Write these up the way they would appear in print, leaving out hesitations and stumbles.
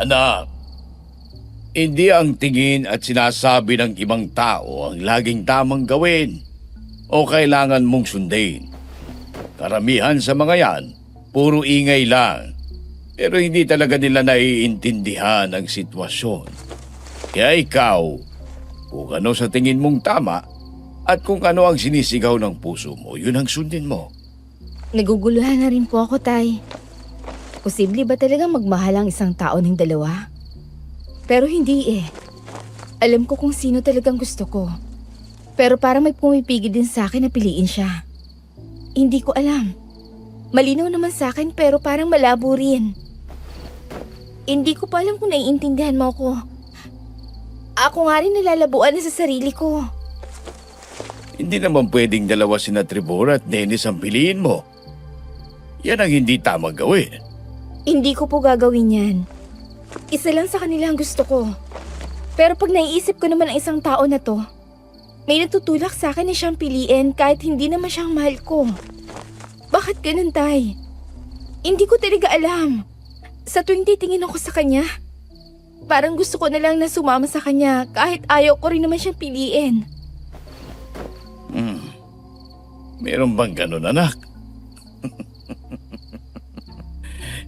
Anak, hindi ang tingin at sinasabi ng ibang tao ang laging tamang gawin o kailangan mong sundin. Karamihan sa mga yan, puro ingay lang. Pero hindi talaga nila naiintindihan ang sitwasyon. Kaya ikaw, kung ano sa tingin mong tama at kung ano ang sinisigaw ng puso mo, yun ang sundin mo. Naguguluhan na rin po ako, Tay. Posible ba talaga magmahal ang isang tao ng dalawa? Pero hindi eh. Alam ko kung sino talagang gusto ko. Pero parang may pumipigil din sa akin na piliin siya. Hindi ko alam. Malinaw naman sa akin pero parang malabo rin. Hindi ko pa alam kung naiintindihan mo ako. Ako nga rin nalalabuan na sa sarili ko. Hindi naman pwedeng dalawa sina Trevor at Dennis ang piliin mo. Yan ang hindi tamang gawin. Hindi ko po gagawin yan. Isa lang sa kanila ang gusto ko. Pero pag naiisip ko naman ang isang tao na to, may natutulak sa akin na siyang piliin kahit hindi naman siyang mahal ko. Bakit ganun, Tay? Hindi ko talaga alam. Sa tuwing titingin ako sa kanya, parang gusto ko na lang na sumama sa kanya kahit ayaw ko rin naman siyang piliin. Meron bang ganun, anak?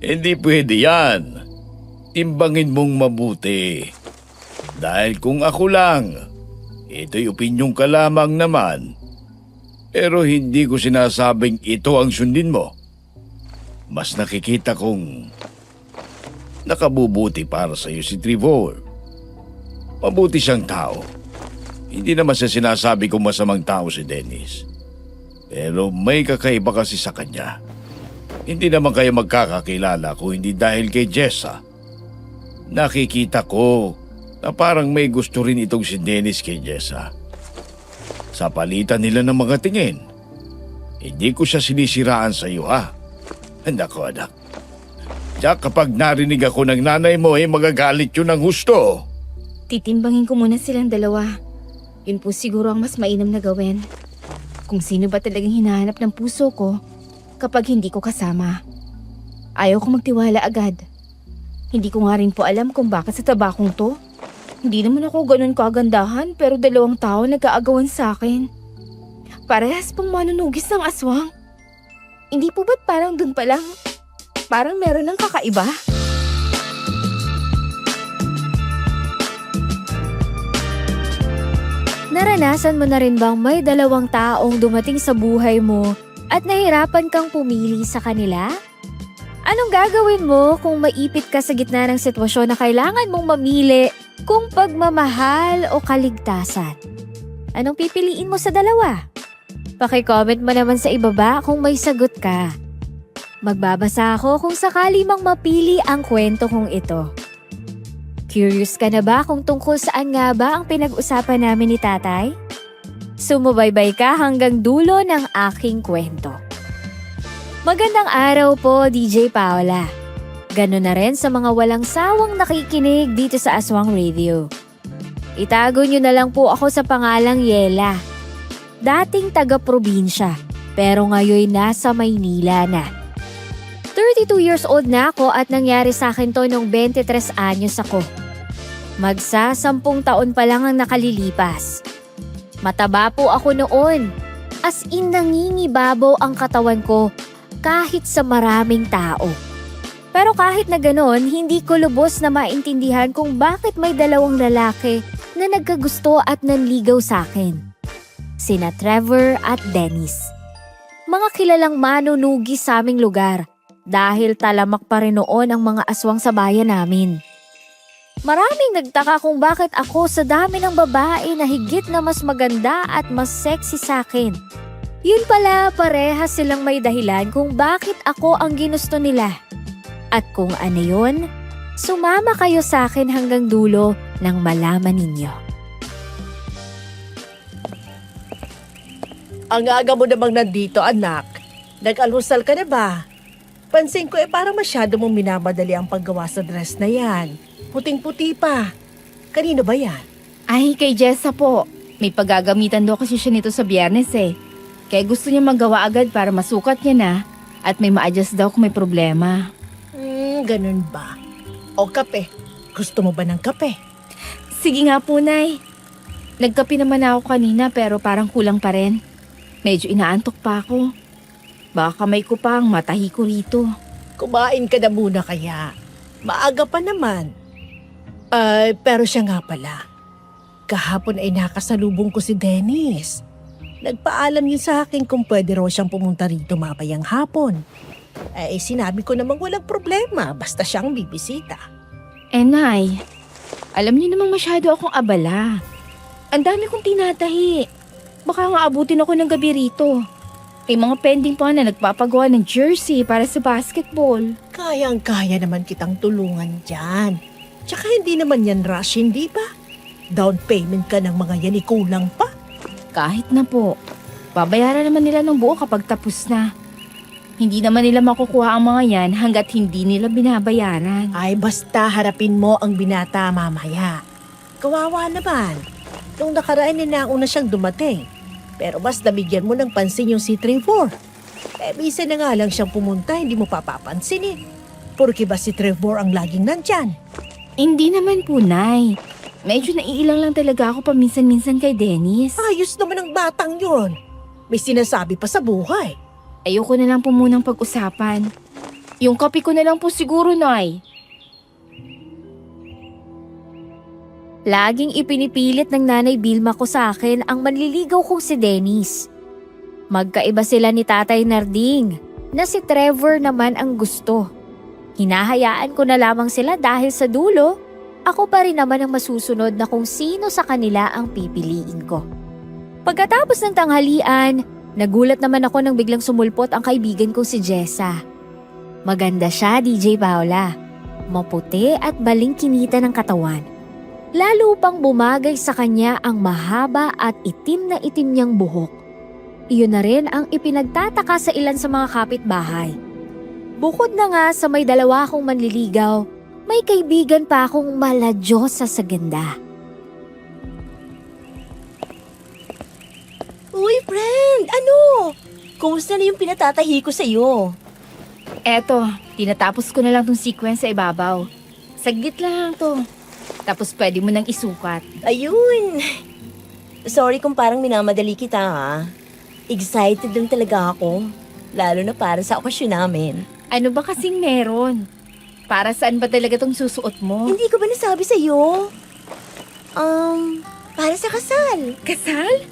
Hindi pwede yan. Timbangin mong mabuti. Dahil kung ako lang, ito'y opinyong ka lamang naman. Pero hindi ko sinasabing ito ang sundin mo. Mas nakikita kong nakabubuti para sa iyo si Trevor. Mabuti siyang tao. Hindi naman sa sinasabi kong masamang tao si Dennis. Pero may kakaiba kasi sa kanya. Hindi naman kayo magkakakilala kung hindi dahil kay Jessa. Nakikita ko na parang may gusto rin itong si Dennis kay Jessa. Sa palitan nila ng mga tingin, hindi ko siya sinisiraan sa iyo, ha? Nako, anak. Diyak kapag narinig ako ng nanay mo, magagalit yun ng husto. Titimbangin ko muna silang dalawa. Yun po siguro ang mas mainam na gawin. Kung sino ba talagang hinahanap ng puso ko kapag hindi ko kasama. Ayaw ko magtiwala agad. Hindi ko nga rin po alam kung bakit sa tabakong to. Hindi naman ako ganun kagandahan pero dalawang tao nag-aagawan sa akin. Parehas pang manunugis ng aswang. Hindi po ba't parang dun pa lang? Parang meron ng kakaiba? Naranasan mo na rin bang may dalawang taong dumating sa buhay mo at nahirapan kang pumili sa kanila? Anong gagawin mo kung maipit ka sa gitna ng sitwasyon na kailangan mong mamili kung pagmamahal o kaligtasan? Anong pipiliin mo sa dalawa? Paki-comment mo naman sa ibaba kung may sagot ka. Magbabasa ako kung sakali mang mapili ang kwento kong ito. Curious ka na ba kung tungkol saan nga ba ang pinag-usapan namin ni Tatay? Sumubaybay ka hanggang dulo ng aking kwento. Magandang araw po, DJ Paola. Ganun na rin sa mga walang sawang nakikinig dito sa Aswang Radio. Itago nyo na lang po ako sa pangalang Yela. Dating taga-probinsya, pero ngayon nasa Maynila na. 32 years old na ako at nangyari sa akin to nung 23 anyos ako. Magsa 10 taon pa lang ang nakalilipas. Mataba po ako noon. As in nangingibabaw ang katawan ko kahit sa maraming tao. Pero kahit na ganon, hindi ko lubos na maintindihan kung bakit may dalawang lalaki na nagkagusto at nanligaw sa akin. Sina Trevor at Dennis. Mga kilalang manunugis sa aming lugar dahil talamak pa rin noon ang mga aswang sa bayan namin. Maraming nagtaka kung bakit ako sa dami ng babae na higit na mas maganda at mas sexy sa akin. Yun pala, parehas silang may dahilan kung bakit ako ang ginusto nila. At kung ano yun, sumama kayo sa akin hanggang dulo nang malaman ninyo. Ang aga mo namang nandito, anak. Nag-almusal ka na ba? Pansin ko parang masyado mong minamadali ang paggawa sa dress na yan. Puting-puti pa. Kanino ba yan? Ay, kay Jessa po. May paggagamitan daw kasi siya nito sa Biyernes eh. Kaya gusto niya magawa agad para masukat niya na at may ma-adjust daw kung may problema. Ganun ba? O kape. Gusto mo ba ng kape? Sige nga po, Nay. Nagkape naman ako kanina pero parang kulang pa rin. Medyo inaantok pa ako. Baka kamay ko pa ang matahi ko rito. Kumain ka na muna kaya. Maaga pa naman. Pero siya nga pala. Kahapon ay nakasalubong ko si Dennis. Nagpaalam yun sa akin kung pwede raw siyang pumunta rito mamayang hapon. Sinabi ko namang walang problema basta siyang bibisita. Nay, alam niyo namang masyado akong abala. Ang dami kong tinatahi. Baka nga abutin ako ng gabi rito. May mga pending pa na nagpapagawa ng jersey para sa basketball. Kayang-kaya naman kitang tulungan dyan. Tsaka hindi naman yan rush, hindi ba? Down payment ka ng mga yan, ikulang pa. Kahit na po, babayaran naman nila ng buo kapag tapos na. Hindi naman nila makukuha ang mga yan hanggat hindi nila binabayaran. Ay basta harapin mo ang binata mamaya. Kawawa naman. Nung nakaraan nauna siyang dumating. Pero mas nabigyan mo ng pansin yung si Trevor. Bisa na nga lang siyang pumunta, hindi mo papapansinin. Porque ba si Trevor ang laging nandyan? Hindi naman po, Nay. Medyo naiilang lang talaga ako paminsan-minsan kay Dennis. Ayos naman ang batang yun. May sinasabi pa sa buhay. Ayoko na lang po munang pag-usapan. Yung kape ko na lang po siguro, Nay. Laging ipinipilit ng Nanay Vilma ko sa akin ang manliligaw kong si Dennis. Magkaiba sila ni Tatay Narding, na si Trevor naman ang gusto. Hinahayaan ko na lamang sila dahil sa dulo, ako pa rin naman ang masusunod na kung sino sa kanila ang pipiliin ko. Pagkatapos ng tanghalian, nagulat naman ako nang biglang sumulpot ang kaibigan kong si Jessa. Maganda siya, DJ Paula. Maputi at balingkinita ng katawan. Lalo pang bumagay sa kanya ang mahaba at itim na itim niyang buhok. Iyon na rin ang ipinagtataka sa ilan sa mga kapitbahay. Bukod na nga sa may dalawa akong manliligaw, may kaibigan pa akong maladyosa sa ganda. Uy, friend! Ano? Kumusta na yung pinatatahi ko sa'yo? Eto, tinatapos ko na lang tong sequence sa ibabaw. Saglit lang to. Tapos pwede mo nang isukat. Ayun! Sorry kung parang minamadali kita ha. Excited lang talaga ako. Lalo na para sa okasyon namin. Ano ba kasing meron? Para saan ba talaga tong susuot mo? Hindi ko ba nasabi sa'yo? Para sa kasal. Kasal?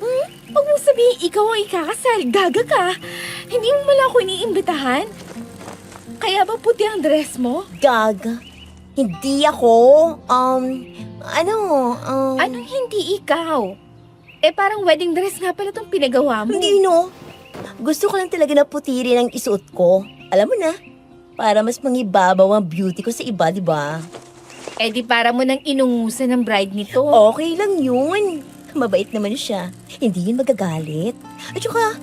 Huwag mo sabihin ikaw ang ikakasal. Gaga ka. Hindi mo mala ako iniimbitahan? Kaya ba puti ang dress mo? Gaga. Hindi ako. Anong hindi ikaw? Parang wedding dress nga pala tong pinagawa mo. Hindi no. Gusto ko lang talaga na puti rin ang isuot ko. Alam mo na, para mas mangibabaw ang beauty ko sa iba, di ba? Di para mo nang inungusan ng bride nito. Okay lang yun. Mabait naman siya. Hindi yun magagalit. At saka,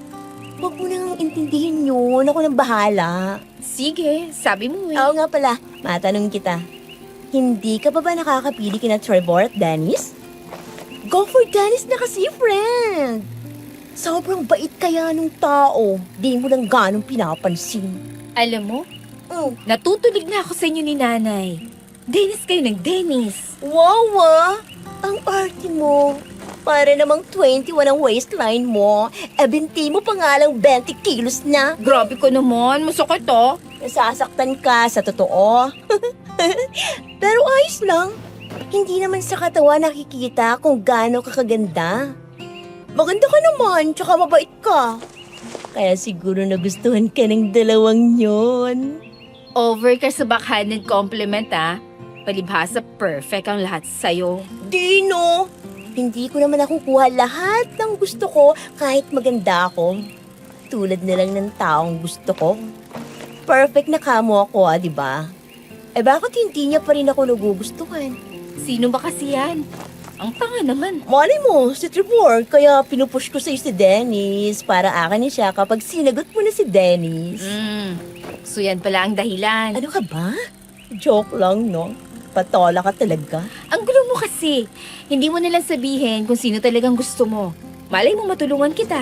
huwag mo nang intindihin yun. Ako nang bahala. Sige, sabi mo eh. Oo nga pala, matanong kita. Hindi ka pa ba nakakapili kina Trevor at Dennis? Go for Dennis na kasi, friend. Sobrang bait kaya nung tao. Di mo lang ganong pinapansin. Alam mo, natutulig na ako sa inyo ni Nanay. Dennis kayo ng Dennis. Wow, ang arte mo. Para namang 21 ang waistline mo. 20 mo pa nga lang 20 kilos na. Grabe ko naman, masakit to. Nasasaktan ka sa totoo. Pero ayos lang. Hindi naman sa katawan nakikita kung gaano ka kaganda. Maganda ka naman, tsaka mabait ka. Kaya siguro nagustuhan ka ng dalawang yon. Over ka sa backhanded compliment Palibhasa perfect ang lahat sa'yo. Dino! Hindi ko naman nakukuha lahat ng gusto ko kahit maganda ako. Tulad na lang ng taong gusto ko. Perfect na kamo ako, di ba? Bakit hindi niya pa rin ako nagugustuhan? Sino ba kasi yan? Ang tanga naman. Malay mo, si Trevor, kaya pinupush ko sa'yo si Dennis para akin niya siya kapag sinagot mo na si Dennis. So yan pala ang dahilan. Ano ka ba? Joke lang, no? Patola ka talaga. Ang gulo mo kasi. Hindi mo nalang sabihin kung sino talagang gusto mo. Malay mo matulungan kita.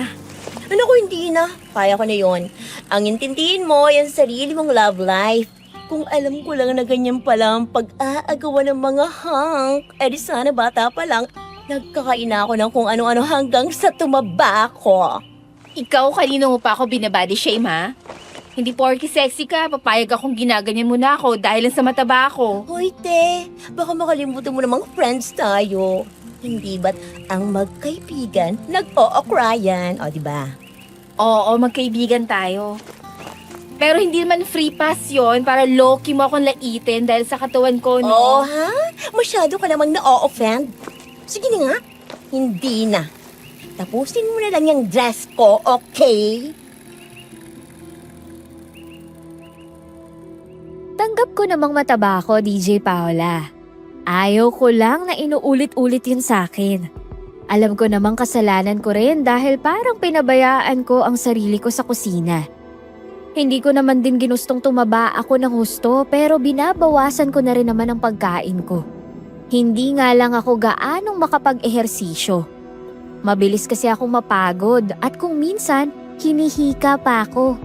Ano ko hindi na? Kaya ko na yon. Ang intindihin mo, yung sarili mong love life. Kung alam ko lang na ganyan pala ang pag-aagawan ng mga hunk, di sana bata pa lang, nagkakain na ako ng kung ano-ano hanggang sa tumaba ako. Ikaw, kanino mo pa ako binabody shame, ha? Hindi porky sexy ka, papayag akong ginaganyan mo na ako dahil lang sa mataba ako. Hoy, te, baka makalimutan mo namang friends tayo. Hindi ba't ang magkaibigan nag-o-okrayan, o diba? Oo, magkaibigan tayo. Pero hindi naman free pass yon para low-key mo akong laitin dahil sa katawan ko, no? Oh, ha? Masyado ka namang na-o-offend. Sige na nga, hindi na. Tapusin mo na lang yung dress ko, okay? Tanggap ko namang mataba ako, DJ Paola. Ayaw ko lang na inuulit-ulit yun sa akin. Alam ko namang kasalanan ko rin dahil parang pinabayaan ko ang sarili ko sa kusina. Hindi ko naman din ginustong tumaba ako ng husto pero binabawasan ko na rin naman ang pagkain ko. Hindi nga lang ako gaanong makapag-ehersisyo. Mabilis kasi akong mapagod at kung minsan, hinihika pa ako.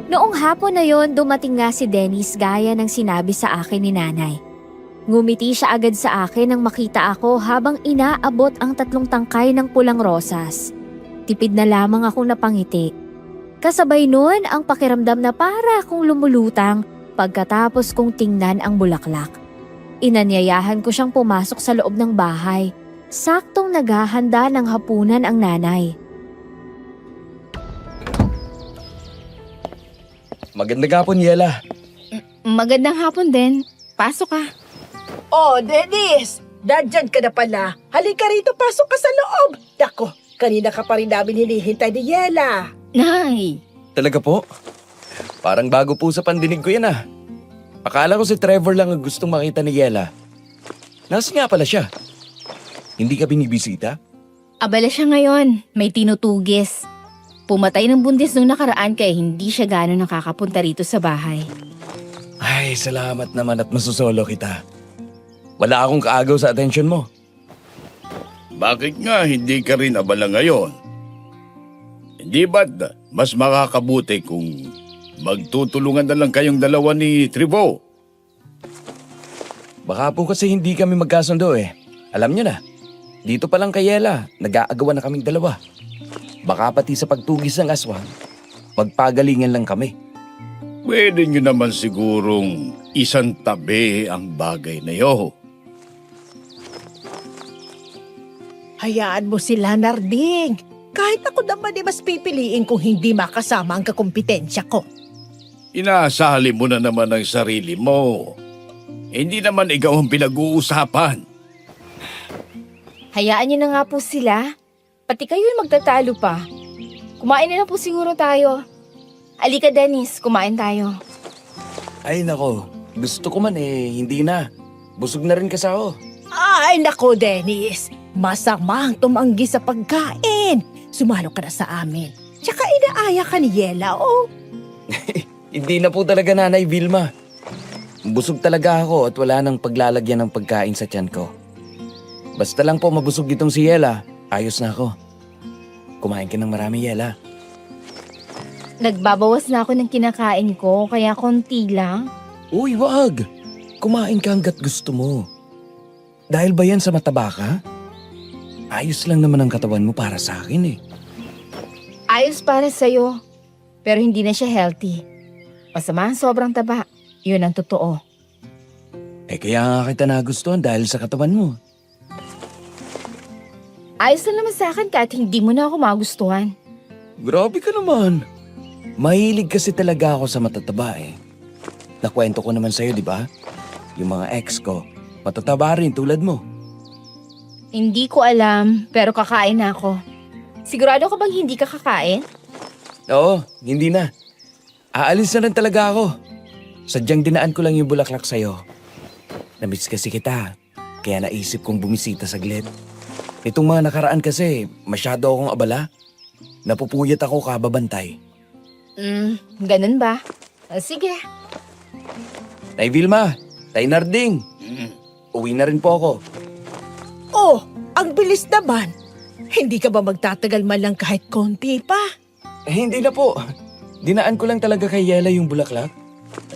Noong hapon na yon, dumating nga si Dennis gaya ng sinabi sa akin ni nanay. Ngumiti siya agad sa akin nang makita ako habang inaabot ang 3 tangkay ng pulang rosas. Tipid na lamang akong napangiti. Kasabay nun ang pakiramdam na para akong lumulutang pagkatapos kong tingnan ang bulaklak. Inanyayahan ko siyang pumasok sa loob ng bahay. Saktong naghahanda ng hapunan ang nanay. Magandang hapon, Yela. Magandang hapon din. Pasok ka. Oh, Dennis! Nandyan ka na pala. Halika rito, pasok ka sa loob. Dako, kanina ka pa rin namin hinihintay ni Yela. Nay! Talaga po? Parang bago po sa pandinig ko yan ah. Akala ko si Trevor lang ang gustong makita ni Yela. Nasaan nga pala siya? Hindi ka binibisita? Abala siya ngayon. May tinutugis. Pumatay ng buntis nung nakaraan kaya hindi siya gano'n nakakapunta rito sa bahay. Ay, salamat naman at masusolo kita. Wala akong kaagaw sa atensyon mo. Bakit nga hindi ka rin abala ngayon? Hindi ba't mas makakabuti kung magtutulungan na lang kayong dalawa ni Trevor? Baka po kasi hindi kami magkasundo eh. Alam niyo na, dito pa lang kay Yela, nag-aagawan na kaming dalawa. Baka pati sa pagtugis ng aswang, magpagalingan lang kami. Pwede nyo naman sigurong isang tabi ang bagay na yun. Hayaan mo sila, Narding. Kahit ako naman mas pipiliin kung hindi makasama ang kakumpetensya ko. Inasali mo na naman ang sarili mo. Hindi naman ikaw ang pinag-uusapan. Hayaan niyo na nga po sila. Pati kayo yung magtatalo pa. Kumain na po siguro tayo. Alika Dennis, kumain tayo. Ay nako, gusto ko man eh, hindi na. Busog na rin kasi ako. Ay, nako, Dennis. Masama ang tumanggi sa pagkain. Sumalo ka na sa amin. Tsaka inaaya ka ni Yela, oh. Hindi na po talaga, Nanay Vilma. Busog talaga ako at wala nang paglalagyan ng pagkain sa tiyan ko. Basta lang po mabusog itong si Yela, ayos na ako. Kumain ka ng marami, Yela. Nagbabawas na ako ng kinakain ko, kaya konti lang. Uy, wag! Kumain ka hanggat gusto mo. Dahil ba yan sa mataba ka? Ayos lang naman ang katawan mo para sa akin eh. Ayos para sa'yo, pero hindi na siya healthy. Masama ang sobrang taba, yun ang totoo. Eh kaya nga kita nagustuhan dahil sa katawan mo. Ayos na naman sa akin kahit hindi mo na ako magustuhan. Grabe ka naman. Mahilig kasi talaga ako sa matataba eh. Nakwento ko naman sa'yo, di ba? Yung mga ex ko, matataba rin tulad mo. Hindi ko alam, pero kakain na ako. Sigurado ka bang hindi ka kakain? Oo, hindi na. Aalis na rin talaga ako. Sadyang dinaan ko lang yung bulaklak sa'yo. Namiss kasi kita, kaya naisip kong bumisita saglit. Itong mga nakaraan kasi, masyado akong abala. Napupuyat ako kababantay. Ganun ba? Sige. Tay Vilma, Tay Narding, uwi na rin po ako. Oh, ang bilis naman. Hindi ka ba magtatagal man lang kahit konti pa? Eh, hindi na po. Dinaan ko lang talaga kay Yela yung bulaklak.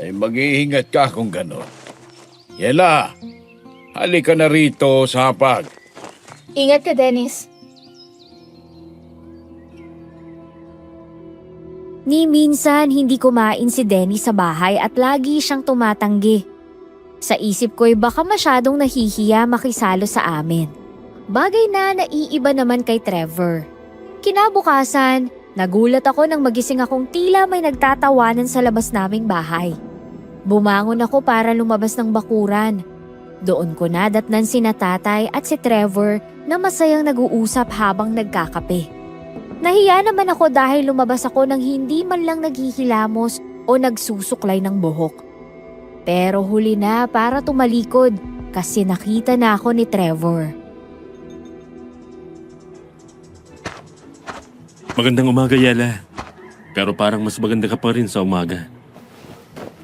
Ay mag-iingat ka kung gano'n. Yela, halika na rito sa hapag. Ingat ka, Dennis. Ni minsan hindi kumain si Dennis sa bahay at lagi siyang tumatanggi. Sa isip ko'y baka masyadong nahihiya makisalo sa amin. Bagay na naiiba naman kay Trevor. Kinabukasan, nagulat ako nang magising akong tila may nagtatawanan sa labas naming bahay. Bumangon ako para lumabas ng bakuran. Doon ko nadatnan sina tatay at si Trevor na masayang nag-uusap habang nagkakape. Nahiya naman ako dahil lumabas ako nang hindi man lang naghihilamos o nagsusuklay ng buhok. Pero huli na para tumalikod kasi nakita na ako ni Trevor. Magandang umaga, Yela. Pero parang mas maganda ka pa rin sa umaga.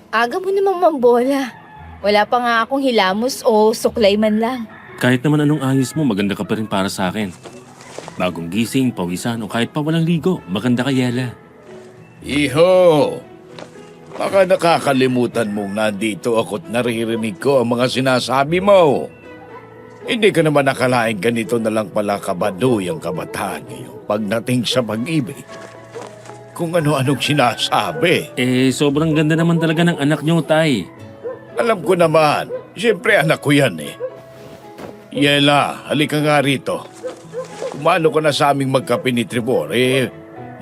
Aga mo namang mambola. Wala pa nga akong hilamos o suklay man lang. Kahit naman anong ayos mo, maganda ka pa rin para sa akin. Bagong gising, pawisan o kahit pa walang ligo, maganda ka, Yela. Iho! Baka nakakalimutan mong nandito ako't naririnig ko ang mga sinasabi mo. Hindi ka naman nakalaing ganito na lang pala kabaduy ang kabataan ngayon pagdating sa pag-ibig. Kung ano-anong sinasabi. Sobrang ganda naman talaga ng anak niyo, Tay. Alam ko naman, siyempre anak ko yan eh. Yela, halika nga rito. Kumano ka na sa aming magkape ni Trevor,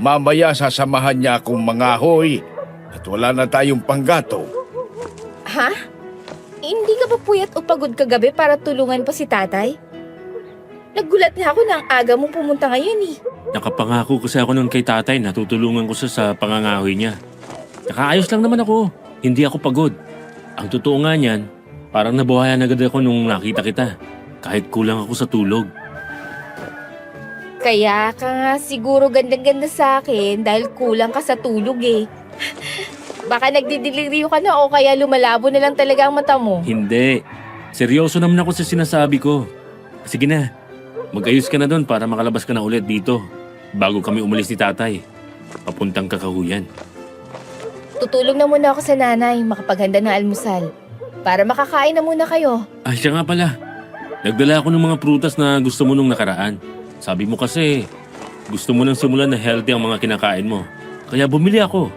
mamaya sasamahan niya akong mangahoy at wala na tayong panggato. Ha? Hindi ka ba puyat o pagod kagabi para tulungan pa si tatay? Naggulat na ako na ang aga mo pumunta ngayon eh. Nakapangako kasi ako nun kay tatay na tutulungan ko siya sa pangangahoy niya. Nakaayos lang naman ako. Hindi ako pagod. Ang totoo nga niyan, parang nabuhayan agad ako nung nakita kita. Kahit kulang ako sa tulog. Kaya ka nga siguro gandang-ganda sa akin dahil kulang ka sa tulog eh. Baka nagdidelirio ka na o kaya lumalabo na lang talaga ang mata mo. Hindi. Seryoso naman ako sa sinasabi ko. Sige na. Mag-ayos ka na doon para makalabas ka na ulit dito. Bago kami umalis ni tatay. Papuntang Kakahuyan. Tutulong na muna ako sa nanay makapaghanda ng almusal. Para makakain na muna kayo. Ay, siya nga pala. Nagdala ako ng mga prutas na gusto mo nung nakaraan. Sabi mo kasi, gusto mo nang simulan na healthy ang mga kinakain mo. Kaya bumili ako.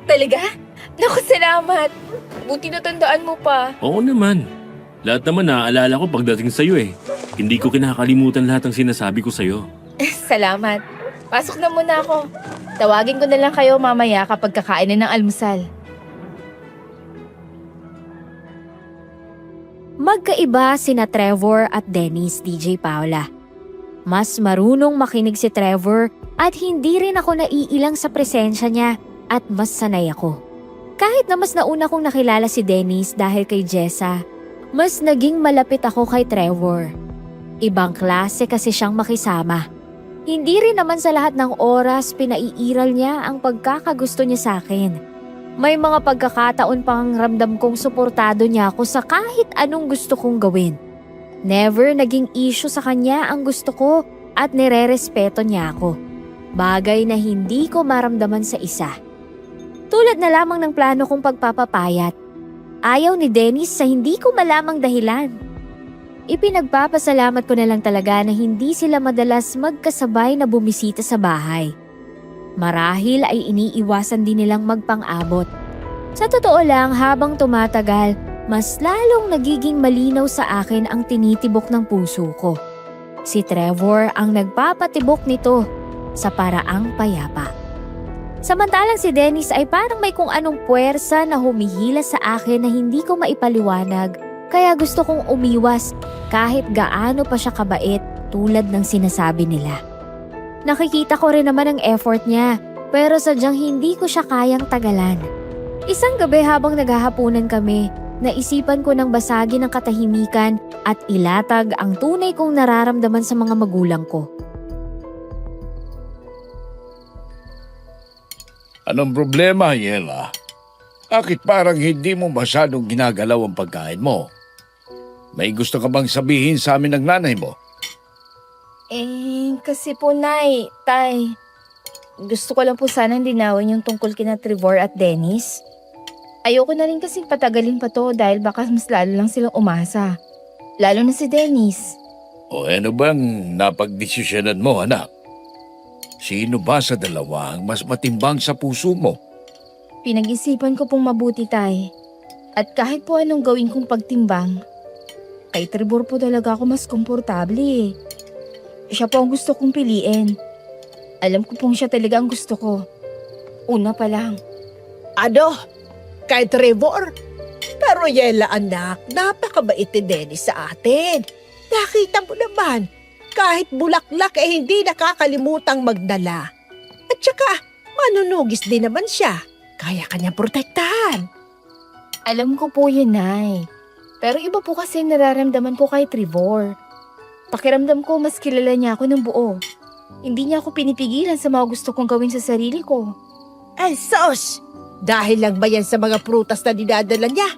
Talaga? Naku, salamat. Buti natandaan mo pa. Oo naman. Lahat naman naaalala ko pagdating sa'yo eh. Hindi ko kinakalimutan lahat ng sinasabi ko sa'yo. Salamat. Pasok na muna ako. Tawagin ko na lang kayo mamaya kapag kakain na ng almusal. Magkaiba sina Trevor at Dennis, DJ Paula. Mas marunong makinig si Trevor at hindi rin ako naiilang sa presensya niya at mas sanay ako. Kahit na mas nauna kong nakilala si Dennis dahil kay Jessa, mas naging malapit ako kay Trevor. Ibang klase kasi siyang makisama. Hindi rin naman sa lahat ng oras pinaiiral niya ang pagkakagusto niya sa akin. May mga pagkakataon pang ramdam kong suportado niya ako sa kahit anong gusto kong gawin. Never naging issue sa kanya ang gusto ko at nirerespeto niya ako. Bagay na hindi ko maramdaman sa isa. Tulad na lamang ng plano kong pagpapapayat. Ayaw ni Dennis sa hindi ko malamang dahilan. Ipinagpapasalamat ko na lang talaga na hindi sila madalas magkasabay na bumisita sa bahay. Marahil ay iniiwasan din nilang magpang-abot. Sa totoo lang, habang tumatagal, mas lalong nagiging malinaw sa akin ang tinitibok ng puso ko. Si Trevor ang nagpapatibok nito sa paraang payapa. Samantalang si Dennis ay parang may kung anong puwersa na humihila sa akin na hindi ko maipaliwanag, kaya gusto kong umiwas kahit gaano pa siya kabait tulad ng sinasabi nila. Nakikita ko rin naman ang effort niya, pero sadyang hindi ko siya kayang tagalan. Isang gabi habang naghahapunan kami, naisipan ko ng basagin ang katahimikan at ilatag ang tunay kong nararamdaman sa mga magulang ko. Anong problema, Yela? Bakit parang hindi mo masyadong ginagalaw ang pagkain mo? May gusto ka bang sabihin sa amin ng nanay mo? Kasi po, Nay, Tay, gusto ko lang po sanang linawin yung tungkol kina Trevor at Dennis. Ayoko na rin kasing patagalin pa to dahil baka mas lalo lang silang umasa. Lalo na si Dennis. O ano bang napagdesisyonan mo, anak? Sino ba sa dalawa ang mas matimbang sa puso mo? Pinag-isipan ko pong mabuti, Tay. At kahit po anong gawin kong pagtimbang, kay Trevor po talaga ako mas komportable eh. Siya po ang gusto kong piliin. Alam ko pong siya talaga ang gusto ko. Una pa lang. Ano? Kay Trevor? Pero Yela anak, napakabait ni Dennis sa atin. Nakita mo naman, kahit bulaklak eh hindi nakakalimutang magdala. At saka, manunugis din naman siya. Kaya kanya protektahan. Alam ko po yun, Nay. Pero iba po kasi ang nararamdaman ko kay Trevor. Pakiramdam ko mas kilala niya ako ng buo. Hindi niya ako pinipigilan sa mga gusto kong gawin sa sarili ko. Ay sos! Dahil lang ba yan sa mga prutas na dinadala niya?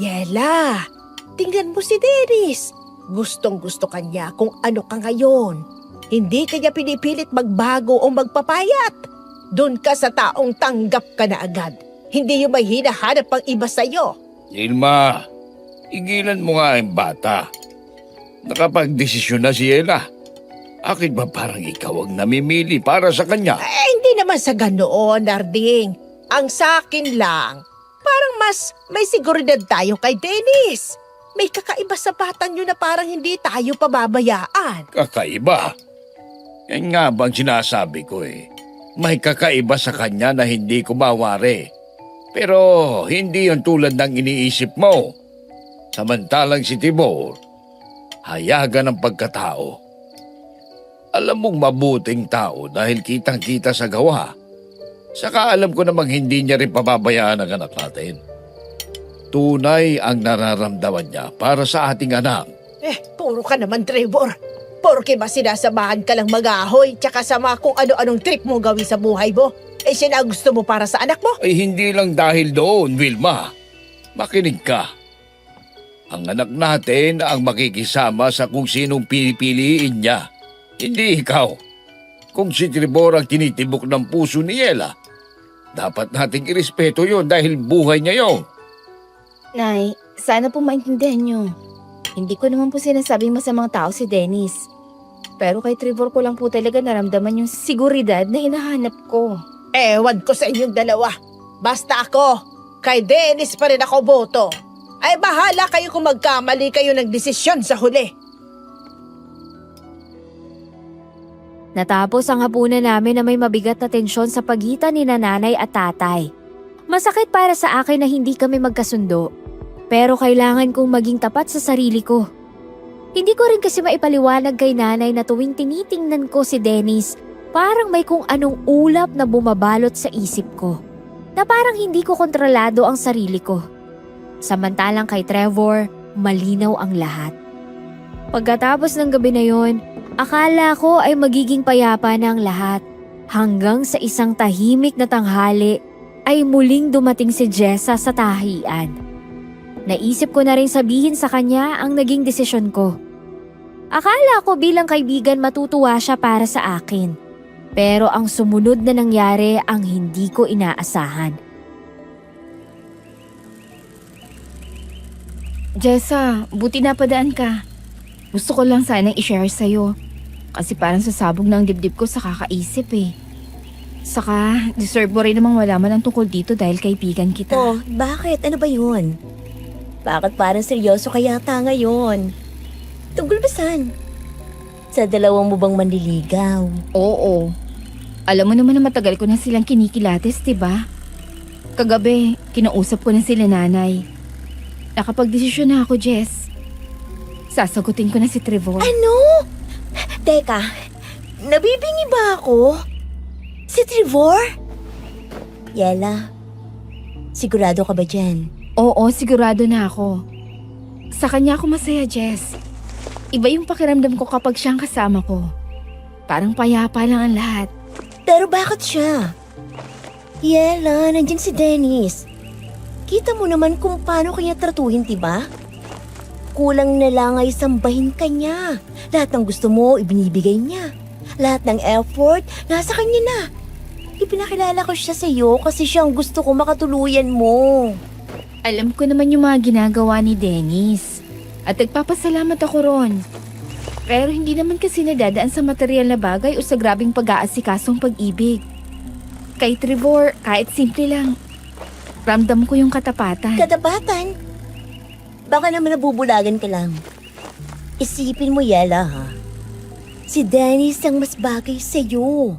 Yela, tingnan mo si Dennis. Gustong gusto kanya kung ano ka ngayon. Hindi kanya pinipilit magbago o magpapayat. Doon ka sa taong tanggap ka na agad. Hindi yung may hinahanap pang iba sa'yo. Ilma, igilan mo nga ang bata. Nakapagdesisyon na si Ella. Akit ba parang ikaw ang namimili para sa kanya? Hindi naman sa ganoon, Narding. Ang sakin lang, parang mas may seguridad tayo kay Dennis. May kakaiba sa batang yun na parang hindi tayo pababayaan. Kakaiba? Yan nga bang sinasabi ko eh. May kakaiba sa kanya na hindi ko mawari. Pero hindi yung tulad ng iniisip mo. Samantalang si Tibor, hayagan ng pagkatao. Alam mong mabuting tao dahil kitang-kita sa gawa. Saka alam ko namang hindi niya rin pababayaan ang anak natin. Tunay ang nararamdaman niya para sa ating anak. Puro ka naman, Trevor. Porke ba sinasamahan ka lang mag-ahoy tsaka sama kung ano-anong trip mo gawin sa buhay mo? Siya na gusto mo para sa anak mo? Ay hindi lang dahil doon, Wilma. Makinig ka. Ang anak natin ang makikisama sa kung sinong pinipiliin niya. Hindi ikaw. Kung si Trevor ang tinitibok ng puso ni Ella, dapat nating irespeto yon dahil buhay niya yon. Nay, sana po maintindihan niyo. Hindi ko naman po sinasabing masamang tao si Dennis. Pero kay Trevor ko lang po talaga naramdaman yung seguridad na hinahanap ko. Ewan ko sa inyong dalawa. Basta ako, kay Dennis pa rin ako boto. Ay bahala kayo kung magkamali kayo ng desisyon sa huli. Natapos ang hapunan namin na may mabigat na tensyon sa pagitan ni nanay at tatay. Masakit para sa akin na hindi kami magkasundo, pero kailangan kong maging tapat sa sarili ko. Hindi ko rin kasi maipaliwanag kay nanay na tuwing tinitingnan ko si Dennis, parang may kung anong ulap na bumabalot sa isip ko, na parang hindi ko kontrolado ang sarili ko. Samantalang kay Trevor, malinaw ang lahat. Pagkatapos ng gabi na yon, akala ko ay magiging payapa na ang lahat. Hanggang sa isang tahimik na tanghali ay muling dumating si Jessa sa tahian. Naisip ko na rin sabihin sa kanya ang naging desisyon ko. Akala ko bilang kaibigan matutuwa siya para sa akin. Pero ang sumunod na nangyari ang hindi ko inaasahan. Jessa, buti napadaan ka. Gusto ko lang sanang i-share sa'yo. Kasi parang sasabog na ang dibdib ko sa kakaisip eh. Saka, deserve mo rin namang malaman ang tungkol dito dahil kaibigan kita. Oh, bakit? Ano ba yun? Bakit parang seryoso ka yata ngayon? Tungkol ba saan? Sa dalawang mo bang manliligaw? Oo. Alam mo naman na matagal ko na silang kinikilates, diba? Kagabi, kinausap ko na sila nanay. Nakapag-desisyon na ako, Jess. Sasagutin ko na si Trevor. Ano? Teka, nabibingi ba ako? Si Trevor? Yela, sigurado ka ba dyan? Oo, sigurado na ako. Sa kanya ako masaya, Jess. Iba yung pakiramdam ko kapag siyang kasama ko. Parang payapa lang ang lahat. Pero bakit siya? Yela, nandyan si Dennis. Kita mo naman kung paano kanya tratuhin, diba? Kulang na lang ay sambahin ka niya. Lahat ng gusto mo, ibinibigay niya. Lahat ng effort, nasa kanya na. Ipinakilala ko siya sa iyo kasi siya ang gusto ko makatuluyan mo. Alam ko naman yung mga ginagawa ni Dennis. At nagpapasalamat ako ron. Pero hindi naman kasi nadadaan sa material na bagay o sa grabing pag-aasikasong pag-ibig. Kay Trevor, kahit simple lang. Ramdam ko yung katapatan. Katapatan? Baka naman nabubulagan ka lang. Isipin mo, Yela, ha? Si Dennis ang mas bagay sa'yo.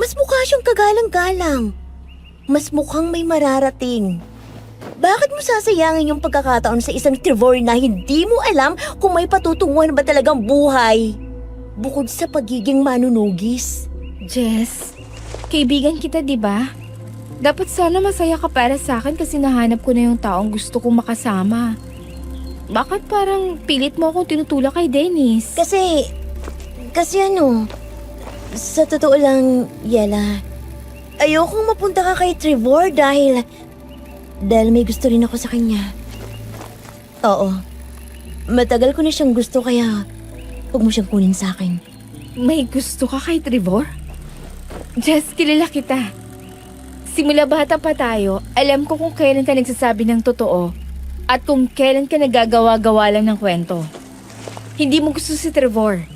Mas mukha siyang kagalang-galang. Mas mukhang may mararating. Bakit mo sasayangin yung pagkakataon sa isang Trevor na hindi mo alam kung may patutunguhan ba talagang buhay? Bukod sa pagiging manunugis. Jess, kaibigan kita, di ba? Dapat sana masaya ka para sa akin kasi nahanap ko na yung taong gusto kong makasama. Bakit parang pilit mo akong tinutulak kay Dennis? Kasi ano, sa totoo lang, Yela, ayokong mapunta ka kay Trevor dahil may gusto rin ako sa kanya. Oo, matagal ko na siyang gusto kaya huwag mo siyang kunin sa akin. May gusto ka kay Trevor? Jess, kilala kita. Simula bata pa tayo, alam ko kung kailan ka nagsasabi ng totoo at kung kailan ka nagagawa-gawa lang ng kwento. Hindi mo gusto si Trevor.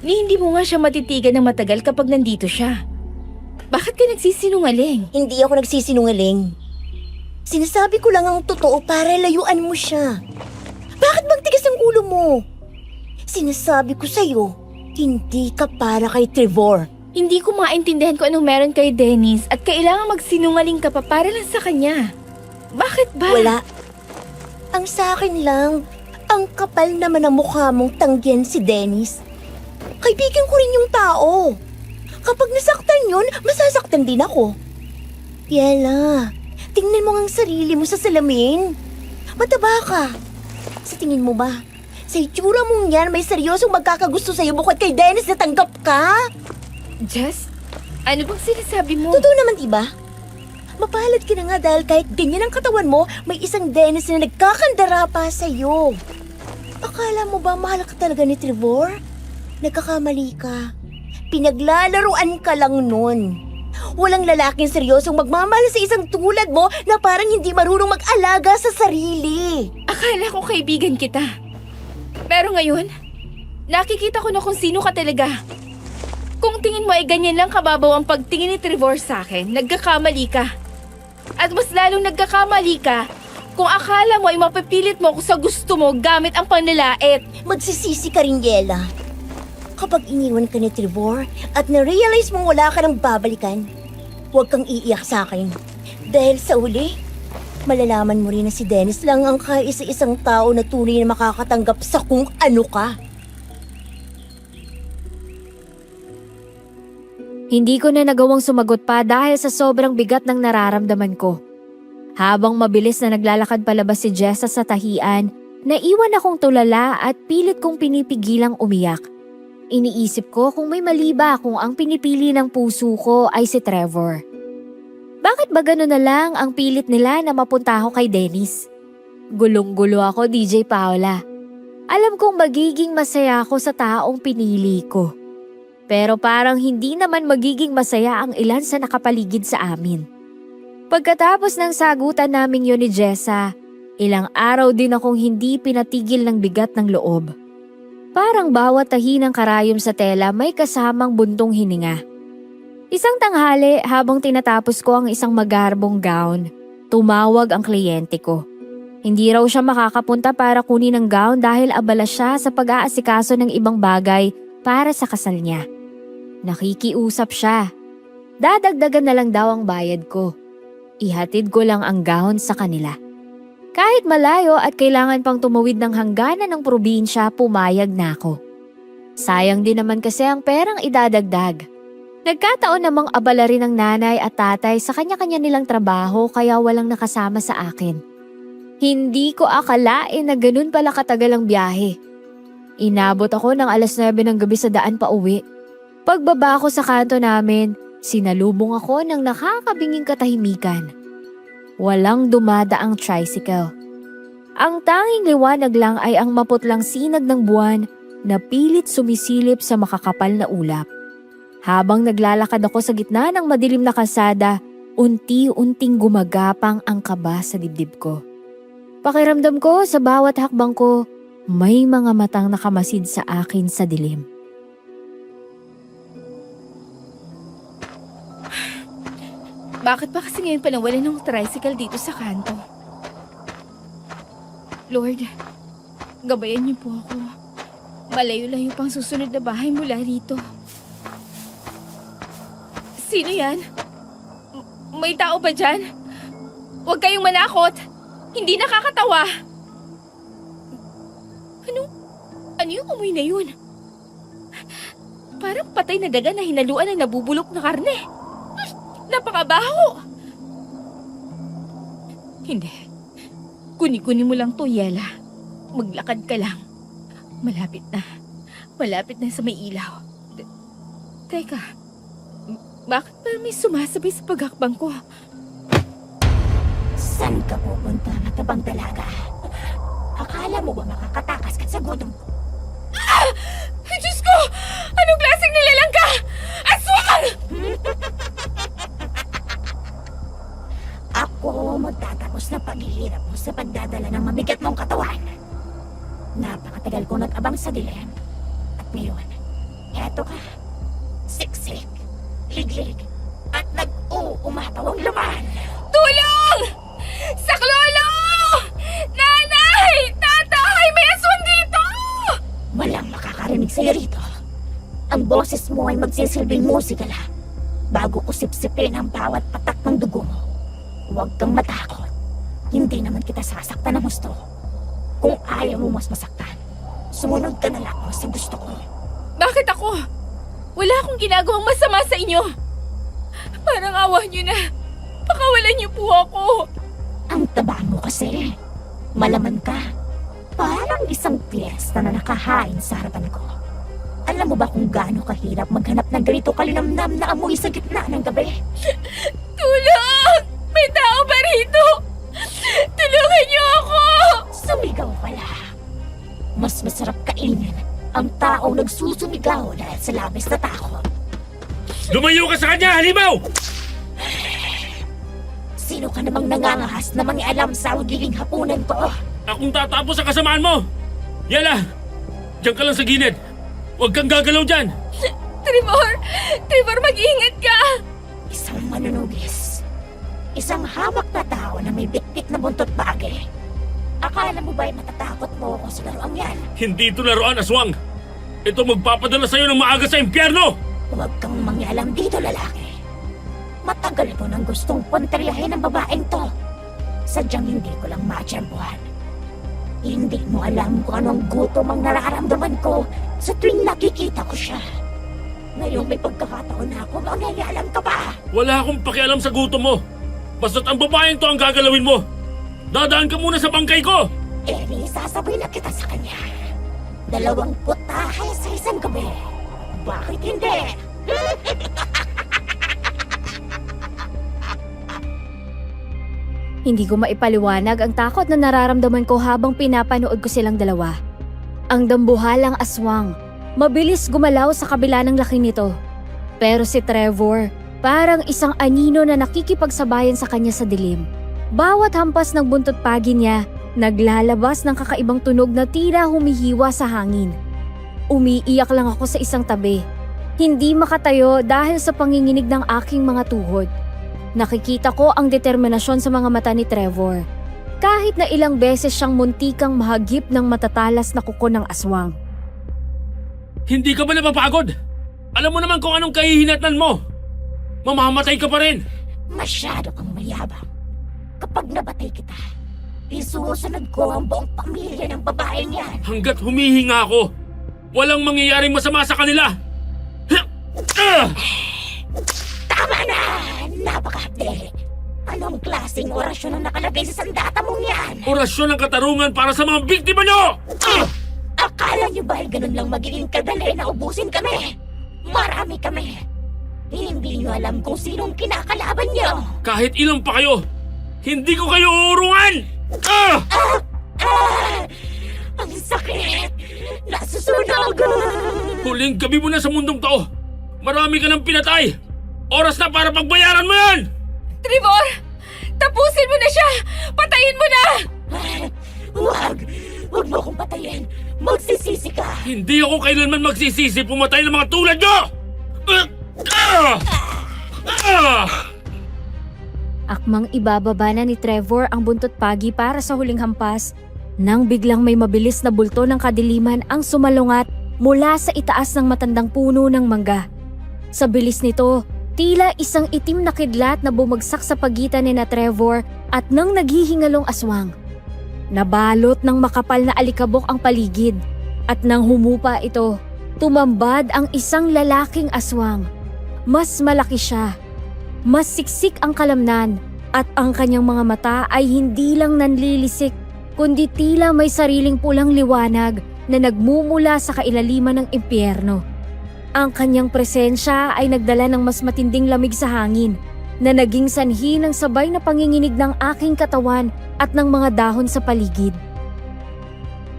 Hindi mo nga siya matitigan ng matagal kapag nandito siya. Bakit ka nagsisinungaling? Hindi ako nagsisinungaling. Sinasabi ko lang ang totoo para layuan mo siya. Bakit bang tigas ang ulo mo? Sinasabi ko sa'yo, hindi ka para kay Trevor. Hindi ko maintindihan kung anong meron kay Dennis at kailangan magsinungaling ka pa para lang sa kanya. Bakit ba? Wala. Ang sa akin lang, ang kapal naman ng mukha mong tanggihan si Dennis. Kaibigan ko rin yung tao. Kapag nasaktan yun, masasaktan din ako. Yela, tingnan mo ang sarili mo sa salamin. Mataba ka. Sa tingin mo ba, sa itsura mong yan, may seryosong magkakagusto sa'yo bukod kay Dennis na tanggap ka? Jess, ano bang sinasabi mo? Totoo naman, diba? Mapalad ka na nga dahil kahit ganyan ang katawan mo, may isang Dennis na nagkakandara pa sa'yo. Akala mo ba mahal ka talaga ni Trevor? Nagkakamali ka. Pinaglalaruan ka lang nun. Walang lalaking seryosong magmamahal sa isang tulad mo na parang hindi marunong mag-alaga sa sarili. Akala ko kaibigan kita. Pero ngayon, nakikita ko na kung sino ka talaga. Kung tingin mo ay ganyan lang kababaw ang pagtingin ni Trevor sa akin, nagkakamali ka. At mas lalong nagkakamali ka kung akala mo ay mapipilit mo kung sa gusto mo gamit ang panlalait. Magsisisi ka rin, Yela. Kapag iniwan ka ni Trevor at na-realize mong wala ka nang babalikan, huwag kang iiyak sa akin. Dahil sa uli, malalaman mo rin na si Dennis lang ang kaisa-isang tao na tunay na makakatanggap sa kung ano ka. Hindi ko na nagawang sumagot pa dahil sa sobrang bigat ng nararamdaman ko. Habang mabilis na naglalakad palabas si Jessa sa tahian, naiwan akong tulala at pilit kong pinipigilang umiyak. Iniisip ko kung may mali ba kung ang pinipili ng puso ko ay si Trevor. Bakit ba gano'n na lang ang pilit nila na mapunta ako kay Dennis? Gulong-gulo ako, DJ Paula. Alam kong magiging masaya ako sa taong pinili ko. Pero parang hindi naman magiging masaya ang ilan sa nakapaligid sa amin. Pagkatapos ng sagutan namin yun ni Jessa, ilang araw din akong hindi pinatigil ng bigat ng loob. Parang bawat tahi ng karayom sa tela may kasamang buntong hininga. Isang tanghali habang tinatapos ko ang isang magarbong gown, tumawag ang kliyente ko. Hindi raw siya makakapunta para kunin ang gown dahil abala siya sa pag-aasikaso ng ibang bagay para sa kasal niya. Nakikiusap siya. Dadagdagan na lang daw ang bayad ko. Ihatid ko lang ang gown sa kanila. Kahit malayo at kailangan pang tumawid ng hangganan ng probinsya, pumayag na ako. Sayang din naman kasi ang perang idadagdag. Nagkataon namang abala rin ng nanay at tatay sa kanya-kanya nilang trabaho kaya walang nakasama sa akin. Hindi ko akalain na ganun pala katagal ang biyahe. Inabot ako ng 9:00 ng gabi sa daan pa uwi. Pagbaba ko sa kanto namin, sinalubong ako ng nakakabinging katahimikan. Walang dumadaang tricycle. Ang tanging liwanag lang ay ang maputlang sinag ng buwan na pilit sumisilip sa makakapal na ulap. Habang naglalakad ako sa gitna ng madilim na kalsada, unti-unting gumagapang ang kaba sa dibdib ko. Pakiramdam ko sa bawat hakbang ko, may mga matang nakamasid sa akin sa dilim. Bakit ba kasi ngayon panawalan ng tricycle dito sa kanto? Lord, gabayan niyo po ako. Malayo-layo pang susunod na bahay mula rito. Sino yan? May tao ba dyan? Huwag kayong manakot. Hindi nakakatawa. Ano yung amoy na yun? Parang patay na daga na hinaluan ng nabubulok na karne. Napakabaho! Hindi. Kuni-kuni mo lang to, Yela. Maglakad ka lang. Malapit na. Malapit na sa may ilaw. Teka. Bakit parang may sumasabay sa paghakbang ko? Saan ka pupunta, matabang dalaga? Akala mo ba makakatakas ka sa gutom ko? Diyos ko! Anong klaseng nilalang ka? Aswang! Ako magtatapos na paghihirap mo sa pagdadala ng mabigat mong katawan. Napakatagal ko nag-abang sa dilim. At ngayon, eto ka. Siksik, higlig, at nag-uumataw ang laman. Tulong! Saklolo! Nanay! Tatay! May aswang dito! Walang makakarinig sa'yo rito. Ang boses mo ay magsisilbing musika lang bago ko sipsipin ang bawat patak ng dugo mo. Huwag kang matakot. Hindi naman kita sasaktan ng gusto. Kung ayaw mo mas masaktan, sumunod ka na lang sa gusto ko. Bakit ako? Wala akong ginagawang masama sa inyo. Parang awa niyo na. Pakawalan niyo po ako. Ang taba mo kasi. Malaman ka. Parang isang piyesta na nakahain sa harapan ko. Alam mo ba kung gaano kahirap maghanap ng ganito kalinamnam na amoy sa gitna ng gabi? Tulong! May tao ba rito? Tulungan niyo ako! Sumigaw pala. Mas masarap kainin ang taong nagsusumigaw dahil sa labis na takot. Lumayo ka sa kanya, halimaw! Sino ka namang nangangahas na mangialam sa magiging hapunan ko? Akong tatapos sa kasamaan mo! Yala! Diyan ka lang sa gilid! Huwag kang gagalaw dyan! Trevor! Trevor, mag-iingat ka! Isang manunugis. Isang hawak na tao na may bitbit na buntot bagay. Akala mo ba'y matatakot mo ako sa laruang yan? Hindi ito laruan, aswang! Ito magpapadala sa'yo ng maaga sa impyerno! Huwag kang mangialam dito, lalaki. Matagal ko nang gustong punteriyahin ang babaeng to. Sadyang hindi ko lang matsyempuhan. Hindi mo alam kung anong gutom ang nararamdaman ko sa tuwing nakikita ko siya. Ngayong may pagkakataon na ako, mangingialam ka pa. Wala akong pakialam sa gutom mo! Basta't ang babaeng to ang gagalawin mo! Dadaan ka muna sa bangkay ko! Eri, sasabay na kita sa kanya. 2 putahe sa isang gabi. Bakit hindi? Hindi ko maipaliwanag ang takot na nararamdaman ko habang pinapanood ko silang dalawa. Ang dambuhalang aswang, mabilis gumalaw sa kabila ng laki nito. Pero si Trevor, parang isang anino na nakikipagsabayan sa kanya sa dilim. Bawat hampas ng buntot pagi niya, naglalabas ng kakaibang tunog na tila humihiwa sa hangin. Umiiyak lang ako sa isang tabi. Hindi makatayo dahil sa panginginig ng aking mga tuhod. Nakikita ko ang determinasyon sa mga mata ni Trevor. Kahit na ilang beses siyang muntikang mahagip ng matatalas na kuko ng aswang. Hindi ka ba napapagod? Alam mo naman kung anong kahihinatnan mo! Mamamatay ka pa rin! Masyado kang mayabang. Kapag nabatay kita, isusunod ko ang buong pamilya ng babaeng yan. Hanggat humihinga ako, walang mangyayaring masama sa kanila! Tama na! Napakahapde! Anong klaseng orasyon ang nakalagay sa sandata mong yan? Orasyon ng katarungan para sa mga biktima nyo! Akala niyo ba ay ganun lang magiging kadali na ubusin kami? Marami kami. Hindi niyo alam kung sinong kinakalaban niyo. Kahit ilang pa kayo, hindi ko kayo uurungan! Ang sakit! Nasusunog! Huling gabi mo na sa mundong to! Marami ka ng pinatay! Oras na para pagbayaran mo yan! Trevor! Tapusin mo na siya! Patayin mo na! Huwag mo akong patayin. Magsisisi ka. Hindi ako kailanman magsisisi pumatay ng mga tulad nyo! Akmang ibababa na ni Trevor ang buntot pagi para sa huling hampas nang biglang may mabilis na bulto ng kadiliman ang sumalungat mula sa itaas ng matandang puno ng mangga. Sa bilis nito, tila isang itim na kidlat na bumagsak sa pagitan ni na Trevor at ng naghihingalong aswang. Nabalot ng makapal na alikabok ang paligid at nang humupa ito, tumambad ang isang lalaking aswang. Mas malaki siya, mas siksik ang kalamnan at ang kanyang mga mata ay hindi lang nanlilisik kundi tila may sariling pulang liwanag na nagmumula sa kailaliman ng impyerno. Ang kanyang presensya ay nagdala ng mas matinding lamig sa hangin na naging sanhi ng sabay na panginginig ng aking katawan at ng mga dahon sa paligid.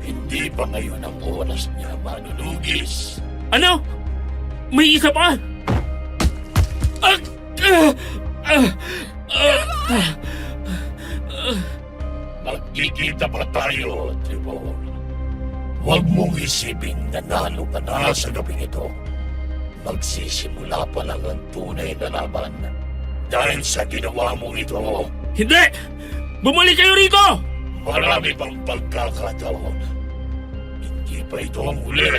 Hindi pa ngayon ang oras niya, manunugis. Ano? May isa pa? Magkikita pa tayo, Trevor. Huwag mong isipin nanalo ka na sa gabing ito. Magsisimula pa lang ang tunay na laban. Dahil sa ginawa mo ito, Hindi! Bumalik kayo rito! marami pang pagkakataon. Hindi pa ito ang huli.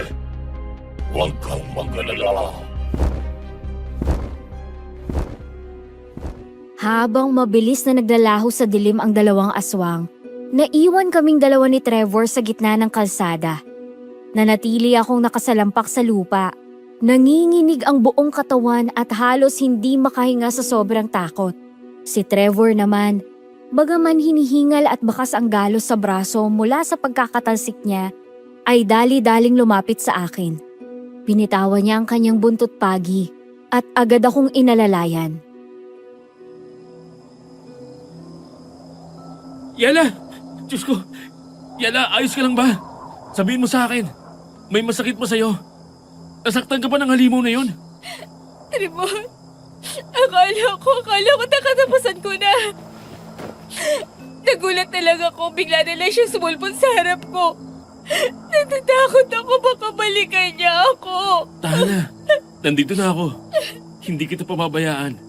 Huwag kang mag-alala. Habang mabilis na naglalaho sa dilim ang dalawang aswang, naiwan kaming dalawa ni Trevor sa gitna ng kalsada. Nanatili akong nakasalampak sa lupa. Nanginginig ang buong katawan at halos hindi makahinga sa sobrang takot. Si Trevor naman, bagaman hinihingal at bakas ang galos sa braso mula sa pagkakatalsik niya, ay dali-daling lumapit sa akin. Binitawan niya ang kanyang buntot pagi at agad akong inalalayan. Yala! Diyos ko! Yala, ayos ka lang ba? Sabihin mo sa akin, may masakit pa sa'yo. Nasaktan ka ba ng halimaw na yun? Trevor, akala ko nakatapusan ko na. Nagulat na lang ako, bigla na lang siya sumulpot sa harap ko. Natatakot ako, baka balikan niya ako. Tana, nandito na ako. Hindi kita pababayaan.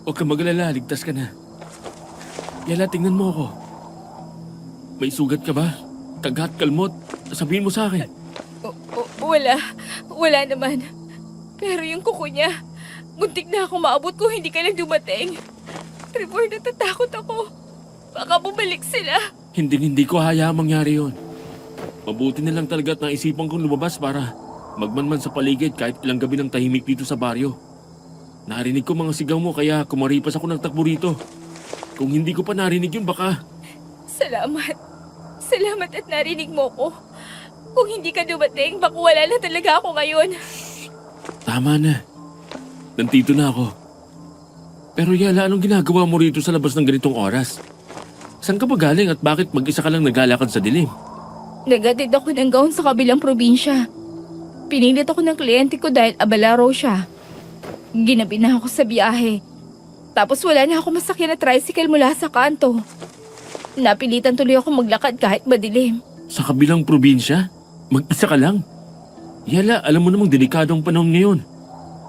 Huwag kang mag-alala, ligtas ka na. Yala, tingnan mo ako. May sugat ka ba? Kagat, kalmot? Sabihin mo sa akin. Wala naman. Pero yung kuko niya, muntik na ako maabot kung hindi ka lang dumating. Trevor, natatakot ako. Baka bumalik sila. Hindi ko hayaang mangyari yun. Mabuti na lang talaga at naisipan kong lumabas para magmanman sa paligid kahit ilang gabi ng tahimik dito sa baryo. Narinig ko mga sigaw mo kaya kumaripas ako ng takbo rito. Kung hindi ko pa narinig yun baka... Salamat at narinig mo ko. Kung hindi ka dumating, baka wala na talaga ako ngayon. Tama na. Nandito na ako. Pero Yala, anong ginagawa mo rito sa labas ng ganitong oras? Saan ka ba galing at bakit mag-isa ka lang naglalakad sa dilim? Nagatid ako ng gown sa kabilang probinsya. Pinilit ako ng kliyente ko dahil abala raw siya. Ginabi na ako sa biyahe. Tapos wala na ako masakyan na tricycle mula sa kanto. Napilitan tuloy ako maglakad kahit madilim. Sa kabilang probinsya? Mag-isa ka lang? Yala, alam mo namang delikadong panahon ngayon.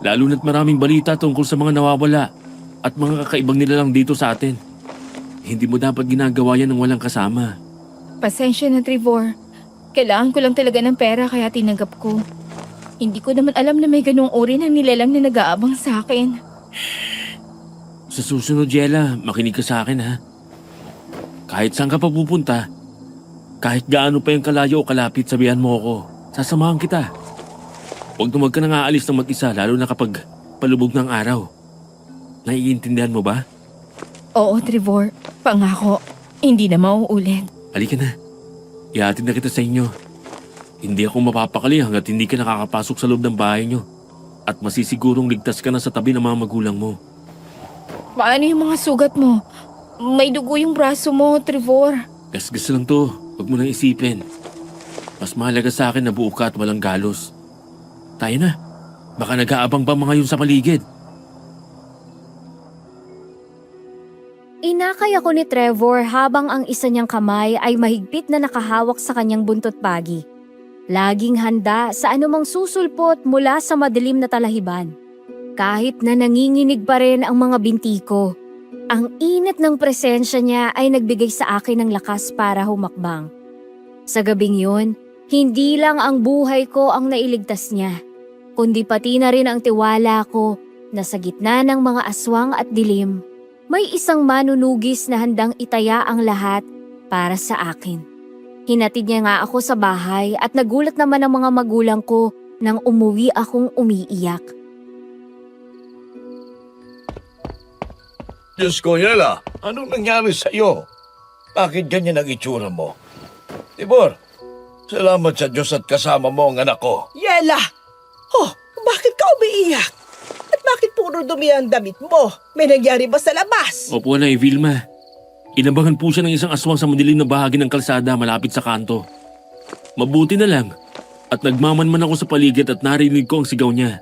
Lalo na't maraming balita tungkol sa mga nawawala at mga kakaibang nilalang dito sa atin. Hindi mo dapat ginagawa yan ng walang kasama. Pasensya na, Trevor. Kailangan ko lang talaga ng pera kaya tinanggap ko. Hindi ko naman alam na may ganung uri ng nilalang na nag-aabang sa akin. Sa susunod, Yela, makinig ka sa akin ha. Kahit saan ka pa pupunta, kahit gaano pa yung kalayo o kalapit, sabihan mo ako. Sasamahan kita. Huwag na ka nang aalis ng mag-isa, lalo na kapag palubog ng araw. Naiintindihan mo ba? Oo, Trevor. Pangako, hindi na mauulit. Halika na. Ihatid na kita sa inyo. Hindi ako mapapakali hanggat hindi ka nakakapasok sa loob ng bahay nyo. At masisigurong ligtas ka na sa tabi ng mga magulang mo. Paano yung mga sugat mo? May dugo yung braso mo, Trevor. Gasgas lang to. Huwag mo nang isipin. Mas mahalaga sa akin na buo ka at walang galos. Tayo na. Baka nag-aabang pa mga yun sa paligid. Sinakay ako ni Trevor habang ang isa niyang kamay ay mahigpit na nakahawak sa kanyang buntot pagi. Laging handa sa anumang susulpot mula sa madilim na talahiban. Kahit na nanginginig pa rin ang mga binti ko, ang init ng presensya niya ay nagbigay sa akin ng lakas para humakbang. Sa gabing yun, hindi lang ang buhay ko ang nailigtas niya, kundi pati na rin ang tiwala ko na sa gitna ng mga aswang at dilim, may isang manunugis na handang itaya ang lahat para sa akin. Hinatid niya nga ako sa bahay at nagulat naman ang mga magulang ko nang umuwi akong umiiyak. Diyos ko, Yela, anong nangyari sa'yo? Bakit ganyan ang itsura mo? Tibor, salamat sa Diyos at kasama mo ang anak ko. Yela! Oh, bakit ka umiiyak? At bakit puro dumi ang damit mo? May nangyari ba sa labas? Opo, Nay Vilma. Inabangan po siya ng isang aswang sa madilim na bahagi ng kalsada malapit sa kanto. Mabuti na lang at nagmamanman ako sa paligid at narinig ko ang sigaw niya.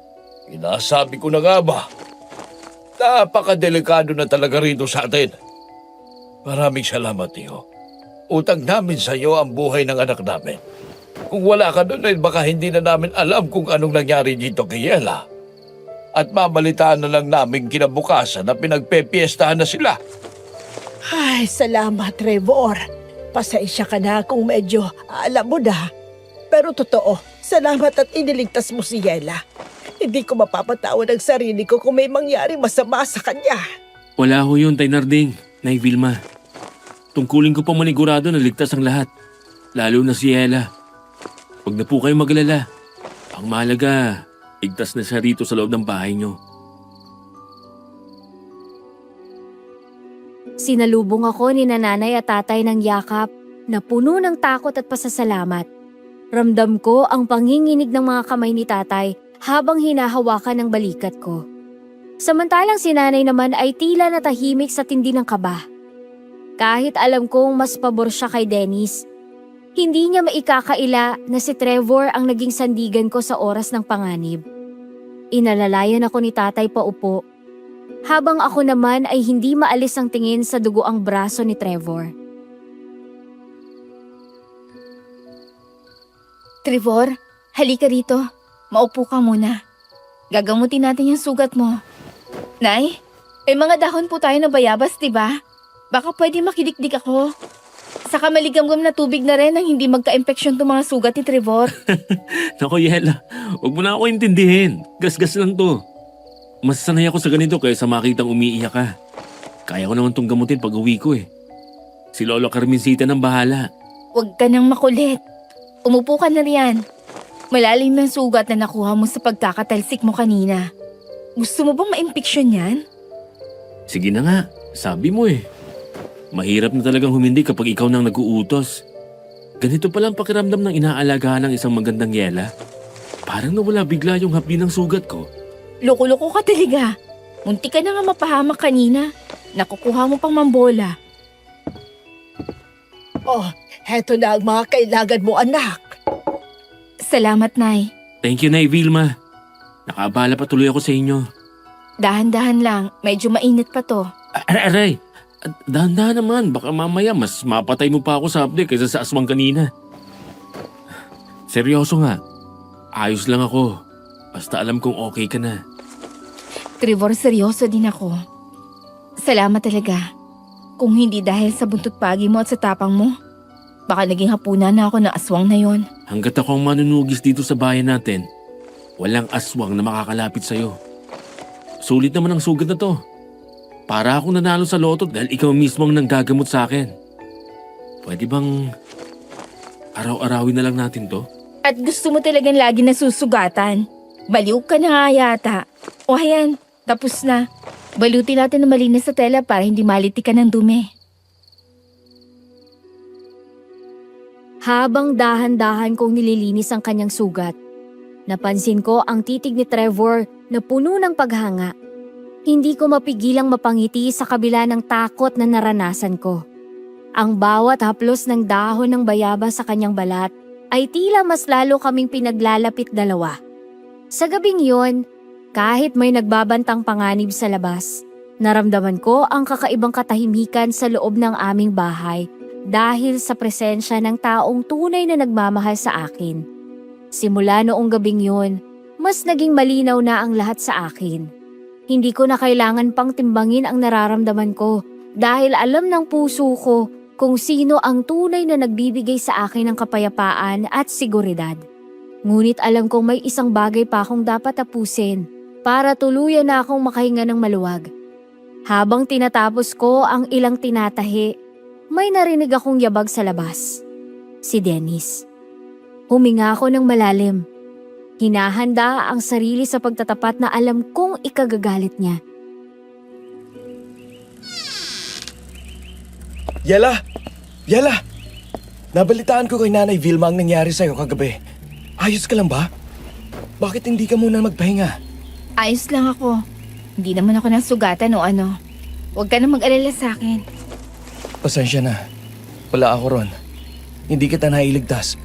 Inasabi ko na nga ba? Napakadelikado na talaga rito sa atin. Maraming salamat, Tiyo. Utang namin sa iyo ang buhay ng anak namin. Kung wala ka doon, ay baka hindi na namin alam kung anong nangyari dito kay Yela. At mamalitaan na lang namin kinabukasan na pinagpepiestahan na sila. Ay, salamat, Trevor. Pasensya ka na kung medyo alam mo na. Pero totoo, salamat at iniligtas mo si Yela. Hindi ko mapapatawad ang sarili ko kung may mangyari masama sa kanya. Wala ho yun, Tay Narding, Nay Vilma. Tungkulin ko pa manigurado na ligtas ang lahat. Lalo na si Ella. Huwag na po kayo maglala. Ang mahalaga, ligtas na siya rito sa loob ng bahay niyo. Sinalubong ako ni nanay at tatay ng yakap na puno ng takot at pasasalamat. Ramdam ko ang panginginig ng mga kamay ni tatay habang hinahawakan ng balikat ko. Samantalang si nanay naman ay tila natahimik sa tindi ng kaba. Kahit alam kong mas pabor siya kay Dennis, hindi niya maikakaila na si Trevor ang naging sandigan ko sa oras ng panganib. Inalalayan ako ni tatay paupo, habang ako naman ay hindi maalis ang tingin sa dugoang braso ni Trevor. Trevor, halika rito. Maupo ka muna. Gagamutin natin yung sugat mo. Nay, may mga dahon po tayo na bayabas, diba? Baka pwede makidikdik ako. Saka maligamgam na tubig na rin nang hindi magka-impeksyon itong mga sugat ni Trevor. Naku, Yela, huwag mo na ako intindihin. Gas-gas lang to. Mas sanay ako sa ganito kaysa makitang umiiyak ka. Kaya ko naman tong gamutin pag uwi ko eh. Si Lolo Carmencita nang bahala. Huwag ka nang makulit. Umupo ka na riyan. Malalim ng sugat na nakuha mo sa pagkakatalsik mo kanina. Gusto mo bang ma-impeksyon yan? Sige na nga, sabi mo eh. Mahirap na talagang humindi kapag ikaw nang nag-uutos. Ganito palang pakiramdam ng inaalagaan ng isang magandang Yela. Parang nawala bigla yung hapdi ng sugat ko. Loko-loko ka talaga. Munti ka na nga mapahamak kanina. Nakukuha mo pang mambola. Oh, heto na ang mga kailangan mo, anak. Salamat, Nay. Thank you, Nay Vilma. Nakaabala pa tuloy ako sa inyo. Dahan-dahan lang. Medyo mainit pa to. Aray! Dahan-dahan naman. Baka mamaya mas mapatay mo pa ako sa hapde kaysa sa aswang kanina. Seryoso nga. Ayos lang ako. Basta alam kong okay ka na. Trevor, seryoso din ako. Salamat talaga. Kung hindi dahil sa buntot pagi mo at sa tapang mo, baka naging hapunan na ako ng aswang na yon. Hanggat ako ang manunugis dito sa bayan natin, walang aswang na makakalapit sa'yo. Sulit naman ang sugat na to. Para akong nanalo sa loto dahil ikaw mismo ang nanggagamot sa akin. Pwede bang araw-arawin na lang natin to? At gusto mo talagang lagi nasusugatan. Baliw ka na nga yata. O ayan, tapos na. Balutin natin ng malinis sa tela para hindi malitikan ng dumi. Habang dahan-dahan kong nililinis ang kanyang sugat, napansin ko ang titig ni Trevor na puno ng paghanga. Hindi ko mapigilang mapangiti sa kabila ng takot na naranasan ko. Ang bawat haplos ng dahon ng bayabas sa kanyang balat ay tila mas lalo kaming pinaglalapit dalawa. Sa gabing yon, kahit may nagbabantang panganib sa labas, Naramdaman ko ang kakaibang katahimikan sa loob ng aming bahay dahil sa presensya ng taong tunay na nagmamahal sa akin. Simula noong gabing yun, mas naging malinaw na ang lahat sa akin. Hindi ko na kailangan pang timbangin ang nararamdaman ko dahil alam ng puso ko kung sino ang tunay na nagbibigay sa akin ng kapayapaan at seguridad. Ngunit alam kong may isang bagay pa akong dapat tapusin para tuluyan na akong makahinga ng maluwag. Habang tinatapos ko ang ilang tinatahi, may narinig akong yabag sa labas. Si Dennis. Huminga ako ng malalim. Hinahanda ang sarili sa pagtatapat na alam kong ikagagalit niya. Yela! Yela! Nabalitaan ko kay Nanay Vilma ang nangyari sa'yo kagabi. Ayos ka lang ba? Bakit hindi ka muna magpahinga? Ayos lang ako. Hindi naman ako nasugatan o ano. Huwag ka na mag-alala sa akin. Pasensya na. Wala ako ron. Hindi kita nailigtas.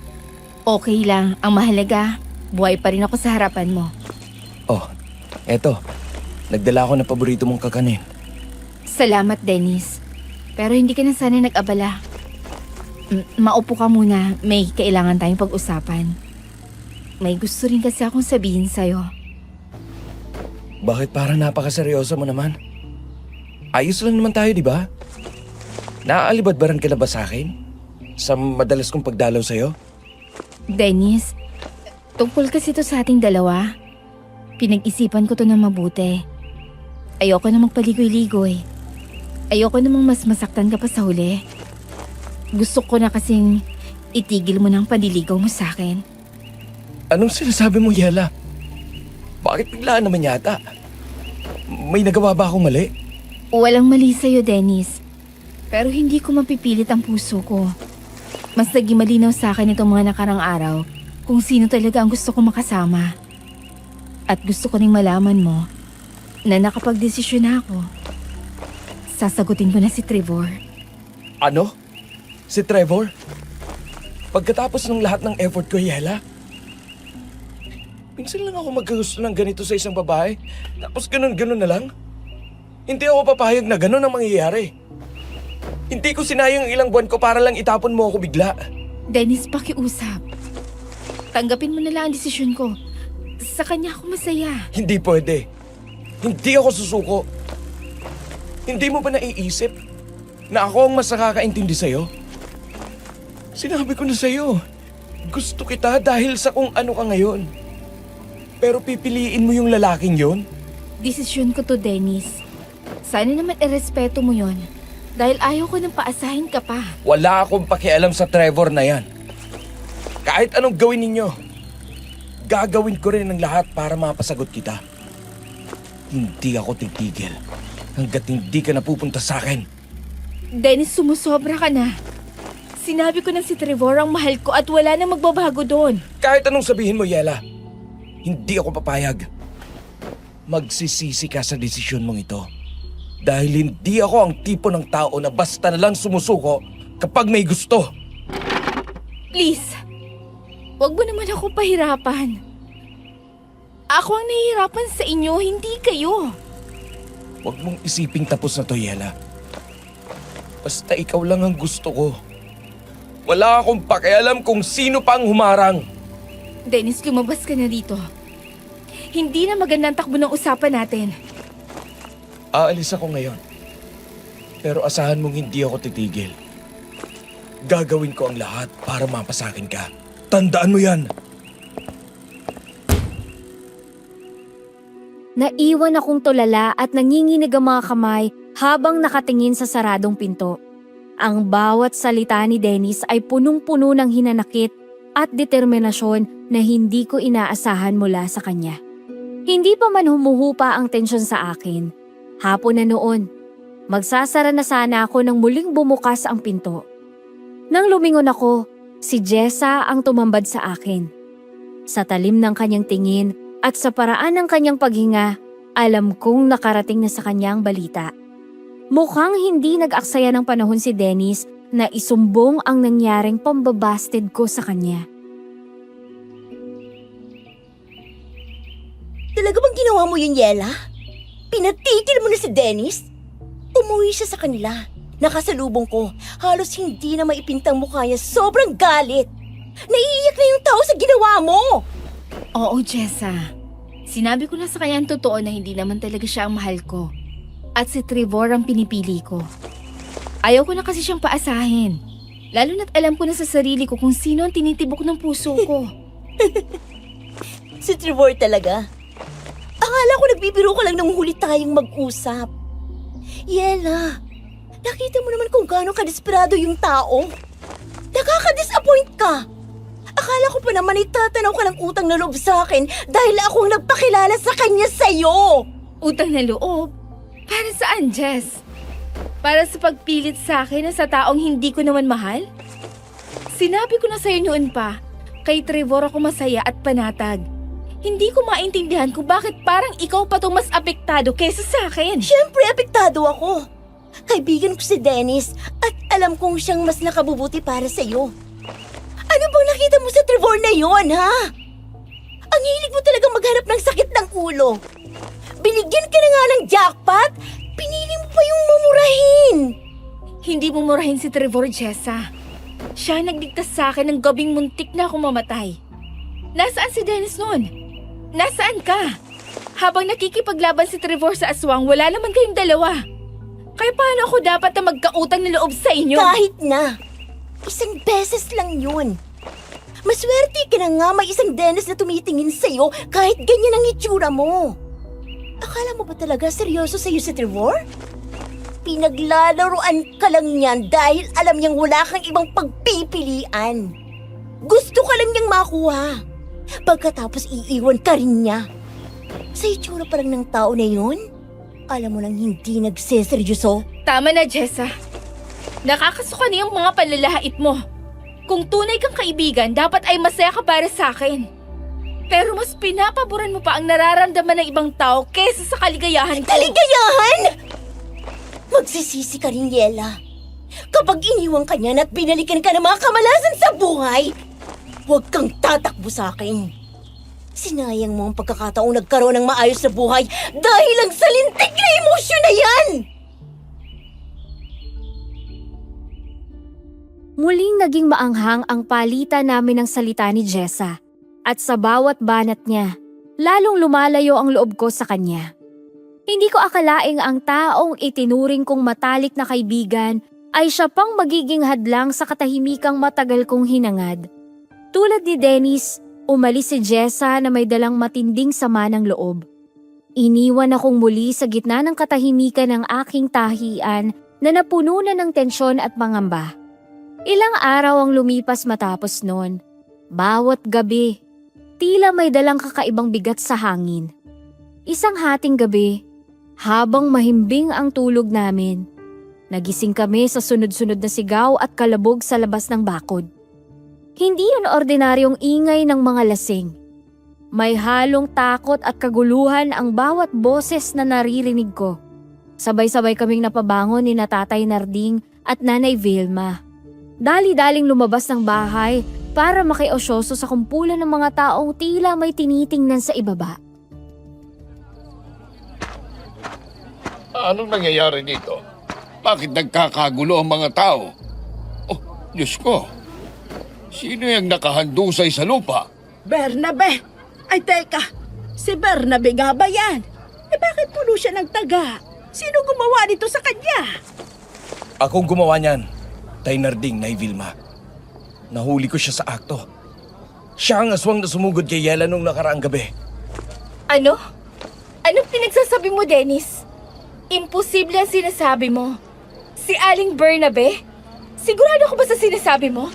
Okay lang. Ang mahalaga, buhay pa rin ako sa harapan mo. Oh, eto. Nagdala ako ng paborito mong kakanin. Salamat, Dennis. Pero hindi ka na sana nag-abala. Maupo ka muna. May kailangan tayong pag-usapan. May gusto rin kasi akong sabihin sa'yo. Bakit parang napakaseryoso mo naman? Ayos lang naman tayo, di ba? Naaalibadbaran ka na ba sa akin? Sa madalas kong pagdalaw sa'yo? Dennis, tungkol kasi to sa ating dalawa. Pinag-isipan ko to na mabuti. Ayoko na magpaligoy-ligoy. Ayoko namang mas masaktan ka pa sa huli. Gusto ko na kasing itigil mo ng panliligaw mo sa akin. Anong sinasabi mo, Yela? Bakit biglaan naman yata? May nagawa ba akong mali? Walang mali sa'yo, Dennis. Pero hindi ko mapipilit ang puso ko. Mas naging malinaw sa akin itong mga nakarang araw kung sino talaga ang gusto ko makasama. At gusto ko ring malaman mo na nakapagdesisyon na ako. Sasagutin ko na si Trevor. Ano? Si Trevor? Pagkatapos ng lahat ng effort ko, Yela? Minsan lang ako magkagusto ng ganito sa isang babae, tapos ganun-ganun na lang. Hindi ako papayag na ganun ang mangyayari. Hindi ko sinayang ang ilang buwan ko para lang itapon mo ako bigla. Dennis, pakiusap. Tanggapin mo na lang ang desisyon ko. Sa kanya ako masaya. Hindi pwede. Hindi ako susuko. Hindi mo ba naiisip na ako ang mas nakakaintindi sa'yo? Sinabi ko na sa'yo, gusto kita dahil sa kung ano ka ngayon. Pero pipiliin mo yung lalaking yon? Desisyon ko to, Dennis. Sana naman irespeto mo yon. Dahil ayaw ko nang paasahin ka pa. Wala akong pakialam sa Trevor na yan. Kahit anong gawin ninyo, gagawin ko rin ang lahat para mapasagot kita. Hindi ako titigil hanggat hindi ka napupunta sa akin. Dennis, sumusobra ka na. Sinabi ko na si Trevor ang mahal ko at wala nang magbabago doon. Kahit anong sabihin mo, Yela, hindi ako papayag. Magsisisi ka sa desisyon mong ito. Dahil hindi ako ang tipo ng tao na basta na lang sumusuko kapag may gusto. Please, wag mo naman ako pahirapan. Ako ang nahihirapan sa inyo, hindi kayo. Huwag mong isiping tapos na to, Yela. Basta ikaw lang ang gusto ko. Wala akong pakialam kung sino pa ang humarang. Dennis, lumabas ka na dito. Hindi na magandang takbo ng usapan natin. Aalis ako ngayon. Pero asahan mong hindi ako titigil. Gagawin ko ang lahat para mapasakin ka. Tandaan mo yan! Naiwan akong tulala at nanginginig ang mga kamay habang nakatingin sa saradong pinto. Ang bawat salita ni Dennis ay punong-puno ng hinanakit at determinasyon na hindi ko inaasahan mula sa kanya. Hindi pa man humuhupa ang tensyon sa akin. Hapon na noon. Magsasara na sana ako nang muling bumukas ang pinto. Nang lumingon ako, si Jessa ang tumambad sa akin. Sa talim ng kanyang tingin at sa paraan ng kanyang paghinga, alam kong nakarating na sa kanyang balita. Mukhang hindi nag-aksaya ng panahon si Dennis na isumbong ang nangyaring pambabasted ko sa kanya. Talaga bang ginawa mo yun, Yela? Pinatigil mo na si Dennis? Umuwi siya sa kanila. Nakasalubong ko. Halos hindi na maipintang mukha niya. Sobrang galit. Naiiyak na yung tao sa ginawa mo. Oo, Jessa. Sinabi ko na sa kanya ang totoo na hindi naman talaga siya ang mahal ko. At si Trevor ang pinipili ko. Ayaw ko na kasi siyang paasahin. Lalo na't alam ko na sa sarili ko kung sino ang tinitibok ng puso ko. Si Trevor talaga. Akala ko nagbibiro ka lang nung huli tayong mag-usap. Yela, nakita mo naman kung gaano kadesperado yung tao. Nakaka-disappoint ka. Akala ko pa naman itatanaw ka ng utang na loob sa akin dahil ako ang nagpakilala sa kanya sa'yo. Utang na loob? Para saan, Jess? Para sa pagpilit sa akin na sa taong hindi ko naman mahal? Sinabi ko na sa'yo noon pa, kay Trevor ako masaya at panatag. Hindi ko maintindihan kung bakit parang ikaw pa tong mas apektado kaysa sa akin. Siyempre, apektado ako. Kaibigan ko si Dennis at alam kong siyang mas nakabubuti para sa'yo. Ano bang nakita mo sa Trevor na yon, ha? Ang hilig mo talagang maghanap ng sakit ng ulo. Binigyan ka na nga ng jackpot, pinili mo pa yung mamurahin. Hindi mo murahin si Trevor, Jessa. Siya nagligtas sa akin ng gabing muntik na akong mamatay. Nasaan si Dennis noon? Nasaan ka? Habang nakikipaglaban si Trevor sa aswang, wala naman kayong dalawa. Kaya paano ako dapat na magkautang na loob sa inyo? Kahit na. Isang beses lang yun. Maswerte ka na nga may isang Dennis na tumitingin sa'yo kahit ganyan ang itsura mo. Akala mo ba talaga seryoso sa'yo si Trevor? Pinaglalaroan ka lang niyan dahil alam niyang wala kang ibang pagpipilian. Gusto ka lang niyang makuha. Pagkatapos iiwan ka rin niya. Sa itsura pa lang ng tao na yun, alam mo nang hindi nagseseryoso. Tama na, Jessa. Nakakasuka na yung mga palalahait mo. Kung tunay kang kaibigan, dapat ay masaya ka para sa akin. Pero mas pinapaboran mo pa ang nararamdaman ng ibang tao kesa sa kaligayahan ko. Kaligayahan? Magsisisi ka rin, Yela. Kapag iniwang ka niyan at binalikan ka ng mga kamalasan sa buhay, huwag kang tatakbo sa akin. Sinayang mo ang pagkakataong nagkaroon ng maayos na buhay dahil lang sa lintik na emosyon na yan! Muling naging maanghang ang palitan namin ng salita ni Jessa. At sa bawat banat niya, lalong lumalayo ang loob ko sa kanya. Hindi ko akalaing ang taong itinuring kong matalik na kaibigan ay siya pang magiging hadlang sa katahimikang matagal kong hinangad. Tulad ni Dennis, umalis si Jessa na may dalang matinding sama ng loob. Iniwan akong muli sa gitna ng katahimikan ng aking tahian na napuno na ng tensyon at pangamba. Ilang araw ang lumipas matapos noon. Bawat gabi, tila may dalang kakaibang bigat sa hangin. Isang hating gabi, habang mahimbing ang tulog namin, nagising kami sa sunod-sunod na sigaw at kalabog sa labas ng bakod. Hindi yun ordinaryong ingay ng mga lasing. May halong takot at kaguluhan ang bawat boses na naririnig ko. Sabay-sabay kaming napabangon ni Tatay Narding at Nanay Vilma. Dali-daling lumabas ng bahay para makiosyoso sa kumpulan ng mga taong tila may tinitingnan sa ibaba. Anong nangyayari dito? Bakit nagkakagulo ang mga tao? Oh, Diyos ko. Sino yung nakahandusay sa lupa? Bernabe! Ay teka, si Bernabe nga ba yan? Bakit puno siya ng taga? Sino gumawa nito sa kanya? Akong gumawa niyan, Tay Narding, Nay Vilma. Nahuli ko siya sa akto. Siya ang aswang na sumugod kay Yela nung nakaraang gabi. Ano? Anong pinagsasabi mo, Dennis? Imposible ang sinasabi mo. Si Aling Bernabe? Sigurado ko ba sa sinasabi mo?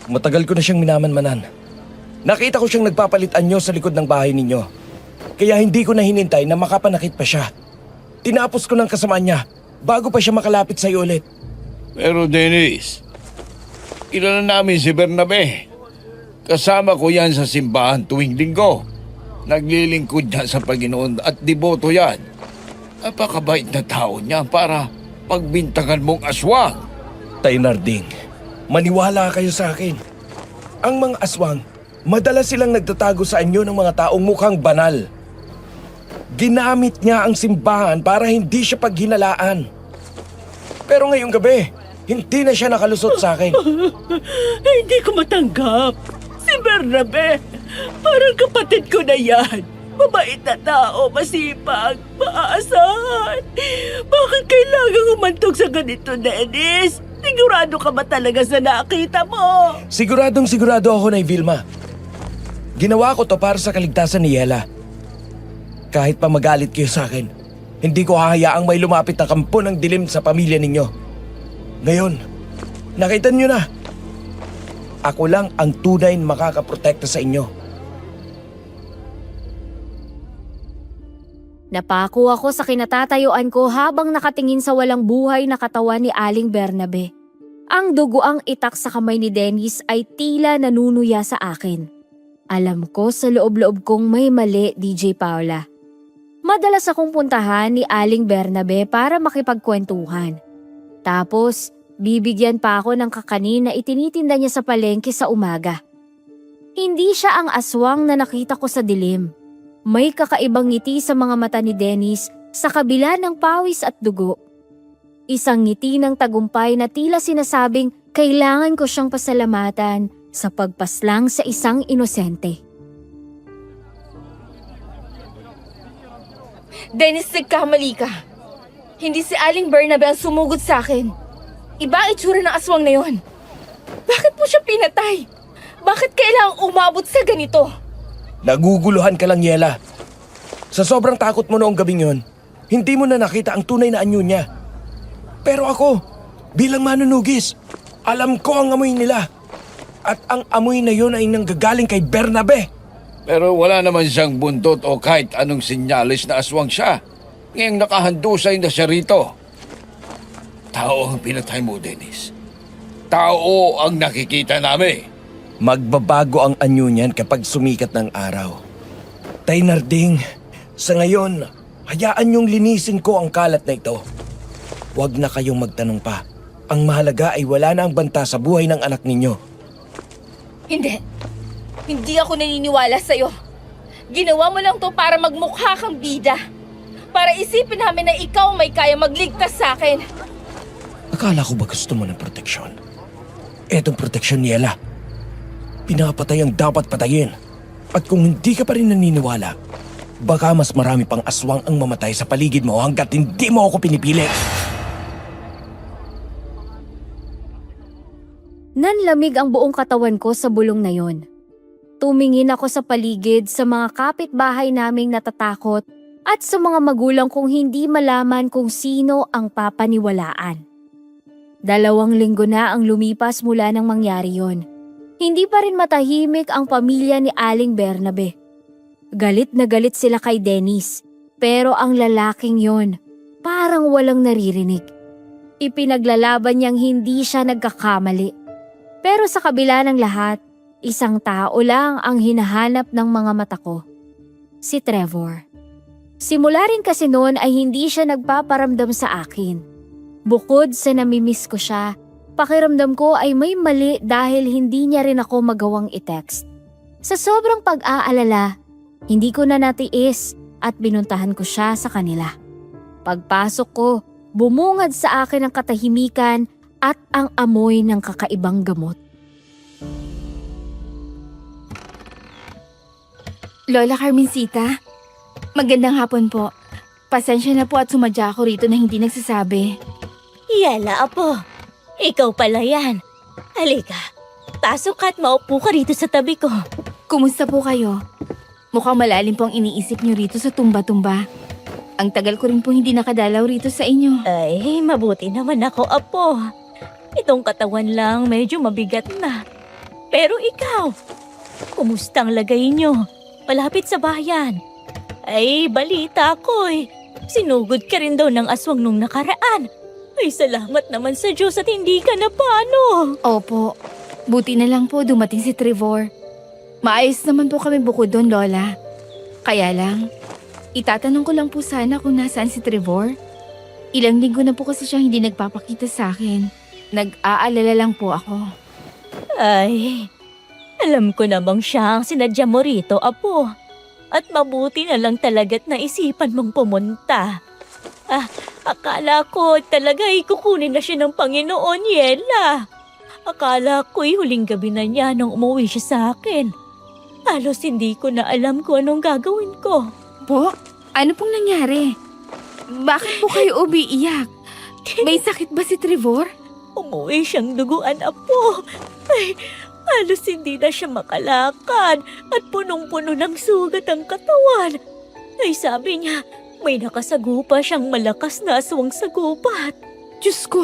Matagal ko na siyang minamanmanan. Nakita ko siyang nagpapalit anyo sa likod ng bahay ninyo. Kaya hindi ko na hinintay na makapanakit pa siya. Tinapos ko ng kasamaan niya bago pa siya makalapit sa'yo ulit. Pero Dennis, kilala namin si Bernabe. Kasama ko yan sa simbahan tuwing linggo. Naglilingkod niya sa Panginoon at deboto yan. Napakabait na tao niya para pagbintangan mong aswang. Tay Narding, maniwala kayo sa akin. Ang mga aswang, madalas silang nagtatago sa anyo ng mga taong mukhang banal. Ginamit niya ang simbahan para hindi siya paghinalaan. Pero ngayong gabi, hindi na siya nakalusot sa akin. Hindi ko matanggap. Si Bernabe, parang kapatid ko na yan. Mabait na tao, masipag, maaasahan. Bakit kailangan humantog sa ganito, Dennis? Sigurado ka ba talaga sa nakita mo? Siguradong sigurado ako na Vilma. Ginawa ko to para sa kaligtasan ni Yela. Kahit pa magalit kayo sa akin, hindi ko hahayaang may lumapit na kampo ng dilim sa pamilya ninyo. Ngayon, nakita niyo na. Ako lang ang tunay na makakaprotekta sa inyo. Napako ako sa kinatatayuan ko habang nakatingin sa walang buhay na katawan ni Aling Bernabe. Ang dugoang itak sa kamay ni Dennis ay tila nanunuya sa akin. Alam ko sa loob-loob kong may mali, DJ Paula. Madalas akong puntahan ni Aling Bernabe para makipagkwentuhan. Tapos, bibigyan pa ako ng kakanin na itinitinda niya sa palengke sa umaga. Hindi siya ang aswang na nakita ko sa dilim. May kakaibang ngiti sa mga mata ni Dennis sa kabila ng pawis at dugo. Isang ngiti ng tagumpay na tila sinasabing kailangan ko siyang pasalamatan sa pagpaslang sa isang inosente. Dennis, nagkamali ka. Hindi si Aling Bernabe ang sumugod sa akin. Iba ang itsura ng aswang na yon. Bakit po siya pinatay? Bakit kailangang umabot sa ganito? Naguguluhan ka lang, Yela. Sa sobrang takot mo noong gabing yon, hindi mo na nakita ang tunay na anyo niya. Pero ako, bilang manunugis, alam ko ang amoy nila. At ang amoy na yon ay nanggagaling kay Bernabe. Pero wala naman siyang buntot o kahit anong sinyalis na aswang siya. Ngayong nakahandusay na siya rito. Tao ang pinatay mo, Dennis. Tao ang nakikita namin. Magbabago ang anyo niyan kapag sumikat ng araw. Tay Narding, sa ngayon, hayaan niyong linisin ko ang kalat na ito. Huwag na kayong magtanong pa. Ang mahalaga ay wala na ang banta sa buhay ng anak ninyo. Hindi. Hindi ako naniniwala sa'yo. Ginawa mo lang to para magmukha kang bida. Para isipin namin na ikaw may kaya magligtas sa akin. Akala ko ba gusto mo ng proteksyon? Etong proteksyon, Yela. Pinapatay ang dapat patayin. At kung hindi ka pa rin naniniwala, baka mas marami pang aswang ang mamatay sa paligid mo hanggat hindi mo ako pinipili. Nanlamig ang buong katawan ko sa bulong na yon. Tumingin ako sa paligid sa mga kapitbahay naming natatakot at sa mga magulang kong hindi malaman kung sino ang papaniwalaan. 2 linggo na ang lumipas mula nang mangyari yon. Hindi pa rin matahimik ang pamilya ni Aling Bernabe. Galit na galit sila kay Dennis, pero ang lalaking yon parang walang naririnig. Ipinaglalaban niyang hindi siya nagkakamali. Pero sa kabila ng lahat, isang tao lang ang hinahanap ng mga mata ko. Si Trevor. Simula rin kasi noon ay hindi siya nagpaparamdam sa akin. Bukod sa namimiss ko siya, pakiramdam ko ay may mali dahil hindi niya rin ako magawang i-text. Sa sobrang pag-aalala, hindi ko na natiis at binuntahan ko siya sa kanila. Pagpasok ko, bumungad sa akin ang katahimikan at ang amoy ng kakaibang gamot. Lola Carmencita, magandang hapon po. Pasensya na po at sumadya ako rito na hindi nagsasabi. Yela, apo. Ikaw pala yan. Halika, pasok ka at maupo ka rito sa tabi ko. Kumusta po kayo? Mukhang malalim po ang iniisip niyo rito sa tumba-tumba. Ang tagal ko rin po hindi nakadalaw rito sa inyo. Ay, mabuti naman ako, apo. Itong katawan lang medyo mabigat na. Pero ikaw, kumusta ang lagay niyo? Malapit sa bayan. Ay, balita ko eh. Sinugod ka rin daw ng aswang nung nakaraan. Ay, salamat naman sa Diyos at hindi ka na paano. Opo, buti na lang po dumating si Trevor. Maayos naman po kami bukod doon, Lola. Kaya lang, itatanong ko lang po sana kung nasaan si Trevor. Ilang linggo na po kasi siyang hindi nagpapakita sa akin. Nag-aalala lang po ako. Ay, alam ko namang siya ang sinadya mo rito, apo. At mabuti na lang talaga't naisipan mong pumunta. Akala ko talaga kukunin na siya ng Panginoon, Yela. Akala ko'y huling gabi na niya nung umuwi siya sa akin. Halos hindi ko na alam kung anong gagawin ko. Po, ano pong nangyari? Bakit po kayo umiiyak? May sakit ba si Trevor? Umuwi siyang duguan, Apo. Ay, halos hindi na siya makalakad at punong-puno ng sugat ang katawan. Ay, sabi niya, may nakasagupa siyang malakas na aswang sagupat. Diyos ko,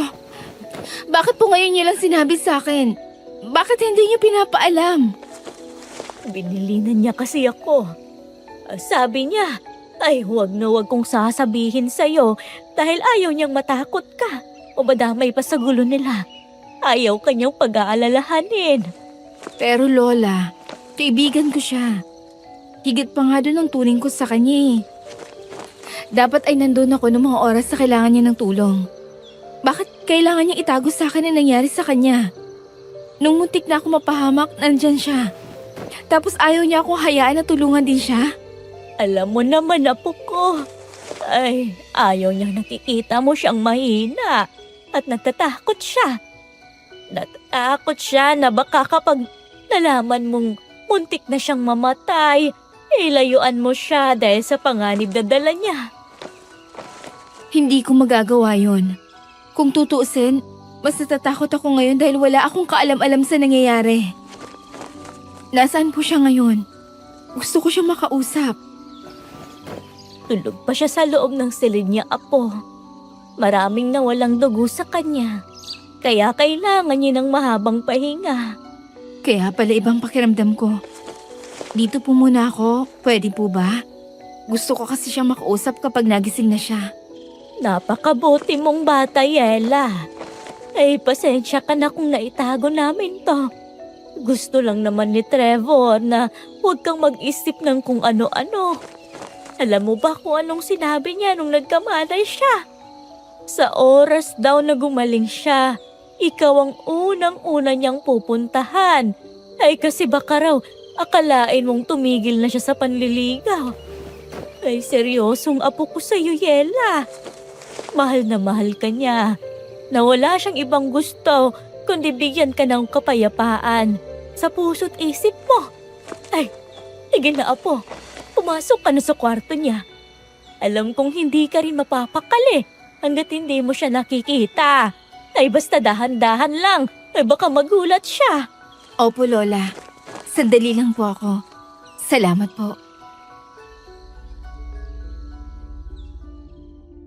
bakit po ngayon niya lang sinabi sa akin? Bakit hindi niyo pinapaalam? Binilinan niya kasi ako. Sabi niya, ay huwag na huwag kong sasabihin sa'yo dahil ayaw niyang matakot ka o madamay pa sa gulo nila. Ayaw kanyang pag-aalalahanin. Pero Lola, kaibigan ko siya. Higit pa nga doon ang turing ko sa kanya eh. Dapat ay nandun ako ng mga oras na kailangan niya ng tulong. Bakit kailangan niyang itago sa akin ang nangyari sa kanya? Nung muntik na ako mapahamak, nandyan siya. Tapos ayaw niya akong hayaan na tulungan din siya? Alam mo naman, Apo ko. Ay, ayaw niyang nakikita mo siyang mahina at natatakot siya. Natatakot siya na baka kapag nalaman mong muntik na siyang mamatay, ilayuan mo siya dahil sa panganib na dala niya. Hindi ko magagawa yon. Kung tutuusin, mas natatakot ako ngayon dahil wala akong kaalam-alam sa nangyayari. Nasaan po siya ngayon? Gusto ko siya makausap. Tulog pa siya sa loob ng silid niya, Apo. Maraming nawalang dugo sa kanya. Kaya kailangan niya ng mahabang pahinga. Kaya pala ibang pakiramdam ko. Dito po muna ako, pwede po ba? Gusto ko kasi siyang makausap kapag nagising na siya. Napakabuti mong bata, Yela. Ay, pasensya ka na kung naitago namin to. Gusto lang naman ni Trevor na huwag kang mag-isip ng kung ano-ano. Alam mo ba kung anong sinabi niya nung nagkamalay siya? Sa oras daw na gumaling siya, ikaw ang unang-una niyang pupuntahan. Ay kasi baka raw akalain mong tumigil na siya sa panliligaw. Ay seryosong apo ko sa'yo, Yela. Mahal na mahal ka niya. Na wala siyang ibang gusto kundi bigyan ka ng kapayapaan sa puso't isip mo. Ay, sige na Apo. Pumasok ka na sa kwarto niya. Alam kong hindi ka rin mapapakali hanggat hindi mo siya nakikita. Ay basta dahan-dahan lang. Ay baka magulat siya. Opo, Lola. Sandali lang po ako. Salamat po.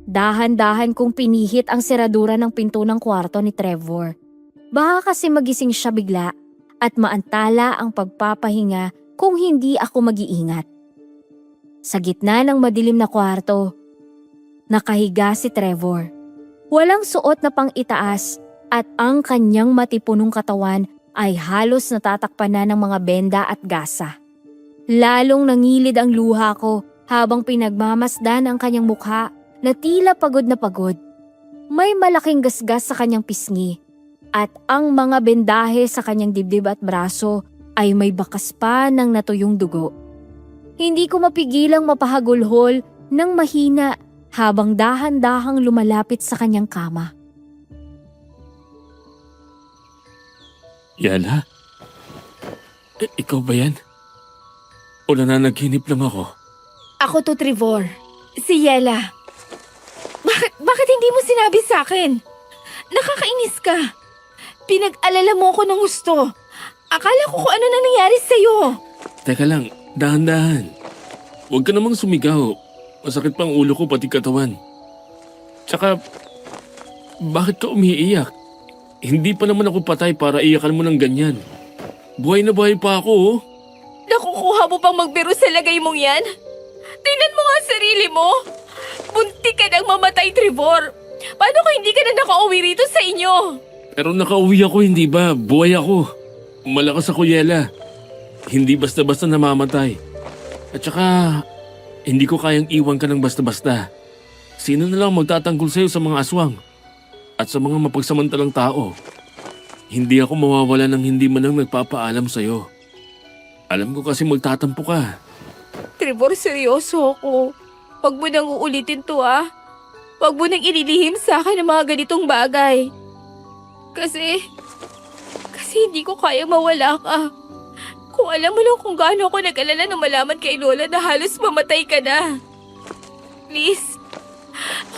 Dahan-dahan kong pinihit ang seradura ng pinto ng kwarto ni Trevor. Baka kasi magising siya bigla at maantala ang pagpapahinga kung hindi ako mag-iingat. Sa gitna ng madilim na kwarto, nakahiga si Trevor. Walang suot na pang-itaas at ang kanyang matipunong katawan ay halos natatakpan na ng mga benda at gasa. Lalong nangilid ang luha ko habang pinagmamasdan ang kanyang mukha na tila pagod na pagod. May malaking gasgas sa kanyang pisngi at ang mga bendahe sa kanyang dibdib at braso ay may bakas pa ng natuyong dugo. Hindi ko mapigilang mapahagulhol ng mahina habang dahan-dahang lumalapit sa kanyang kama. Yala? Ikaw ba yan? O nananaginip lang ako? Ako to, Trevor. Si Yela. Bakit hindi mo sinabi sa akin? Nakakainis ka. Pinag-alala mo ko ng gusto. Akala ko kung ano na nangyari sa'yo. Teka lang, dahan-dahan. Huwag ka namang sumigaw. Masakit pang ulo ko pati katawan. Tsaka, bakit ka umiiyak? Hindi pa naman ako patay para iyakan mo ng ganyan. Buhay na buhay pa ako, oh. Nakukuha mo pang magbiro sa lagay mong yan? Tingnan mo nga sarili mo. Buntik ka nang mamatay, Trevor. Paano kung hindi ka na nakauwi rito sa inyo? Pero nakauwi ako, hindi ba? Buhay ako. Malakas ako, Yela. Hindi basta-basta namamatay. At saka, hindi ko kayang iwan ka ng basta-basta. Sino na lang magtatanggol sa'yo sa mga aswang? At sa mga mapagsamantalang tao? Hindi ako mawawala ng hindi man lang nagpapaalam sa'yo. Alam ko kasi magtatampo ka. Trevor, seryoso ako. Huwag mo nang uulitin to, ah. Huwag mo nang ililihim sa akin ang mga ganitong bagay. Kasi hindi ko kaya mawala ka. Kung alam mo lang kung gaano ako nag-alala nang malaman kay Lola na halos mamatay ka na. Please,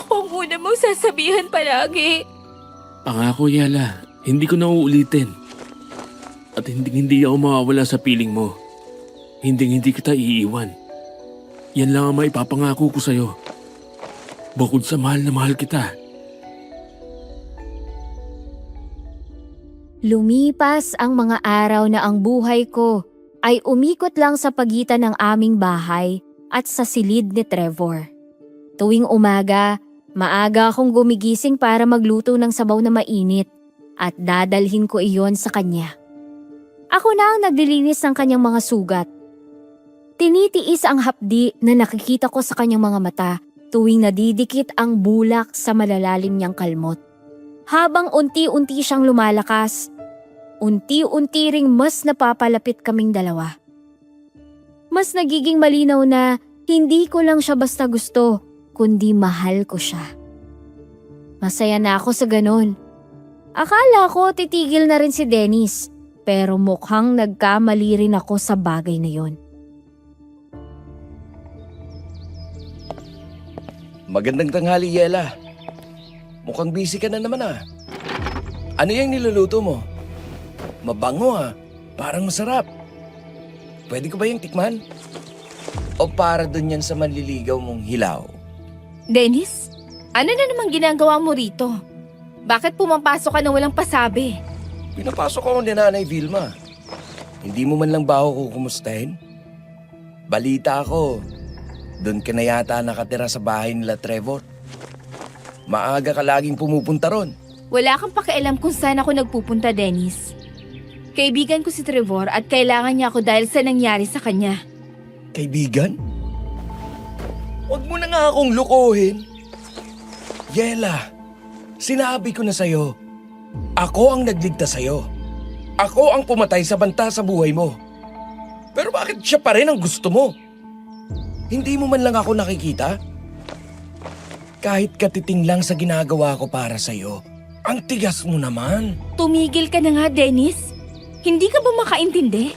ako ang una mong sasabihan palagi. Pangako, Yela, hindi ko na uulitin. At hindi ako mawawala sa piling mo. Hindi kita iiwan. Yan lang ang maipapangako ko sa'yo. Bukod sa mahal na mahal kita. Lumipas ang mga araw na ang buhay ko ay umikot lang sa pagitan ng aming bahay at sa silid ni Trevor. Tuwing umaga, maaga akong gumigising para magluto ng sabaw na mainit at dadalhin ko iyon sa kanya. Ako na ang naglilinis ng kanyang mga sugat. Tinitiis ang hapdi na nakikita ko sa kanyang mga mata tuwing nadidikit ang bulak sa malalalim niyang kalmot. Habang unti-unti siyang lumalakas, unti-unti ring mas napapalapit kaming dalawa. Mas nagiging malinaw na hindi ko lang siya basta gusto, kundi mahal ko siya. Masaya na ako sa ganun. Akala ko titigil na rin si Dennis, pero mukhang nagkamali rin ako sa bagay na yon. Magandang tanghali, Yela. Mukhang busy ka na naman ah. Ano yung niluluto mo? Mabango ah. Parang masarap. Pwede ko ba yung tikman? O para dun yan sa manliligaw mong hilaw? Dennis, ano na namang ginagawa mo rito? Bakit pumapasok ka na walang pasabi? Pinapasok ako ni Nanay Vilma. Hindi mo man lang ba ako kukumustahin? Balita ako, doon ka na yata nakatira sa bahay nila Trevor. Maaga ka laging pumupunta ron. Wala kang pakialam kung saan ako nagpupunta, Dennis. Kaibigan ko si Trevor at kailangan niya ako dahil sa nangyari sa kanya. Kaibigan? Huwag mo na nga akong lukuhin. Yela, sinabi ko na sa'yo, ako ang nagligtas sa'yo. Ako ang pumatay sa banta sa buhay mo. Pero bakit siya pa rin ang gusto mo? Hindi mo man lang ako nakikita? Kahit katiting lang sa ginagawa ko para sa'yo, ang tigas mo naman. Tumigil ka na nga, Dennis. Hindi ka ba makaintindi?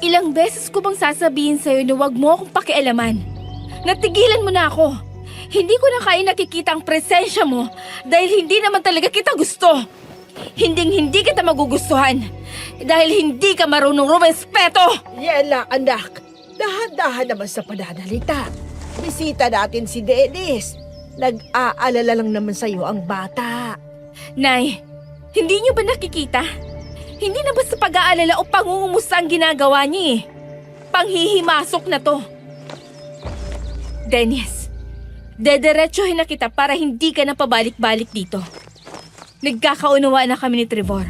Ilang beses ko bang sasabihin sa'yo na huwag mo akong pakialaman? Natigilan mo na ako. Hindi ko na kaya nakikita ang presensya mo dahil hindi naman talaga kita gusto. Hindi kita magugustuhan dahil hindi ka marunong rumespeto. Yela, anak. Dahan-dahan naman sa pananalita. Bisita natin si Dennis. Nag-aalala lang naman sa'yo ang bata. Nay, hindi niyo ba nakikita? Hindi na ba sa pag-aalala o pangungumusta ang ginagawa niya eh? Panghihimasok na to. Dennis, dederechohin na kita para hindi ka na pabalik-balik dito. Nagkakaunawaan na kami ni Trevor.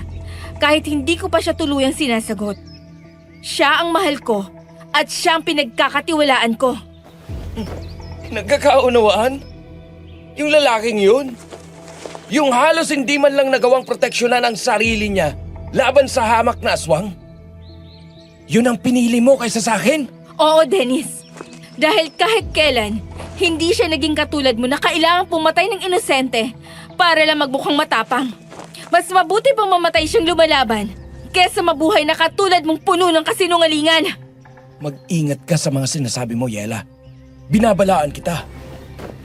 Kahit hindi ko pa siya tuluyang sinasagot. Siya ang mahal ko at siya ang pinagkakatiwalaan ko. Nagkakaunawaan? Yung lalaking yun? Yung halos hindi man lang nagawang proteksyonan ang sarili niya laban sa hamak na aswang? Yun ang pinili mo kaysa sa akin? Oo, Dennis. Dahil kahit kailan, hindi siya naging katulad mo na kailangang pumatay ng inosente para lang magmukhang matapang. Mas mabuti pang mamatay siyang lumalaban kesa mabuhay na katulad mong puno ng kasinungalingan. Mag-ingat ka sa mga sinasabi mo, Yela. Binabalaan kita.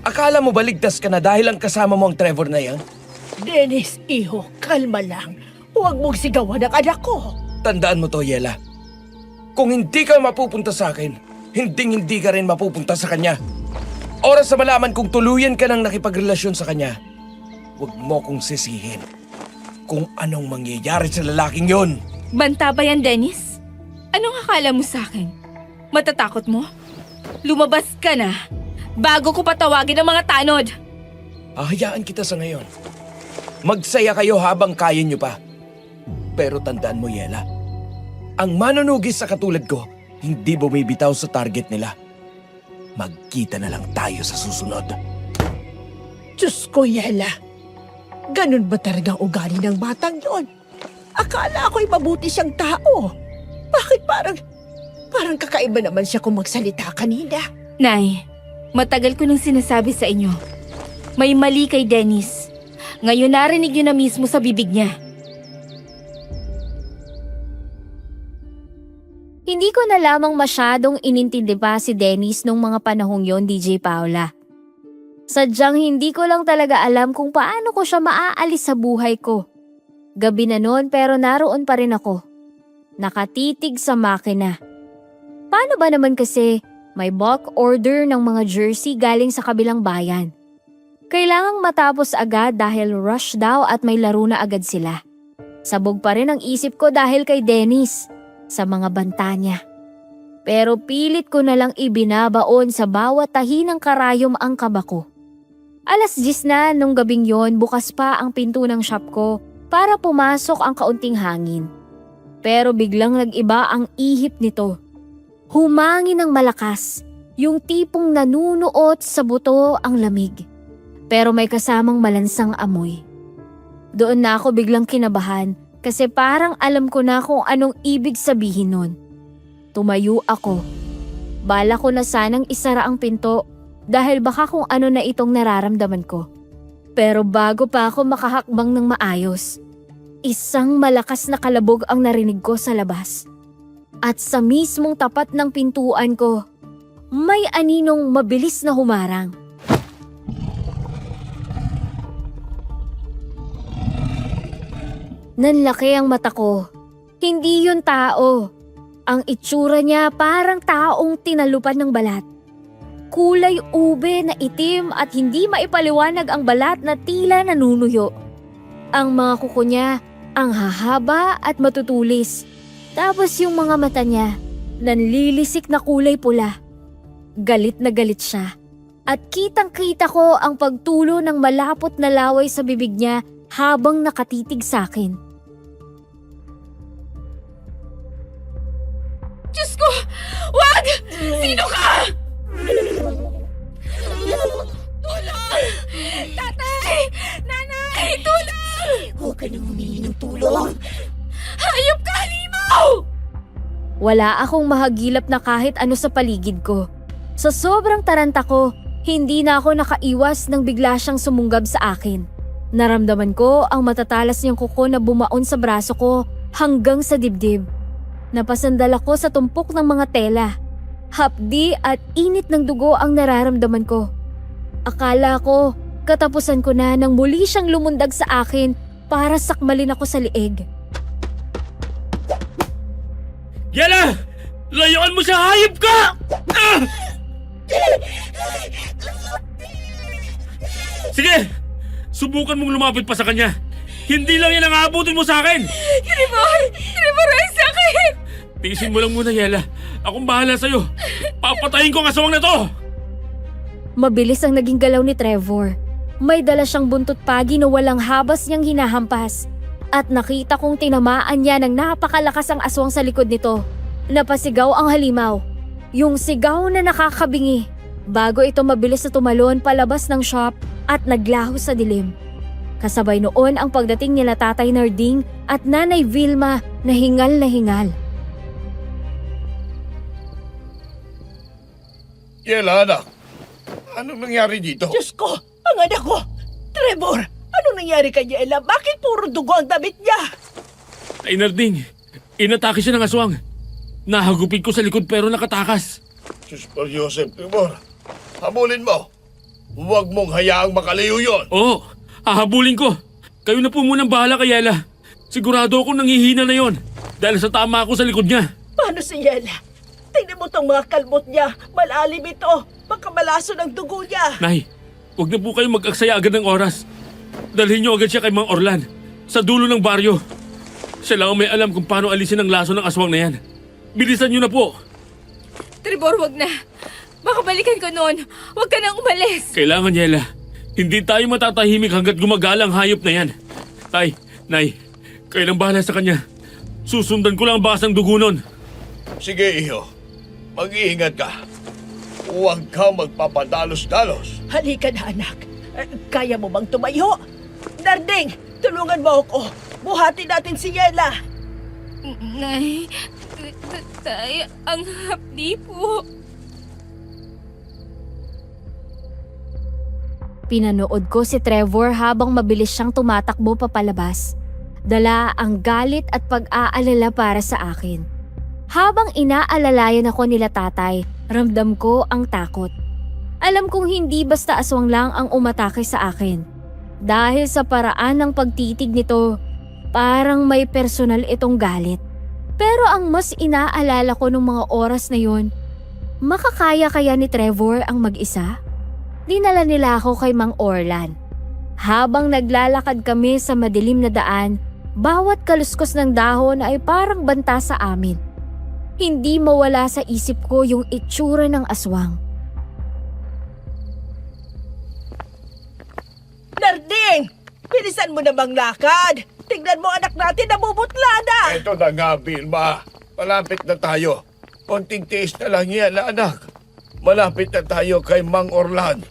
Akala mo ba ligtas ka na dahil ang kasama mo ang Trevor na yan? Dennis, iho, kalma lang. Huwag mong sigawan ang anak ko. Tandaan mo to, Yela. Kung hindi ka mapupunta sa akin, hindi ka rin mapupunta sa kanya. Oras na malaman kung tuluyan ka nang nakipagrelasyon sa kanya, huwag mo kong sisihin kung anong mangyayari sa lalaking yon. Banta ba yan, Dennis? Anong akala mo sa akin? Matatakot mo? Lumabas ka na bago ko patawagin ang mga tanod. Hahayaan kita sa ngayon. Magsaya kayo habang kaya nyo pa. Pero tandaan mo, Yela, ang manunugis sa katulad ko, hindi bumibitaw sa target nila. Magkita na lang tayo sa susunod. Diyos ko, Yela. Ganun ba talagang ugali ng batang yon? Akala ko'y mabuti siyang tao. Bakit parang Parang kakaiba naman siya kung magsalita kanina. Nay, matagal ko nang sinasabi sa inyo. May mali kay Dennis. Ngayon narinig niyo na mismo sa bibig niya. Hindi ko na lamang masyadong inintindi pa si Dennis nung mga panahong yon, DJ Paula. Sadyang hindi ko lang talaga alam kung paano ko siya maaalis sa buhay ko. Gabi na noon pero naroon pa rin ako. Nakatitig sa makina. Paano ba naman kasi may bulk order ng mga jersey galing sa kabilang bayan? Kailangang matapos agad dahil rush daw at may laro na agad sila. Sabog pa rin ang isip ko dahil kay Dennis sa mga banta niya. Pero pilit ko na lang ibinabaon sa bawat tahi ng karayom ang kaba ko. 10:00 na nung gabing yon, bukas pa ang pinto ng shop ko para pumasok ang kaunting hangin. Pero biglang nag-iba ang ihip nito. Humangin ng malakas, yung tipong nanunuot sa buto ang lamig. Pero may kasamang malansang amoy. Doon na ako biglang kinabahan kasi parang alam ko na kung anong ibig sabihin nun. Tumayo ako. Bala ko na sanang isara ang pinto dahil baka kung ano na itong nararamdaman ko. Pero bago pa ako makahakbang ng maayos, isang malakas na kalabog ang narinig ko sa labas. At sa mismong tapat ng pintuan ko, may aninong mabilis na humarang. Nanlaki ang mata ko. Hindi yun tao. Ang itsura niya parang taong tinalupan ng balat. Kulay ube na itim at hindi maipaliwanag ang balat na tila nanunuyo. Ang mga kuko niya ang hahaba at matutulis. Tapos yung mga mata niya, nanlilisik na kulay pula. Galit na galit siya. At kitang-kita ko ang pagtulo ng malapot na laway sa bibig niya habang nakatitig sa akin. Diyos ko! Wag! Sino ka? Tulong! Tatay! Nanay! Tulong! Huwag ka nang humingi ng tulong. Hayop ka, halimaw! Wala akong mahagilap na kahit ano sa paligid ko. Sa sobrang taranta ko, hindi na ako nakaiwas nang bigla siyang sumunggab sa akin. Naramdaman ko ang matatalas niyang kuko na bumaon sa braso ko hanggang sa dibdib. Napasandal ako sa tumpok ng mga tela. Hapdi at init ng dugo ang nararamdaman ko. Akala ko, katapusan ko na nang muli siyang lumundag sa akin para sakmalin ako sa liig. Yela! Layuan mo siya, hayop ka! Ah! Sige! Subukan mong lumapit pa sa kanya. Hindi lang yan ang aabutin mo sa akin! Trevor, ay sakit! Tiisin mo lang muna, Yela. Akong bahala sa'yo. Papatayin ko ang asawang na to! Mabilis ang naging galaw ni Trevor. May dala siyang buntot pagi na walang habas niyang hinahampas. At nakita kong tinamaan niya ng napakalakas ang aswang sa likod nito. Napasigaw ang halimaw. Yung sigaw na nakakabingi. Bago ito mabilis na tumalon palabas ng shop at naglaho sa dilim. Kasabay noon ang pagdating nila Tatay Narding at Nanay Vilma na hingal na hingal. Yela, anak. Anong nangyari dito? Diyos ko! Ang anak ko! Trevor! Anong nangyari kay Yela? Bakit puro dugo ang damit niya? Ay, Narding. Inatake siya ng aswang. Nahagupit ko sa likod pero nakatakas. Diyos por Joseph, Trevor. Habulin mo. Huwag mong hayaang makalayo yun. Oo, hahabulin ko. Kayo na po munang bahala kay Yela. Sigurado ako nanghihina na yon dahil sa tama ako sa likod niya. Paano si Yela? Tingnan mo tong mga kalbot niya. Malalim ito. Baka malaso ng dugo niya. Nay, huwag na po kayo mag-aksaya agad ng oras. Dalhin niyo agad siya kay Mang Orlan sa dulo ng baryo. Siya lang ang may alam kung paano alisin ang laso ng aswang na yan. Bilisan niyo na po. Trevor, wag na. Baka balikan ko noon. Wag ka nang umalis. Kailangan, Yela. Hindi tayo matatahimik hanggat gumagala ang hayop na yan. Tay, Nay, kayo lang bahala sa kanya. Susundan ko lang ang bakas ng dugo nun. Sige, iho. Mag-iingat ka. Huwag ka magpapadalos-dalos. Halika na, anak. Kaya mo bang tumayo? Narding, tulungan mo ako. Buhatin natin si Yela. Nay, Tay, ang hapdi po. Pinanood ko si Trevor habang mabilis siyang tumatakbo papalabas. Dala ang galit at pag-aalala para sa akin. Habang inaalalayan ako nila tatay, ramdam ko ang takot. Alam kong hindi basta aswang lang ang umatake sa akin. Dahil sa paraan ng pagtitig nito, parang may personal itong galit. Pero ang mas inaalala ko nung mga oras na yon, makakaya kaya ni Trevor ang mag-isa? Dinala nila ako kay Mang Orlan. Habang naglalakad kami sa madilim na daan, bawat kaluskos ng dahon ay parang banta sa amin. Hindi mawala sa isip ko yung itsura ng aswang. Narding! Bilisan mo namang lakad! Tingnan mo anak natin, namumutla na! Ito na nga, Vilma. Malapit na tayo. Konting tiis na lang yan, anak. Malapit na tayo kay Mang Orlan.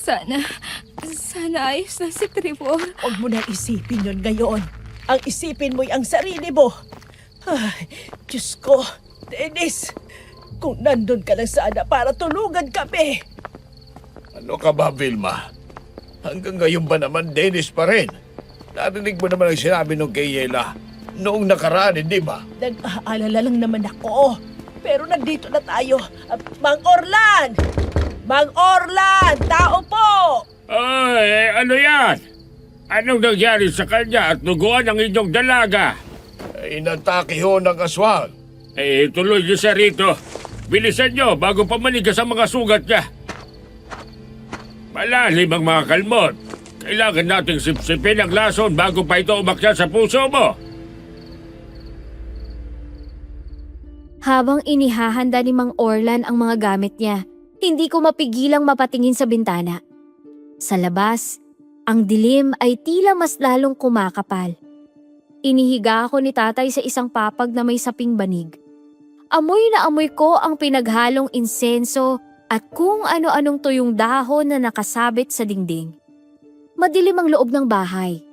Sana ayos na si Trevor. Huwag mo na isipin yun ngayon. Ang isipin mo'y ang sarili mo. Ay, Diyos ko, Dennis, kung nandun ka lang sana para tulungan kami. Ano ka ba, Vilma? Hanggang ngayon ba naman, Dennis pa rin? Narinig mo naman ang sinabi nung kay Yela noong nakaraan, hindi ba? Nag-aalala lang naman ako. Pero nandito na tayo. Mang Orlan! Mang Orlan! Tao po! Ay, ano yan? Anong nangyari sa kanya at duguan ang inyong dalaga? Inatake ho ng aswang. Tuloy niyo siya rito. Bilisan niyo bago pa manigas ang mga sugat niya. Malalim ang mga kalmot. Kailangan nating sipsipin ang lason bago pa ito umakyat sa puso mo. Habang inihahanda ni Mang Orlan ang mga gamit niya, hindi ko mapigilang mapatingin sa bintana. Sa labas, ang dilim ay tila mas lalong kumakapal. Inihiga ako ni tatay sa isang papag na may saping banig. Amoy na amoy ko ang pinaghalong insenso at kung ano-anong tuyong dahon na nakasabit sa dingding. Madilim ang loob ng bahay.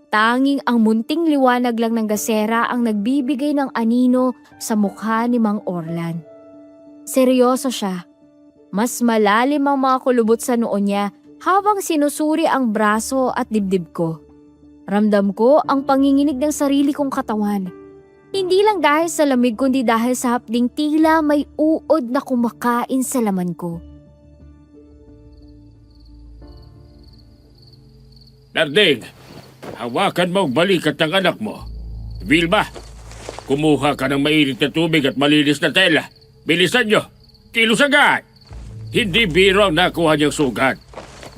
Tanging ang munting liwanag lang ng gasera ang nagbibigay ng anino sa mukha ni Mang Orlan. Seryoso siya. Mas malalim ang mga kulubot sa noo niya habang sinusuri ang braso at dibdib ko. Ramdam ko ang panginginig ng sarili kong katawan. Hindi lang dahil sa lamig kundi dahil sa hapding tila may uod na kumakain sa laman ko. Narding, hawakan mo ang balikat ng anak mo. Vilma, kumuha ka ng mainit na tubig at malinis na tela. Bilisan nyo, kilos agad. Hindi biro ang nakuha niyang sugat.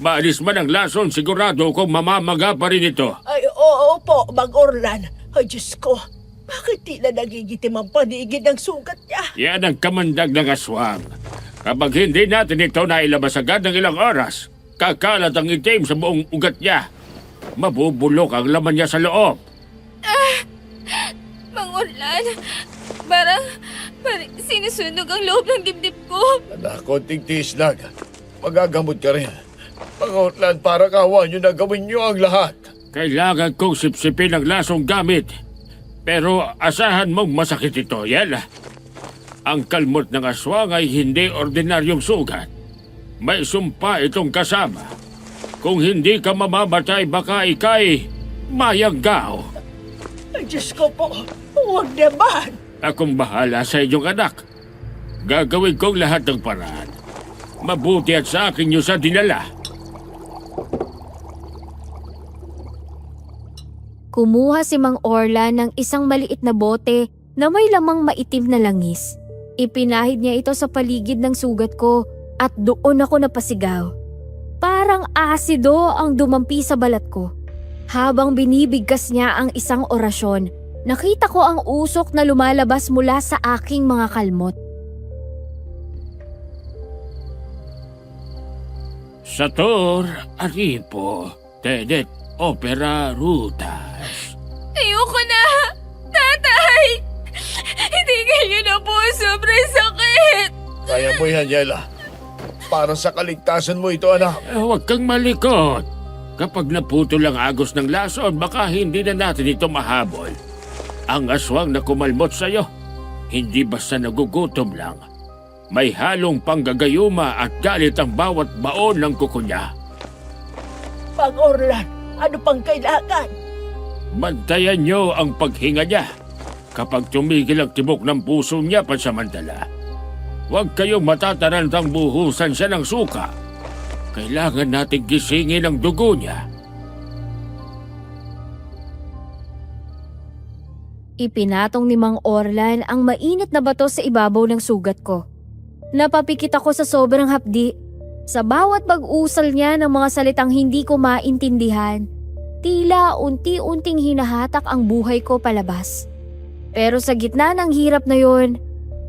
Maalis man ang lason, sigurado kong mamamaga pa rin ito. Ay, oo po, Mang Orlan. Ay, Diyos ko, bakit tila nagigitim ang paligid ng sugat niya? Yan ang kamandag ng aswang. Kapag hindi natin ito nailabas agad ng ilang oras, kakalat ang itim sa buong ugat niya. Mabubulok ang laman niya sa loob. Mang Orlan, parang sinusunog ang loob ng dibdib ko. Anak, konting tiis lang. Magagamot ka rin. Mang Orlan, para kawa nyo na gawin nyo ang lahat. Kailangan kong sipsipin ang lasong gamit. Pero asahan mong masakit ito, Yela. Ang kalmot ng aswang ay hindi ordinaryong sugat. May sumpa itong kasama. Kung hindi ka mamamatay, baka ikay mayanggaw. Ay, Diyos ko po, huwag naman. Akong bahala sa inyong anak. Gagawin kong lahat ng paraan. Mabuti at sa akin niyo sa dinala. Kumuha si Mang Orlan ng isang maliit na bote na may lamang maitim na langis. Ipinahid niya ito sa paligid ng sugat ko at doon ako napasigaw. Parang asido ang dumampi sa balat ko. Habang binibigkas niya ang isang orasyon, nakita ko ang usok na lumalabas mula sa aking mga kalmot. Sator, Aripo, Tenet, Opera, Rutas. Ayoko na! Tatay! Itigil niyo na po, sobrang sakit! Kaya mo yan, Yela. Para sa kaligtasan mo ito, anak. Huwag kang malikot. Kapag naputol ang agos ng lason, baka hindi na natin ito mahabol. Ang aswang na kumalmot sa'yo, Hindi basta nagugutom lang. May halong panggagayuma at galit ang bawat baon ng kuko niya. Pag-Orlan, ano pang kailangan? Bantayan niyo ang paghinga niya. Kapag tumigil ang tibok ng puso niya pansamantala, huwag kayong matatarantang buhusan siya ng suka. Kailangan nating gisingin ang dugo niya. Ipinatong ni Mang Orlan ang mainit na bato sa ibabaw ng sugat ko. Napapikit ako sa sobrang hapdi. Sa bawat pag-usal niya ng mga salitang hindi ko maintindihan, tila unti-unting hinahatak ang buhay ko palabas. Pero sa gitna ng hirap na yon,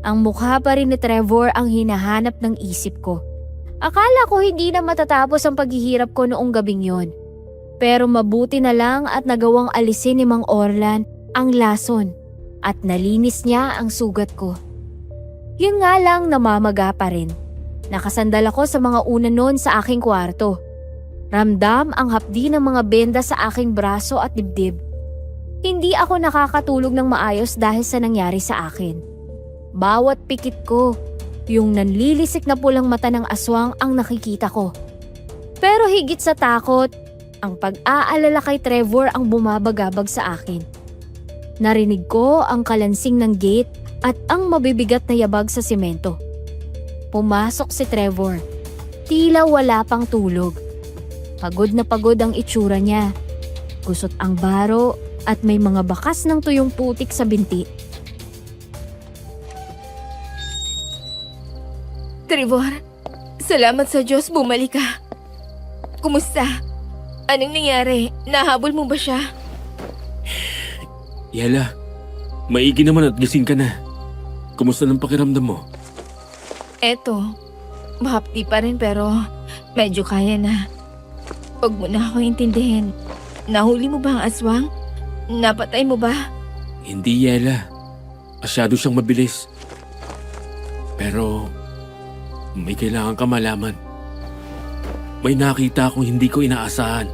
ang mukha pa rin ni Trevor ang hinahanap ng isip ko. Akala ko hindi na matatapos ang paghihirap ko noong gabing yon. Pero mabuti na lang at nagawang alisin ni Mang Orlan ang lason at nalinis niya ang sugat ko. Yun nga lang, namamaga pa rin. Nakasandal ako sa mga una noon sa aking kwarto. Ramdam ang hapdi ng mga benda sa aking braso at dibdib. Hindi ako nakakatulog ng maayos dahil sa nangyari sa akin. Bawat pikit ko, yung nanlilisik na pulang mata ng aswang ang nakikita ko. Pero higit sa takot, ang pag-aalala kay Trevor ang bumabagabag sa akin. Narinig ko ang kalansing ng gate at ang mabibigat na yabag sa simento. Pumasok si Trevor. Tila wala pang tulog. Pagod na pagod ang itsura niya. Gusot ang baro at may mga bakas ng tuyong putik sa binti. Trevor, salamat sa Diyos bumalik ka. Kumusta? Anong nangyari? Nahabol mo ba siya? Yela, maigi naman at gising ka na. Kumusta ng pakiramdam mo? Eto, mahapdi pa rin pero medyo kaya na. Huwag mo na ako intindihin. Nahuli mo ba ang aswang? Napatay mo ba? Hindi, Yela. Masyado siyang mabilis. Pero may kailangan ka malaman. May nakita akong hindi ko inaasahan.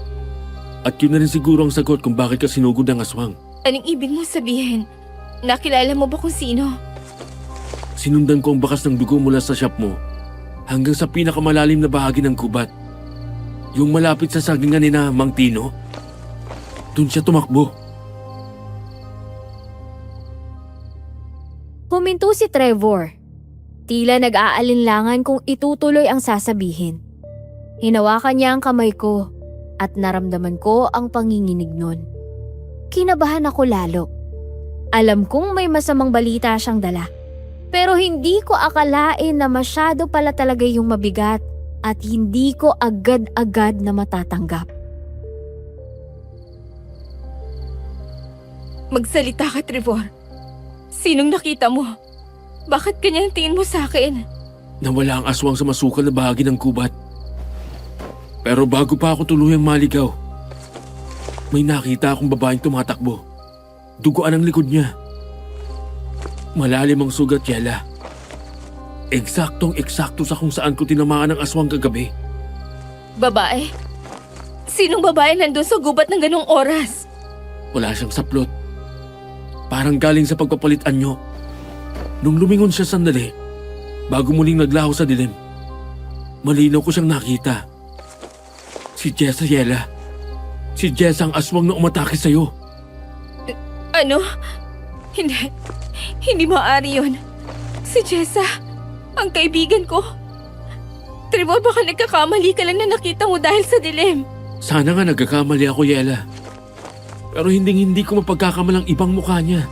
At yun na rin siguro ang sagot kung bakit ka sinugod ng aswang. Anong ibig mong sabihin? Nakilala mo ba kung sino? Sinundan ko ang bakas ng dugo mula sa shop mo hanggang sa pinakamalalim na bahagi ng gubat. Yung malapit sa sagingan ni na Mang Tino. Doon siya tumakbo. Huminto si Trevor. Tila nag-aalinlangan kung itutuloy ang sasabihin. Hinawakan niya ang kamay ko at naramdaman ko ang panginginig nun. Kinabahan ako lalo. Alam kong may masamang balita siyang dala. Pero hindi ko akalain na masyado pala talaga yung mabigat at hindi ko agad-agad na matatanggap. Magsalita ka, Trevor. Sinong nakita mo? Bakit ganyan ang tingin mo sa akin? Nawala ang aswang sa masukal na bahagi ng gubat. Pero bago pa ako tuluyang maligaw, may nakita akong babaeng tumatakbo. Duguan ang likod niya. Malalim ang sugat, Yela. Eksaktong-eksakto sa kung saan ko tinamaan ng aswang kagabi. Babae? Sinong babae nandun sa gubat ng ganong oras? Wala siyang saplot. Parang galing sa pagpapalit anyo. Nung lumingon siya sandali, bago muling naglaho sa dilim, malinaw ko siyang nakita. Si Jessa, Yela. Si Jessa ang aswang na umatake sa'yo. Ano? Hindi maaari yun. Si Jessa, ang kaibigan ko. Trevor, baka nagkakamali ka lang na nakita mo dahil sa dilim. Sana nga nagkakamali ako, Yela. Pero hindi ko mapagkakamalang ibang mukha niya.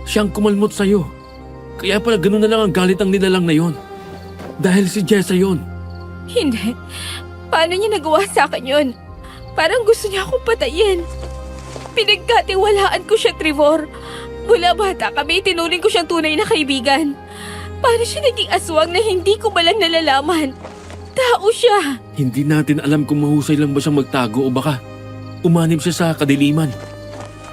Siyang kumalmot sa'yo. Kaya pala ganun na lang ang galit ang nilalang na yon. Dahil si Jessa yon. Hindi. Paano niya nagawa sa akin yun? Parang gusto niya akong patayin. Pinagkatiwalaan ko siya, Trevor. Mula bata kami, tinuring ko siyang tunay na kaibigan. Paano siya naging aswang na hindi ko balang nalalaman? Tao siya. Hindi natin alam kung mahusay lang ba siyang magtago o baka umanib siya sa kadiliman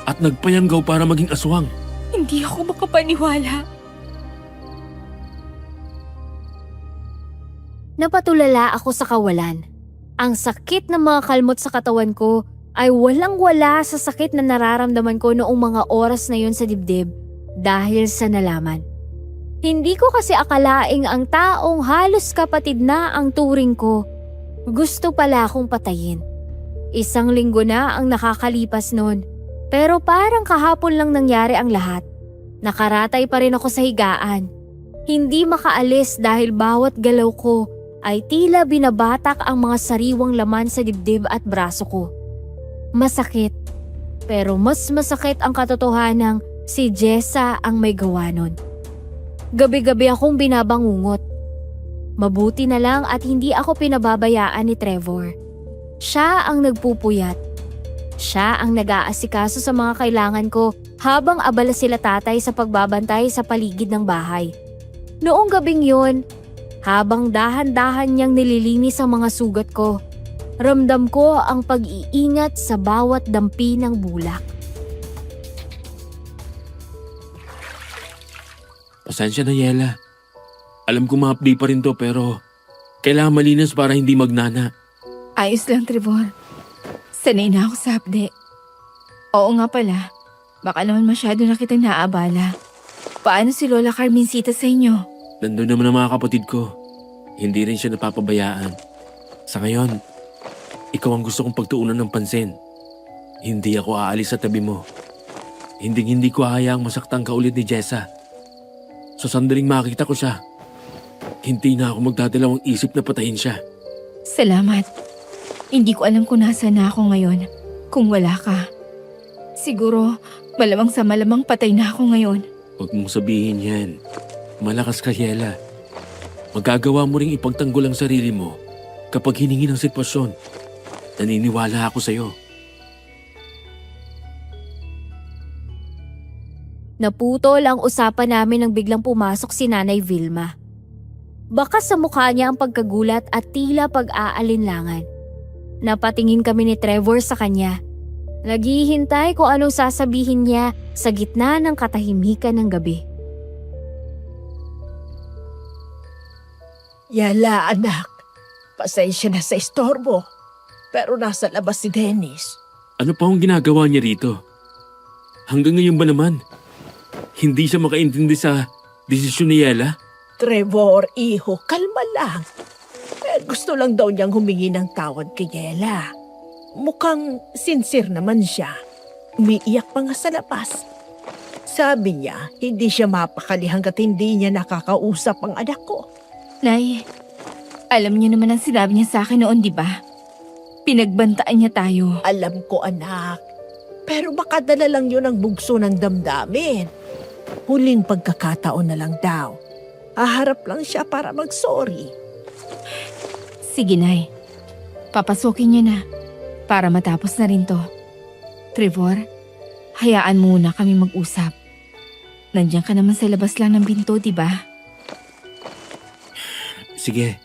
at nagpayanggaw para maging aswang. Hindi ako makapaniwala. Napatulala ako sa kawalan. Ang sakit ng mga kalmot sa katawan ko ay walang-wala sa sakit na nararamdaman ko noong mga oras na yon sa dibdib dahil sa nalaman. Hindi ko kasi akalaing ang taong halos kapatid na ang turing ko, gusto pala akong patayin. 1 linggo na ang nakakalipas nun, pero parang kahapon lang nangyari ang lahat. Nakaratay pa rin ako sa higaan. Hindi makaalis dahil bawat galaw ko ay tila binabatak ang mga sariwang laman sa dibdib at braso ko. Masakit, pero mas masakit ang katotohanang si Jessa ang may gawa nun. Gabi-gabi akong binabangungot. Mabuti na lang at hindi ako pinababayaan ni Trevor. Siya ang nagpupuyat. Siya ang nag-aasikaso sa mga kailangan ko habang abala sila tatay sa pagbabantay sa paligid ng bahay. Noong gabing yun, habang dahan-dahan niyang nililinis ang mga sugat ko, ramdam ko ang pag-iingat sa bawat dampi ng bulak. Pasensya na, Yela. Alam ko ma-update pa rin to pero kailangan malinis para hindi magnana. Ayos lang, Trevor. Sanay na ako sa hapde. Oo nga pala, baka naman masyado na kitang naabala. Paano si Lola Carmencita sa inyo? Nandun naman ang mga kapatid ko. Hindi rin siya napapabayaan. Sa ngayon, ikaw ang gusto kong pagtuunan ng pansin. Hindi ako aalis sa tabi mo. Hindi ko hayaang masaktan ka ulit ni Jessa. Sa sandaling makita ko siya, hindi na ako magdadalawang isip na patayin siya. Salamat. Hindi ko alam kung nasaan na ako ngayon kung wala ka. Siguro, malamang sa malamang patay na ako ngayon. Huwag mong sabihin yan. Malakas ka, Yela. Magagawa mo ring ipagtanggol ang sarili mo kapag hiningi ng sitwasyon. Naniniwala ako sa'yo. Naputol ang usapan namin nang biglang pumasok si Nanay Vilma. Baka sa mukha niya ang pagkagulat at tila pag-aalinlangan. Napatingin kami ni Trevor sa kanya. Naghihintay kung anong sasabihin niya sa gitna ng katahimikan ng gabi. Yala, anak. Pasensya na sa istorbo. Pero nasa labas si Dennis. Ano pa ang ginagawa niya rito? Hanggang ngayon ba naman? Hindi siya makaintindi sa desisyon ni Yela? Trevor, iho, kalma lang. Gusto lang daw niyang humingi ng tawad kay Yela. Mukhang sincere naman siya. Umiiyak pa nga sa labas. Sabi niya, hindi siya mapakali hanggat hindi niya nakakausap ang anak ko. Nay, alam niyo naman ang sinabi niya sa akin noon, di ba? Pinagbantaan niya tayo. Alam ko, anak. Pero baka dala lang yun ang bugso ng damdamin. Huling pagkakataon na lang daw. Haharap lang siya para mag-sorry. Sige, Nay. Papasukin niyo na para matapos na rin to. Trevor, hayaan muna kami mag-usap. Nandiyan ka naman sa labas lang ng binto, di ba? Sige.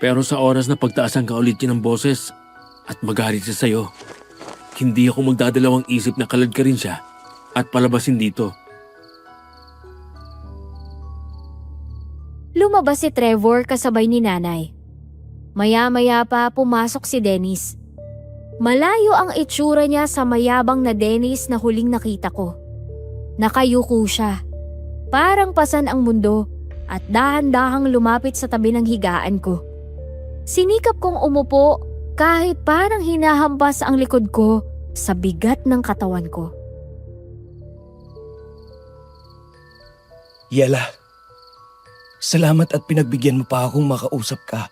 Pero sa oras na pagtaasan ka ulit niya ng boses at magalit siya sa'yo, hindi ako magdadalawang isip na kalad ka rin siya at palabasin dito. Lumabas si Trevor kasabay ni Nanay. Maya-maya pa pumasok si Dennis. Malayo ang itsura niya sa mayabang na Dennis na huling nakita ko. Nakayuko siya. Parang pasan ang mundo at dahan-dahang lumapit sa tabi ng higaan ko. Sinikap kong umupo kahit parang hinahampas ang likod ko sa bigat ng katawan ko. Yela, salamat at pinagbigyan mo pa akong makausap ka.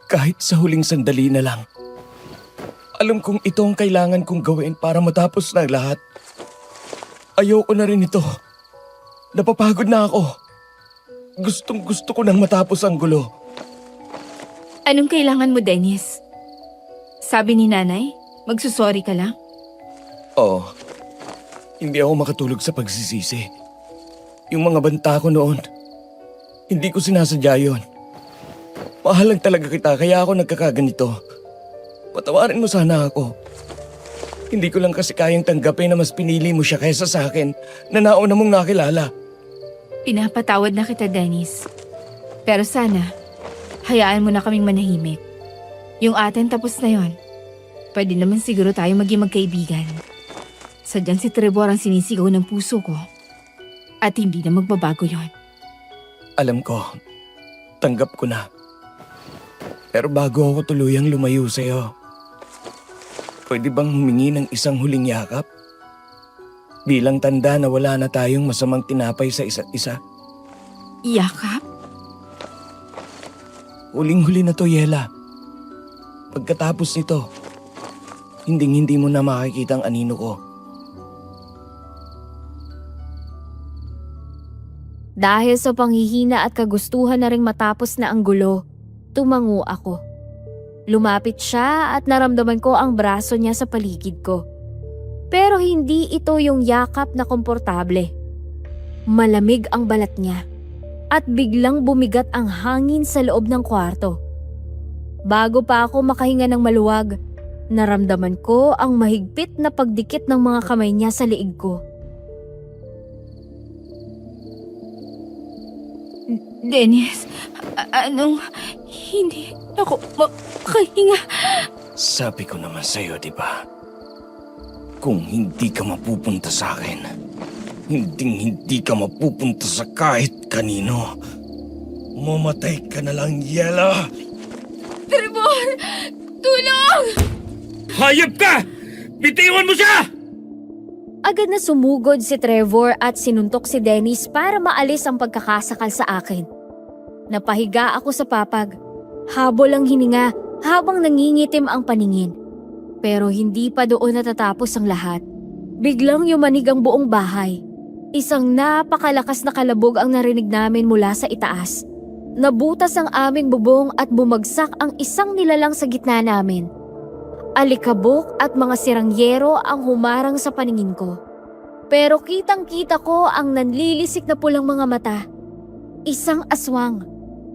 Kahit sa huling sandali na lang. Alam kong ito ang kailangan kong gawin para matapos na lahat. Ayoko na rin ito. Napapagod na ako. Gustong-gusto ko nang matapos ang gulo. Anong kailangan mo, Dennis? Sabi ni Nanay, magsusorry ka lang? Oo. Hindi ako makatulog sa pagsisisi. Yung mga banta ko noon, hindi ko sinasadya yun. Mahal lang talaga kita kaya ako nagkakaganito. Patawarin mo sana ako. Hindi ko lang kasi kayang tanggapin na mas pinili mo siya kaysa sa akin na nauna mong nakilala. Pinapatawad na kita, Dennis. Pero sana, hayaan mo na kaming manahimik. Yung atin tapos na yon. Pwede naman siguro tayo maging magkaibigan. Sadyang si Trevor ang sinisigaw ng puso ko. At hindi na magbabago yon. Alam ko, tanggap ko na. Pero bago ako tuluyang lumayo sa'yo, pwede bang humingi ng isang huling yakap? Bilang tanda na wala na tayong masamang tinapay sa isa't isa. Yakap? Huling-huli na to, Yela. Pagkatapos nito, hindi mo na makikita ang anino ko. Dahil sa panghihina at kagustuhan na ring matapos na ang gulo, tumango ako. Lumapit siya at naramdaman ko ang braso niya sa paligid ko. Pero hindi ito yung yakap na komportable. Malamig ang balat niya at biglang bumigat ang hangin sa loob ng kwarto. Bago pa ako makahinga ng maluwag, naramdaman ko ang mahigpit na pagdikit ng mga kamay niya sa liig ko. Dennis, anong hindi ako makahinga? Sabi ko naman sa'yo, di ba? Kung hindi ka mapupunta sa akin, hindi ka mapupunta sa kahit kanino. Mamatay ka na lang, Yela! Trevor! Tulong! Hayop ka! Bitiwan mo siya! Agad na sumugod si Trevor at sinuntok si Dennis para maalis ang pagkakasakal sa akin. Napahiga ako sa papag. Habol ang hininga habang nangingitim ang paningin. Pero hindi pa doon natatapos ang lahat. Biglang yumanig ang buong bahay. Isang napakalakas na kalabog ang narinig namin mula sa itaas. Nabutas ang aming bubong at bumagsak ang isang nilalang sa gitna namin. Alikabok at mga sirangyero ang humarang sa paningin ko. Pero kitang-kita ko ang nanlilisik na pulang mga mata. Isang aswang,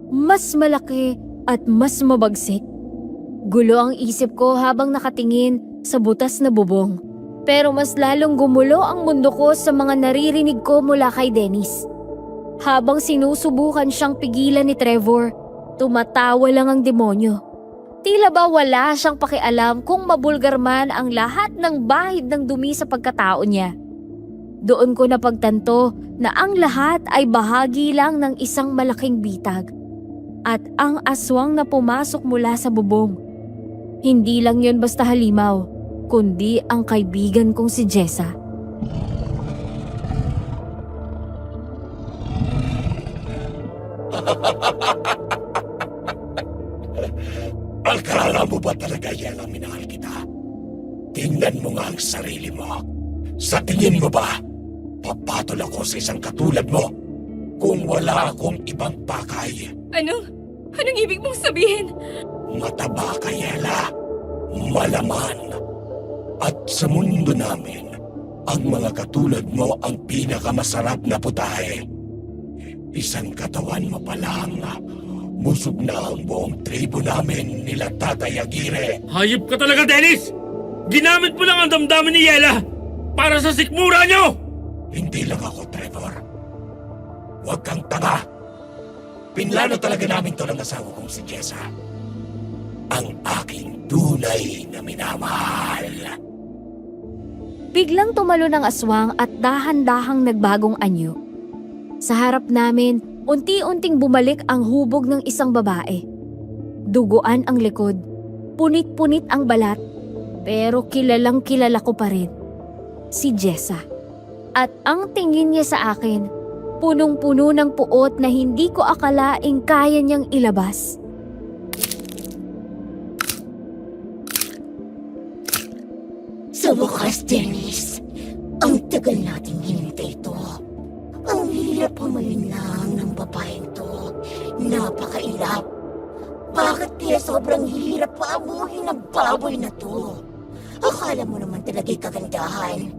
mas malaki at mas mabagsik. Gulo ang isip ko habang nakatingin sa butas na bubong. Pero mas lalong gumulo ang mundo ko sa mga naririnig ko mula kay Dennis. Habang sinusubukan siyang pigilan ni Trevor, tumatawa lang ang demonyo. Tila ba wala siyang pakialam kung mabulgar man ang lahat ng bahid ng dumi sa pagkatao niya. Doon ko napagtanto na ang lahat ay bahagi lang ng isang malaking bitag. At ang aswang na pumasok mula sa bubong. Hindi lang yon basta halimaw, kundi ang kaibigan kong si Jessa. Akala mo ba talaga, Yela, minahal kita? Tingnan mo nga ang sarili mo. Sa tingin mo ba, papatol ako sa isang katulad mo kung wala akong ibang pakay? Anong ibig mong sabihin? Mataba ka, Yela. Malaman. At sa mundo namin, ang mga katulad mo ang pinakamasarap na putahe. Isang katawan mo pa lang, busog na ang buong tribo namin nila Tatay Aguirre. Hayop ka talaga, Dennis! Ginamit mo lang ang damdamin ni Yela para sa sikmura niyo! Hindi lang ako, Trevor. Huwag kang tanga. Pinlano talaga namin to ng asawa kong si Jessa. Ang aking tunay na minamahal. Biglang tumalo ng aswang at dahan-dahang nagbagong anyo. Sa harap namin, unti-unting bumalik ang hubog ng isang babae. Duguan ang likod, punit-punit ang balat, pero kilalang kilala ko pa rin. Si Jessa. At ang tingin niya sa akin, punong-puno ng puot na hindi ko akalaing kaya niyang ilabas. Sa wakas, Dennis, ang tagal nating hinintay ito. Ang hirap pamalinlang ng babaeng to. Napakailap. Bakit kaya sobrang hirap paabuhin ng baboy na to? Akala mo naman talaga'y kagandahan.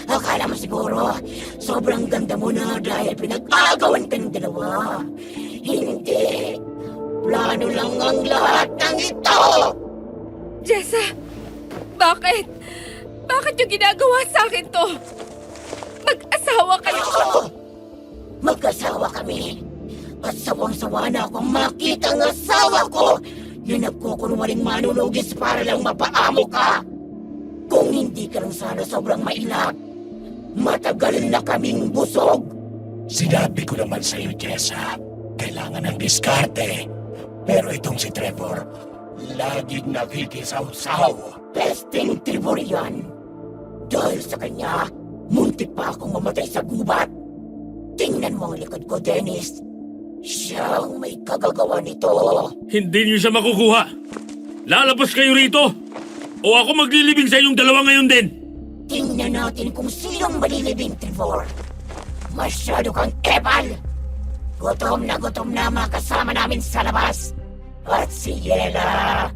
Akala mo siguro, sobrang ganda mo na dahil pinag-agawan ka ng dalawa. Hindi. Plano lang ang lahat ng ito! Jessa! Bakit? Bakit yung ginagawa sa akin to? Mag-asawa kayo! Mag-asawa kami. At sawang-sawa na akong makita ang asawa ko na nagkukunwaring manunugis para lang mapaamo ka. Kung hindi ka lang sana sobrang mailap, matagal na kaming busog. Sinabi ko naman sa'yo, Jessa, kailangan ng diskarte. Pero itong si Trevor, laging nakikisaw-saw. Pesting Trevor yan. Dahil sa kanya, muntik pa akong mamatay sa gubat. Tingnan mo ang likod ko, Dennis. Siyang may kagagawa nito. Hindi niyo siya makukuha. Lalabas kayo rito. O ako maglilibing sa inyong dalawa ngayon din. Tingnan natin kung sinong malilibing, Trevor. Masyado kang epal. Gutom na mga kasama namin sa labas. At si Yela,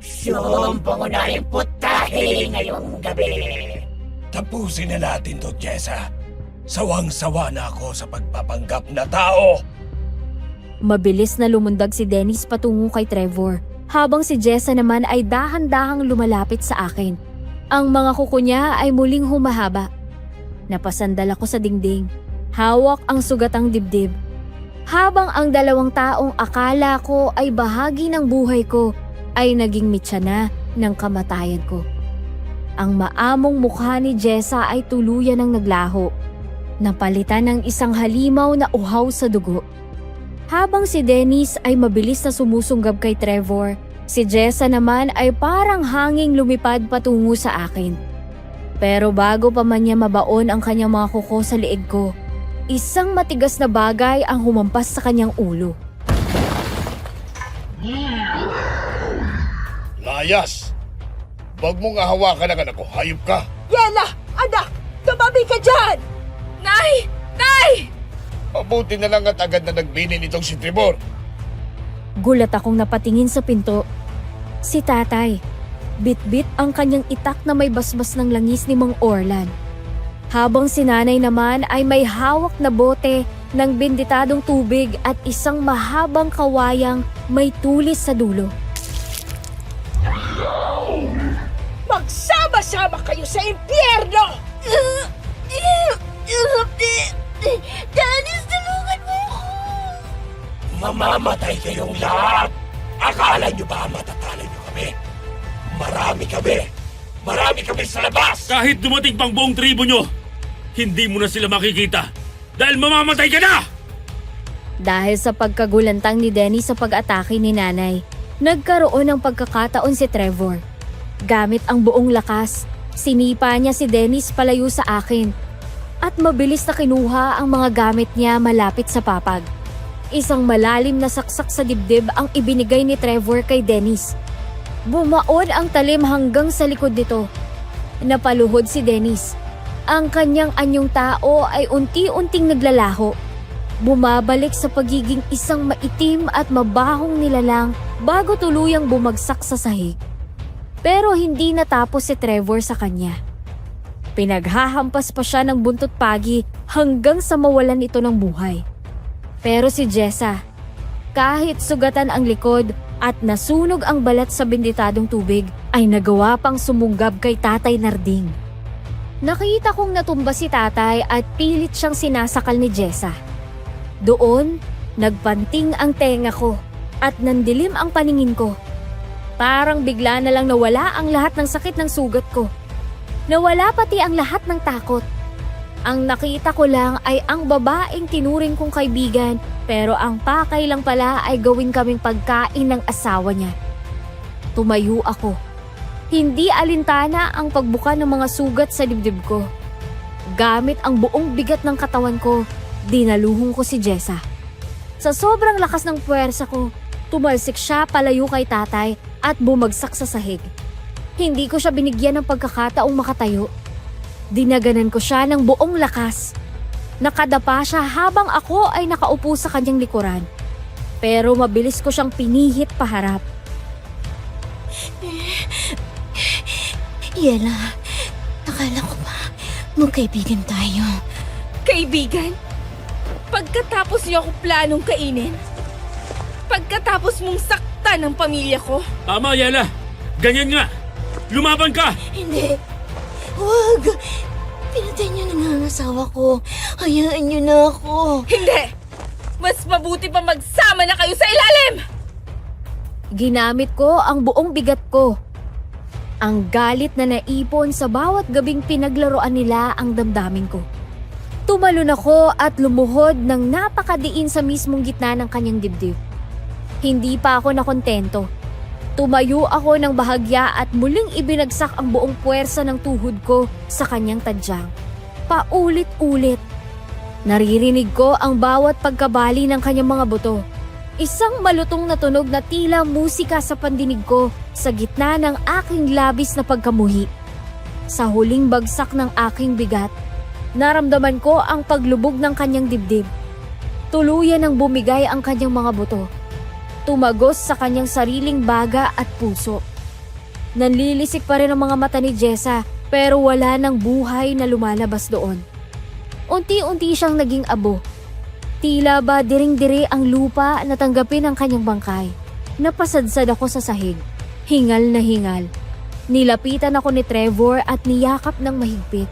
siyang pangunahing putahe ngayong gabi. Tapusin na natin to, Jessa. Sawang-sawa na ako sa pagpapanggap na tao. Mabilis na lumundag si Dennis patungo kay Trevor, habang si Jessa naman ay dahan-dahang lumalapit sa akin. Ang mga kuko niya ay muling humahaba. Napasandal ako sa dingding. Hawak ang sugatang dibdib. Habang ang dalawang taong akala ko ay bahagi ng buhay ko ay naging mitsa na ng kamatayan ko. Ang maamong mukha ni Jessa ay tuluyan ng naglaho. Napalitan ng isang halimaw na uhaw sa dugo. Habang si Dennis ay mabilis na sumusunggab kay Trevor, si Jessa naman ay parang hanging lumipad patungo sa akin. Pero bago pa man niya mabaon ang kanyang mga kuko sa liig ko, isang matigas na bagay ang humampas sa kanyang ulo. Layas! Wag mong hawakan ang anak ko, hayop ka! Yela! Anak! Tumabi ka dyan! Nay! Nay! Mabuti na lang at agad na nagbinin itong si Trevor. Gulat akong napatingin sa pinto. Si tatay. Bit-bit ang kanyang itak na may basbas ng langis ni Mang Orlan. Habang si nanay naman ay may hawak na bote ng benditadong tubig at isang mahabang kawayang may tulis sa dulo. Magsama-sama kayo sa impyerno! Dennis, tulungan mo ako! Mamamatay kayong lahat! Akala nyo ba matatalo nyo kami? Marami kami sa labas! Kahit dumating pang buong tribo nyo, hindi mo na sila makikita. Dahil mamamatay ka na! Dahil sa pagkagulantang ni Dennis sa pag-atake ni nanay, nagkaroon ng pagkakataon si Trevor. Gamit ang buong lakas, sinipa niya si Dennis palayo sa akin at mabilis na kinuha ang mga gamit niya malapit sa papag. Isang malalim na saksak sa dibdib ang ibinigay ni Trevor kay Dennis. Bumaon ang talim hanggang sa likod nito. Napaluhod si Dennis. Ang kanyang anyong tao ay unti-unting naglalaho. Bumabalik sa pagiging isang maitim at mabahong nilalang bago tuluyang bumagsak sa sahig. Pero hindi natapos si Trevor sa kanya. Pinaghahampas pa siya ng buntot pagi hanggang sa mawalan ito ng buhay. Pero si Jessa, kahit sugatan ang likod at nasunog ang balat sa benditadong tubig, ay nagawa pang sumunggab kay Tatay Narding. Nakita kong natumba si tatay at pilit siyang sinasakal ni Jessa. Doon, nagpanting ang tenga ko at nandilim ang paningin ko. Parang bigla na lang nawala ang lahat ng sakit ng sugat ko. Nawala pati ang lahat ng takot. Ang nakita ko lang ay ang babaeng tinuring kong kaibigan, pero ang pakay lang pala ay gawin kaming pagkain ng asawa niya. Tumayo ako. Hindi alintana ang pagbuka ng mga sugat sa dibdib ko. Gamit ang buong bigat ng katawan ko, dinaluhong ko si Jessa. Sa sobrang lakas ng puwersa ko, tumalsik siya palayo kay tatay at bumagsak sa sahig. Hindi ko siya binigyan ng pagkakataong makatayo. Dinaganan ko siya ng buong lakas. Nakadapa siya habang ako ay nakaupo sa kanyang likuran. Pero mabilis ko siyang pinihit paharap. Yela, akala ko ba magkaibigan tayo? Kaibigan? Pagkatapos niyo ako planong kainin? Pagkatapos mong saktan ang pamilya ko? Tama, Yela. Ganyan nga. Lumaban ka! Hindi. Huwag. Pinatay niyo na nga ang asawa ko. Hayaan niyo na ako. Hindi! Mas mabuti pa magsama na kayo sa ilalim! Ginamit ko ang buong bigat ko. Ang galit na naipon sa bawat gabing pinaglaruan nila ang damdamin ko. Tumalon ako at lumuhod ng napakadiin sa mismong gitna ng kanyang dibdib. Hindi pa ako nakontento. Tumayo ako ng bahagya at muling ibinagsak ang buong puwersa ng tuhod ko sa kanyang tadyang. Paulit-ulit. Naririnig ko ang bawat pagkabali ng kanyang mga buto. Isang malutong na tunog na tila musika sa pandinig ko sa gitna ng aking labis na pagkamuhi. Sa huling bagsak ng aking bigat, naramdaman ko ang paglubog ng kanyang dibdib. Tuluyan ang bumigay ang kanyang mga buto. Tumagos sa kanyang sariling baga at puso. Nanlilisik pa rin ang mga mata ni Jessa pero wala nang buhay na lumalabas doon. Unti-unti siyang naging abo. Tila ba diring-diri ang lupa na tanggapin ang kanyang bangkay. Napasadsad ako sa sahig. Hingal na hingal. Nilapitan ako ni Trevor at niyakap ng mahigpit.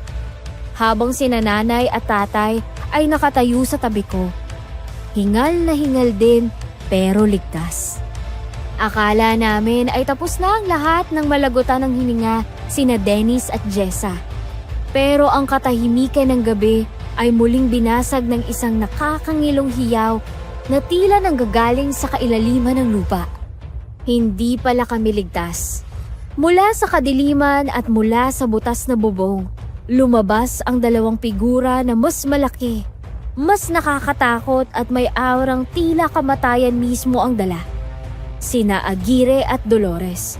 Habang sina nanay at tatay ay nakatayo sa tabi ko. Hingal na hingal din pero ligtas. Akala namin ay tapos na ang lahat ng malagutan ng hininga sina Dennis at Jessa. Pero ang katahimikan ng gabi ay muling binasag ng isang nakakangilong hiyaw na tila nanggagaling sa kailaliman ng lupa. Hindi pala kami ligtas. Mula sa kadiliman at mula sa butas na bubong, lumabas ang dalawang figura na mas malaki, mas nakakatakot at may aurang tila kamatayan mismo ang dala. Sina Aguirre at Dolores,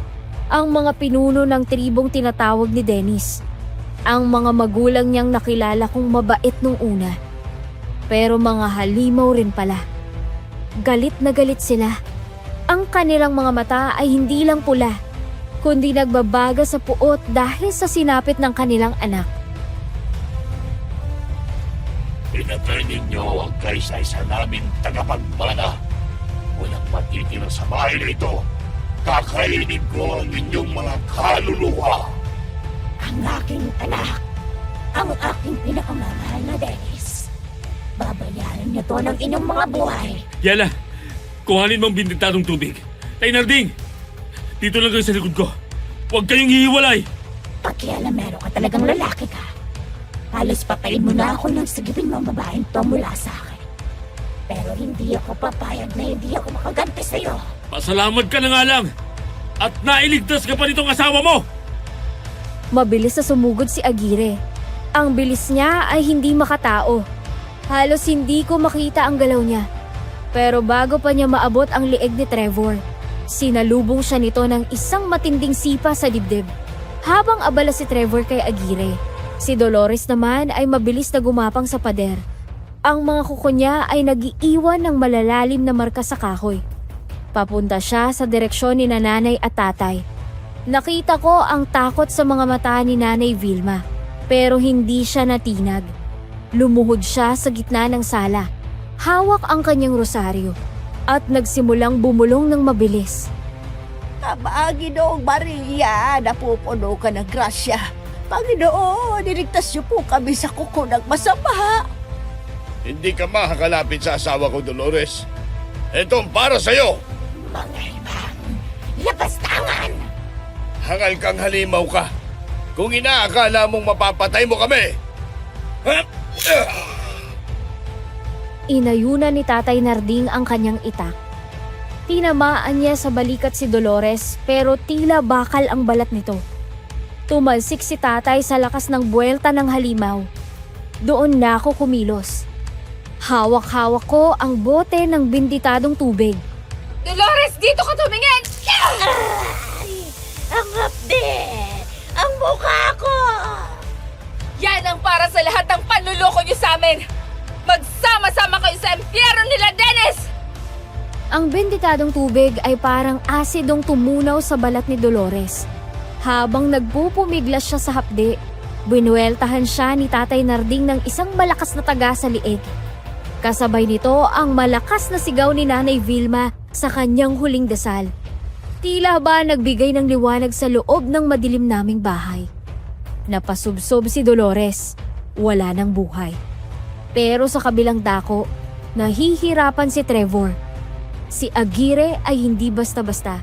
ang mga pinuno ng tribong tinatawag ni Dennis. Ang mga magulang niyang nakilala kong mabait nung una. Pero mga halimaw rin pala. Galit na galit sila. Ang kanilang mga mata ay hindi lang pula, kundi nagbabaga sa puot dahil sa sinapit ng kanilang anak. Pinatay ninyo ang kaisa-isa naming tagapagmana. Walang matitira sa bahay na ito. Kakainin ko ang inyong mga kaluluwa. Ang aking anak, ang aking pinakamamahal na Dennis. Babayaran niyo to ng inyong mga buhay. Yela, kuhanin mo ang binditadong tubig. Tainarding, dito lang kayo sa likod ko. Huwag kayong hihiwalay. Pakialamero ka talagang lalaki ka. Halos patayin mo na ako nang sagipin mo ang babaeng to mula sa akin. Pero hindi ako papayag na hindi ako makaganti sa'yo. Pasalamat ka na nga lang. At nailigtas ka pa nitong asawa mo. Mabilis na sumugod si Aguirre. Ang bilis niya ay hindi makatao. Halos hindi ko makita ang galaw niya. Pero bago pa niya maabot ang lieg ni Trevor, sinalubong siya nito ng isang matinding sipa sa dibdib. Habang abala si Trevor kay Aguirre, si Dolores naman ay mabilis na gumapang sa pader. Ang mga kuko niya ay nag-iiwan ng malalalim na marka sa kahoy. Papunta siya sa direksyon ni nanay at tatay. Nakita ko ang takot sa mga mata ni Nanay Vilma, pero hindi siya natinag. Lumuhod siya sa gitna ng sala. Hawak ang kanyang rosaryo at nagsimulang bumulong ng mabilis. Ginoong Maria, napupuno ka ng grasya. Panginoon, niligtas niyo po kami sa kuko ng masama. Hindi ka makakalapit sa asawa ko, Dolores. Ito ang para sa'yo. Mga ibang labastangan! Hangal kang halimaw ka. Kung inaakala mong mapapatay mo kami. Inayunan ni Tatay Narding ang kanyang itak. Tinamaan niya sa balikat si Dolores pero tila bakal ang balat nito. Tumalsik si Tatay sa lakas ng buwelta ng halimaw. Doon na ako kumilos. Hawak-hawak ko ang bote ng binditadong tubig. Dolores, dito ka tumingin! Ang hapde! Ang mukha ko! Yan ang para sa lahat ng panluloko niyo sa amin! Magsama-sama kayo sa empyero nila, Dennis! Ang benditadong tubig ay parang asidong tumunaw sa balat ni Dolores. Habang nagpupumiglas siya sa hapde, binueltahan siya ni Tatay Narding ng isang malakas na taga sa liig. Kasabay nito ang malakas na sigaw ni Nanay Vilma sa kanyang huling dasal. Tila ba nagbigay ng liwanag sa loob ng madilim naming bahay. Napasubsob si Dolores. Wala nang buhay. Pero sa kabilang dako, nahihirapan si Trevor. Si Aguirre ay hindi basta-basta.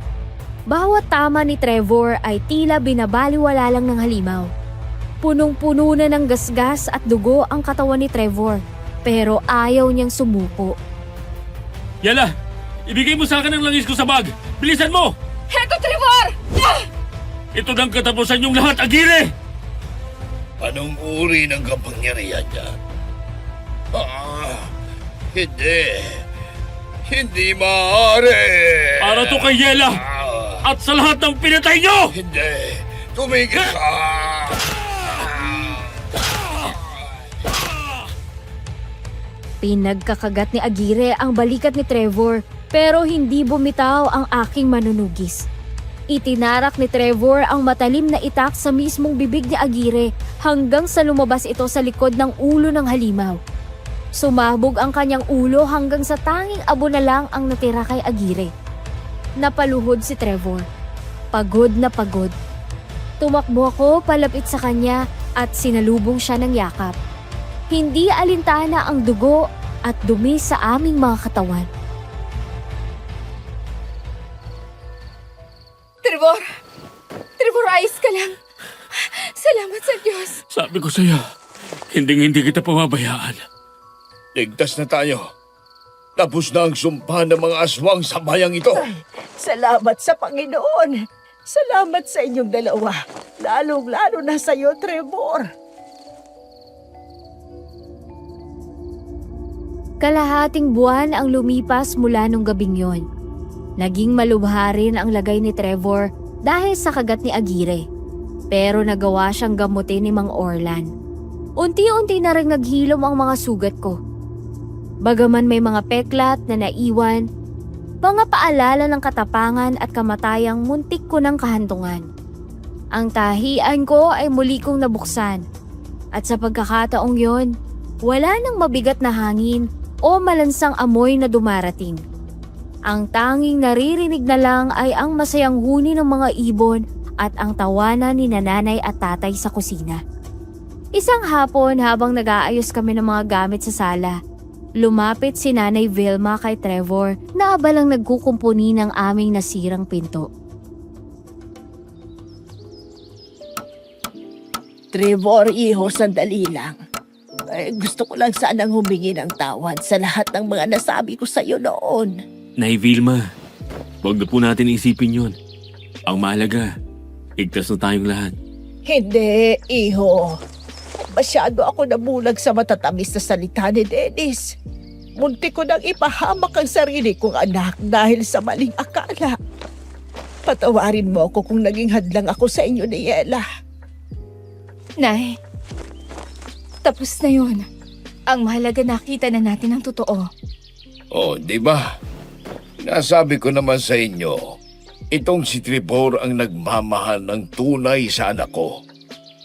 Bawat tama ni Trevor ay tila binabaliwala lang ng halimaw. Punong-puno na ng gasgas at dugo ang katawan ni Trevor, pero ayaw niyang sumuko. Yela, ibigay mo sa akin ang langis ko sa bag. Bilisan mo! Heto, Trevor! Ito nang katapusan yung lahat, Aguirre! Anong uri ng kapangyarihan niya? Hindi. Hindi maaari. Para to kay Yela at sa lahat ng pinatay nyo! Hindi. Tumigil ka. Pinagkakagat ni Aguirre ang balikat ni Trevor, pero hindi bumitaw ang aking manunugis. Itinarak ni Trevor ang matalim na itak sa mismong bibig ni Aguirre hanggang sa lumabas ito sa likod ng ulo ng halimaw. Sumabog ang kanyang ulo hanggang sa tanging abo na lang ang natira kay Aguirre. Napaluhod si Trevor. Pagod na pagod. Tumakbo ako palapit sa kanya at sinalubong siya ng yakap. Hindi alintana ang dugo at dumi sa aming mga katawan. Trevor! Trevor, ayos ka lang. Salamat sa Diyos. Sabi ko sa'yo, hindi kita pababayaan. Ligtas na tayo. Tapos na ang sumpa ng mga aswang sa bayang ito. Salamat sa Panginoon. Salamat sa inyong dalawa. Lalong-lalo na sa iyo, Trevor. Kalahating buwan ang lumipas mula nung gabing yon. Naging malubha rin ang lagay ni Trevor dahil sa kagat ni Aguirre. Pero nagawa siyang gamutin ni Mang Orlan. Unti-unti na rin naghilom ang mga sugat ko. Bagaman may mga peklat na naiwan, mga paalala ng katapangan at kamatayang muntik ko ng kahantungan. Ang tahian ko ay muli kong nabuksan. At sa pagkakataong yon, wala nang mabigat na hangin o malansang amoy na dumarating. Ang tanging naririnig na lang ay ang masayang huni ng mga ibon at ang tawanan ni nanay at tatay sa kusina. Isang hapon habang nag-aayos kami ng mga gamit sa sala, lumapit si Nanay Vilma kay Trevor na abalang nagkukumpuni ng aming nasirang pinto. Trevor, iho, sandali lang. Gusto ko lang sanang humingi ng tawad sa lahat ng mga nasabi ko sa iyo noon. Nay Vilma, huwag na po natin isipin yun. Ang mahalaga, ligtas na tayong lahat. Hindi, iho. Masyado ako nabulag sa matatamis na salita ni Dennis. Muntik ko nang ipahamak ang sarili kong anak dahil sa maling akala. Patawarin mo ako kung naging hadlang ako sa inyo ni Yela. Nay, tapos na yun. Ang mahalaga nakita na natin ang totoo. Oh, di ba? Nasabi ko naman sa inyo, itong si Trevor ang nagmamahal ng tunay sa anak ko.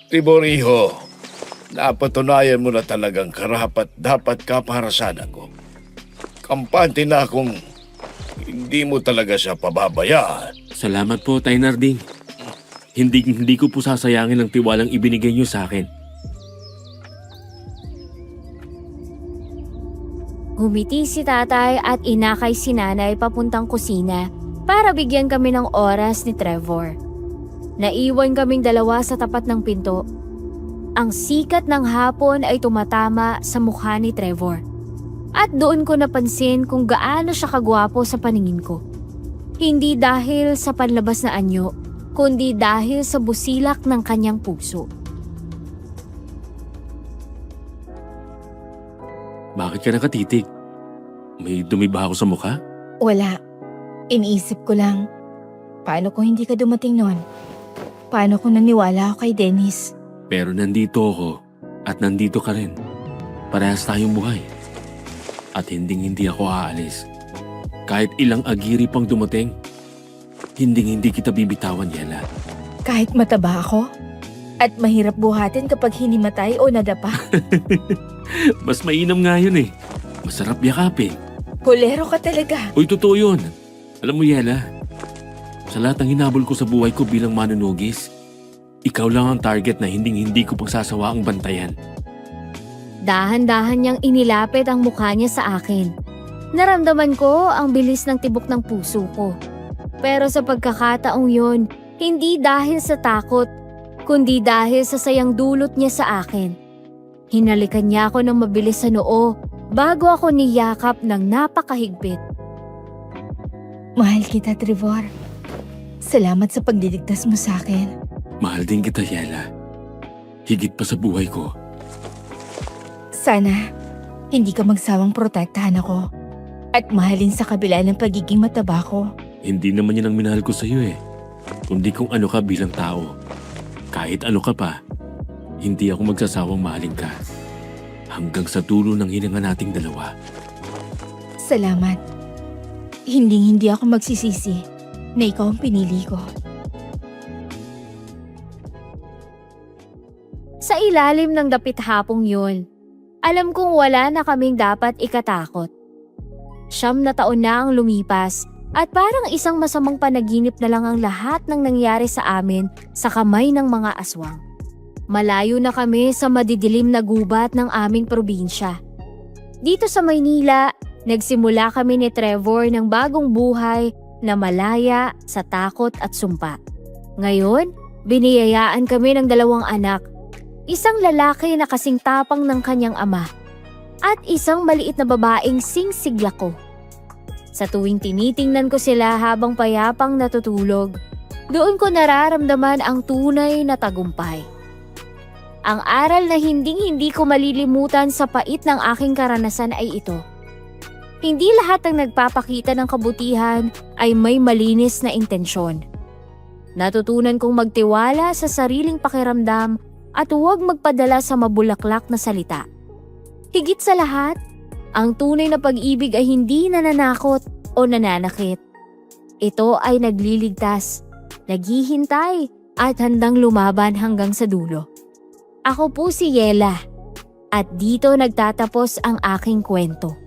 Trevor, iho, napatunayan mo na talagang karapat dapat ka para sa anak ko. Kampante na akong hindi mo talaga siya pababayaan. Salamat po, Tay Narding. Hindi ko po sasayangin ang tiwalang ibinigay niyo sa akin. Humiti si tatay at inakay si nanay papuntang kusina para bigyan kami ng oras ni Trevor. Naiwan kaming dalawa sa tapat ng pinto. Ang sikat ng hapon ay tumatama sa mukha ni Trevor. At doon ko napansin kung gaano siya kagwapo sa paningin ko. Hindi dahil sa panlabas na anyo, kundi dahil sa busilak ng kanyang puso. Bakit ka nakatitig? May dumi ba ako sa mukha? Wala. Iniisip ko lang, paano kung hindi ka dumating nun? Paano kung naniwala ako kay Dennis? Pero nandito ako at nandito ka rin. Parehas tayong buhay. At hindi ako aalis. Kahit ilang Aguirre pang dumating, hindi kita bibitawan, Yela. Kahit mataba ako? At mahirap buhatin kapag hinimatay o nadapa? Mas mainam nga yun eh. Masarap yakapin. Kulero ka talaga. Uy, totoo yun. Alam mo, Yela, sa lahat ng hinabol ko sa buhay ko bilang manunugis, ikaw lang ang target na hindi ko pagsasawaang bantayan. Dahan-dahan niyang inilapit ang mukha niya sa akin. Naramdaman ko ang bilis ng tibok ng puso ko. Pero sa pagkakataong yun, hindi dahil sa takot, kundi dahil sa sayang dulot niya sa akin. Hinalikan niya ako ng mabilis sa noo bago ako niyakap ng napakahigpit. Mahal kita, Trevor. Salamat sa pagliligtas mo sa akin. Mahal din kita, Yela. Higit pa sa buhay ko. Sana, hindi ka magsawang protektahan ako. At mahalin sa kabila ng pagiging mataba ko. Hindi naman yan ang minahal ko sa'yo eh. Kundi kung ano ka bilang tao. Kahit ano ka pa, hindi ako magsasawang mahalin ka. Hanggang sa dulo ng hininga nating dalawa. Salamat. Hindi ako magsisisi na ikaw ang pinili ko. Sa ilalim ng dapit hapong yun, alam kong wala na kaming dapat ikatakot. 9 na taon na ang lumipas at parang isang masamang panaginip na lang ang lahat ng nangyari sa amin sa kamay ng mga aswang. Malayo na kami sa madidilim na gubat ng aming probinsya. Dito sa Maynila, nagsimula kami ni Trevor ng bagong buhay na malaya sa takot at sumpa. Ngayon, biniyayaan kami ng 2 anak. Isang lalaki na kasing tapang ng kanyang ama at isang maliit na babaeng singsigla ko. Sa tuwing tinitingnan ko sila habang payapang natutulog, doon ko nararamdaman ang tunay na tagumpay. Ang aral na hindi ko malilimutan sa pait ng aking karanasan ay ito. Hindi lahat ng nagpapakita ng kabutihan ay may malinis na intensyon. Natutunan kong magtiwala sa sariling pakiramdam at huwag magpadala sa mabulaklak na salita. Higit sa lahat, ang tunay na pag-ibig ay hindi nananakot o nananakit. Ito ay nagliligtas, naghihintay at handang lumaban hanggang sa dulo. Ako po si Yela at dito nagtatapos ang aking kwento.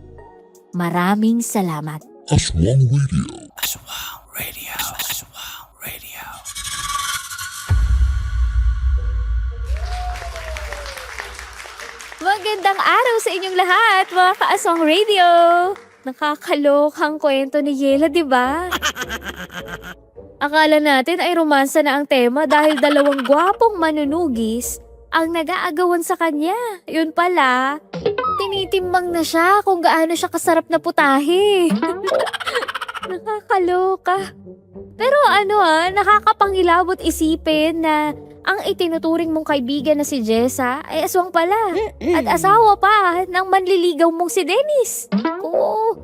Maraming salamat. Aswang Radio. Aswang Radio. Aswang Radio. Magandang araw sa inyong lahat, mga ka-Aswang Radio! Nakakalokang kwento ni Yela, di ba? Akala natin ay romansa na ang tema dahil 2 gwapong manunugis ang nag-aagawan sa kanya. Yun pala, tinitimbang na siya kung gaano siya kasarap na putahe. Nakakaloka. Pero nakakapangilabot isipin na ang itinuturing mong kaibigan na si Jessa ay aswang pala at asawa pa ng manliligaw mong si Dennis. Oo.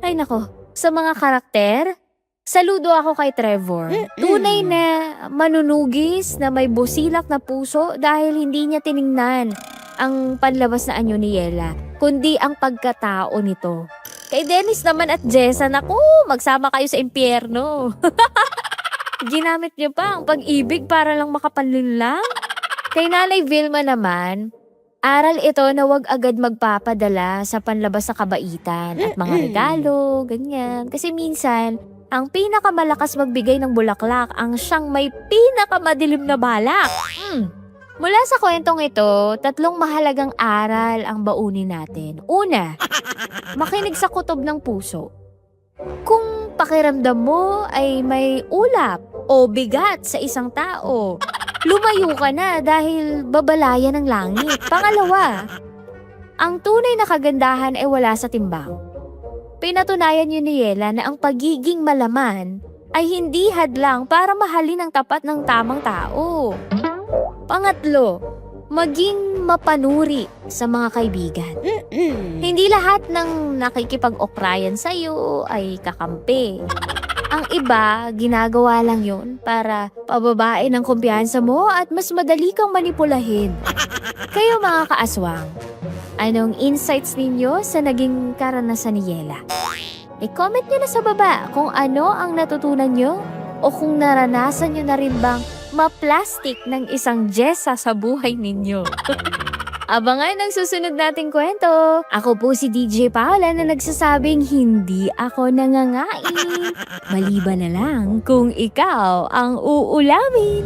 Ay nako, sa mga karakter, saludo ako kay Trevor. Tunay na manunugis na may busilak na puso dahil hindi niya tiningnan ang panlabas na anyo ni Yela, kundi ang pagkatao nito. Kay Dennis naman at Jessa, naku, magsama kayo sa impyerno. Ginamit niyo pa ang pag-ibig para lang makapanlinlang? Kay Nanay Vilma naman, aral ito na wag agad magpapadala sa panlabas na kabaitan at mga regalo, ganyan. Kasi minsan, ang pinakamalakas magbigay ng bulaklak ang siyang may pinakamadilim na balak. Mula sa kwentong ito, 3 mahalagang aral ang baunin natin. Una, makinig sa kutob ng puso. Kung pakiramdam mo ay may ulap o bigat sa isang tao, lumayo ka na dahil babalayan ng langit. Pangalawa, ang tunay na kagandahan ay wala sa timbang. Pinatunayan niyo ni Yela na ang pagiging malaman ay hindi hadlang para mahalin ang tapat ng tamang tao. Pangatlo, maging mapanuri sa mga kaibigan. Hindi lahat ng nakikipag-okrayan sa'yo ay kakampi. Ang iba, ginagawa lang yun para pababain ang kumpiyansa mo at mas madali kang manipulahin. Kayo mga kaaswang, anong insights ninyo sa naging karanasan ni Yela? I-comment nyo na sa baba kung ano ang natutunan nyo o kung naranasan nyo na rin bang ma-plastic ng isang Jessa sa buhay ninyo. Abangan ang susunod nating kwento. Ako po si DJ Paula na nagsasabing hindi ako nangangain. Maliban na lang kung ikaw ang uulamin.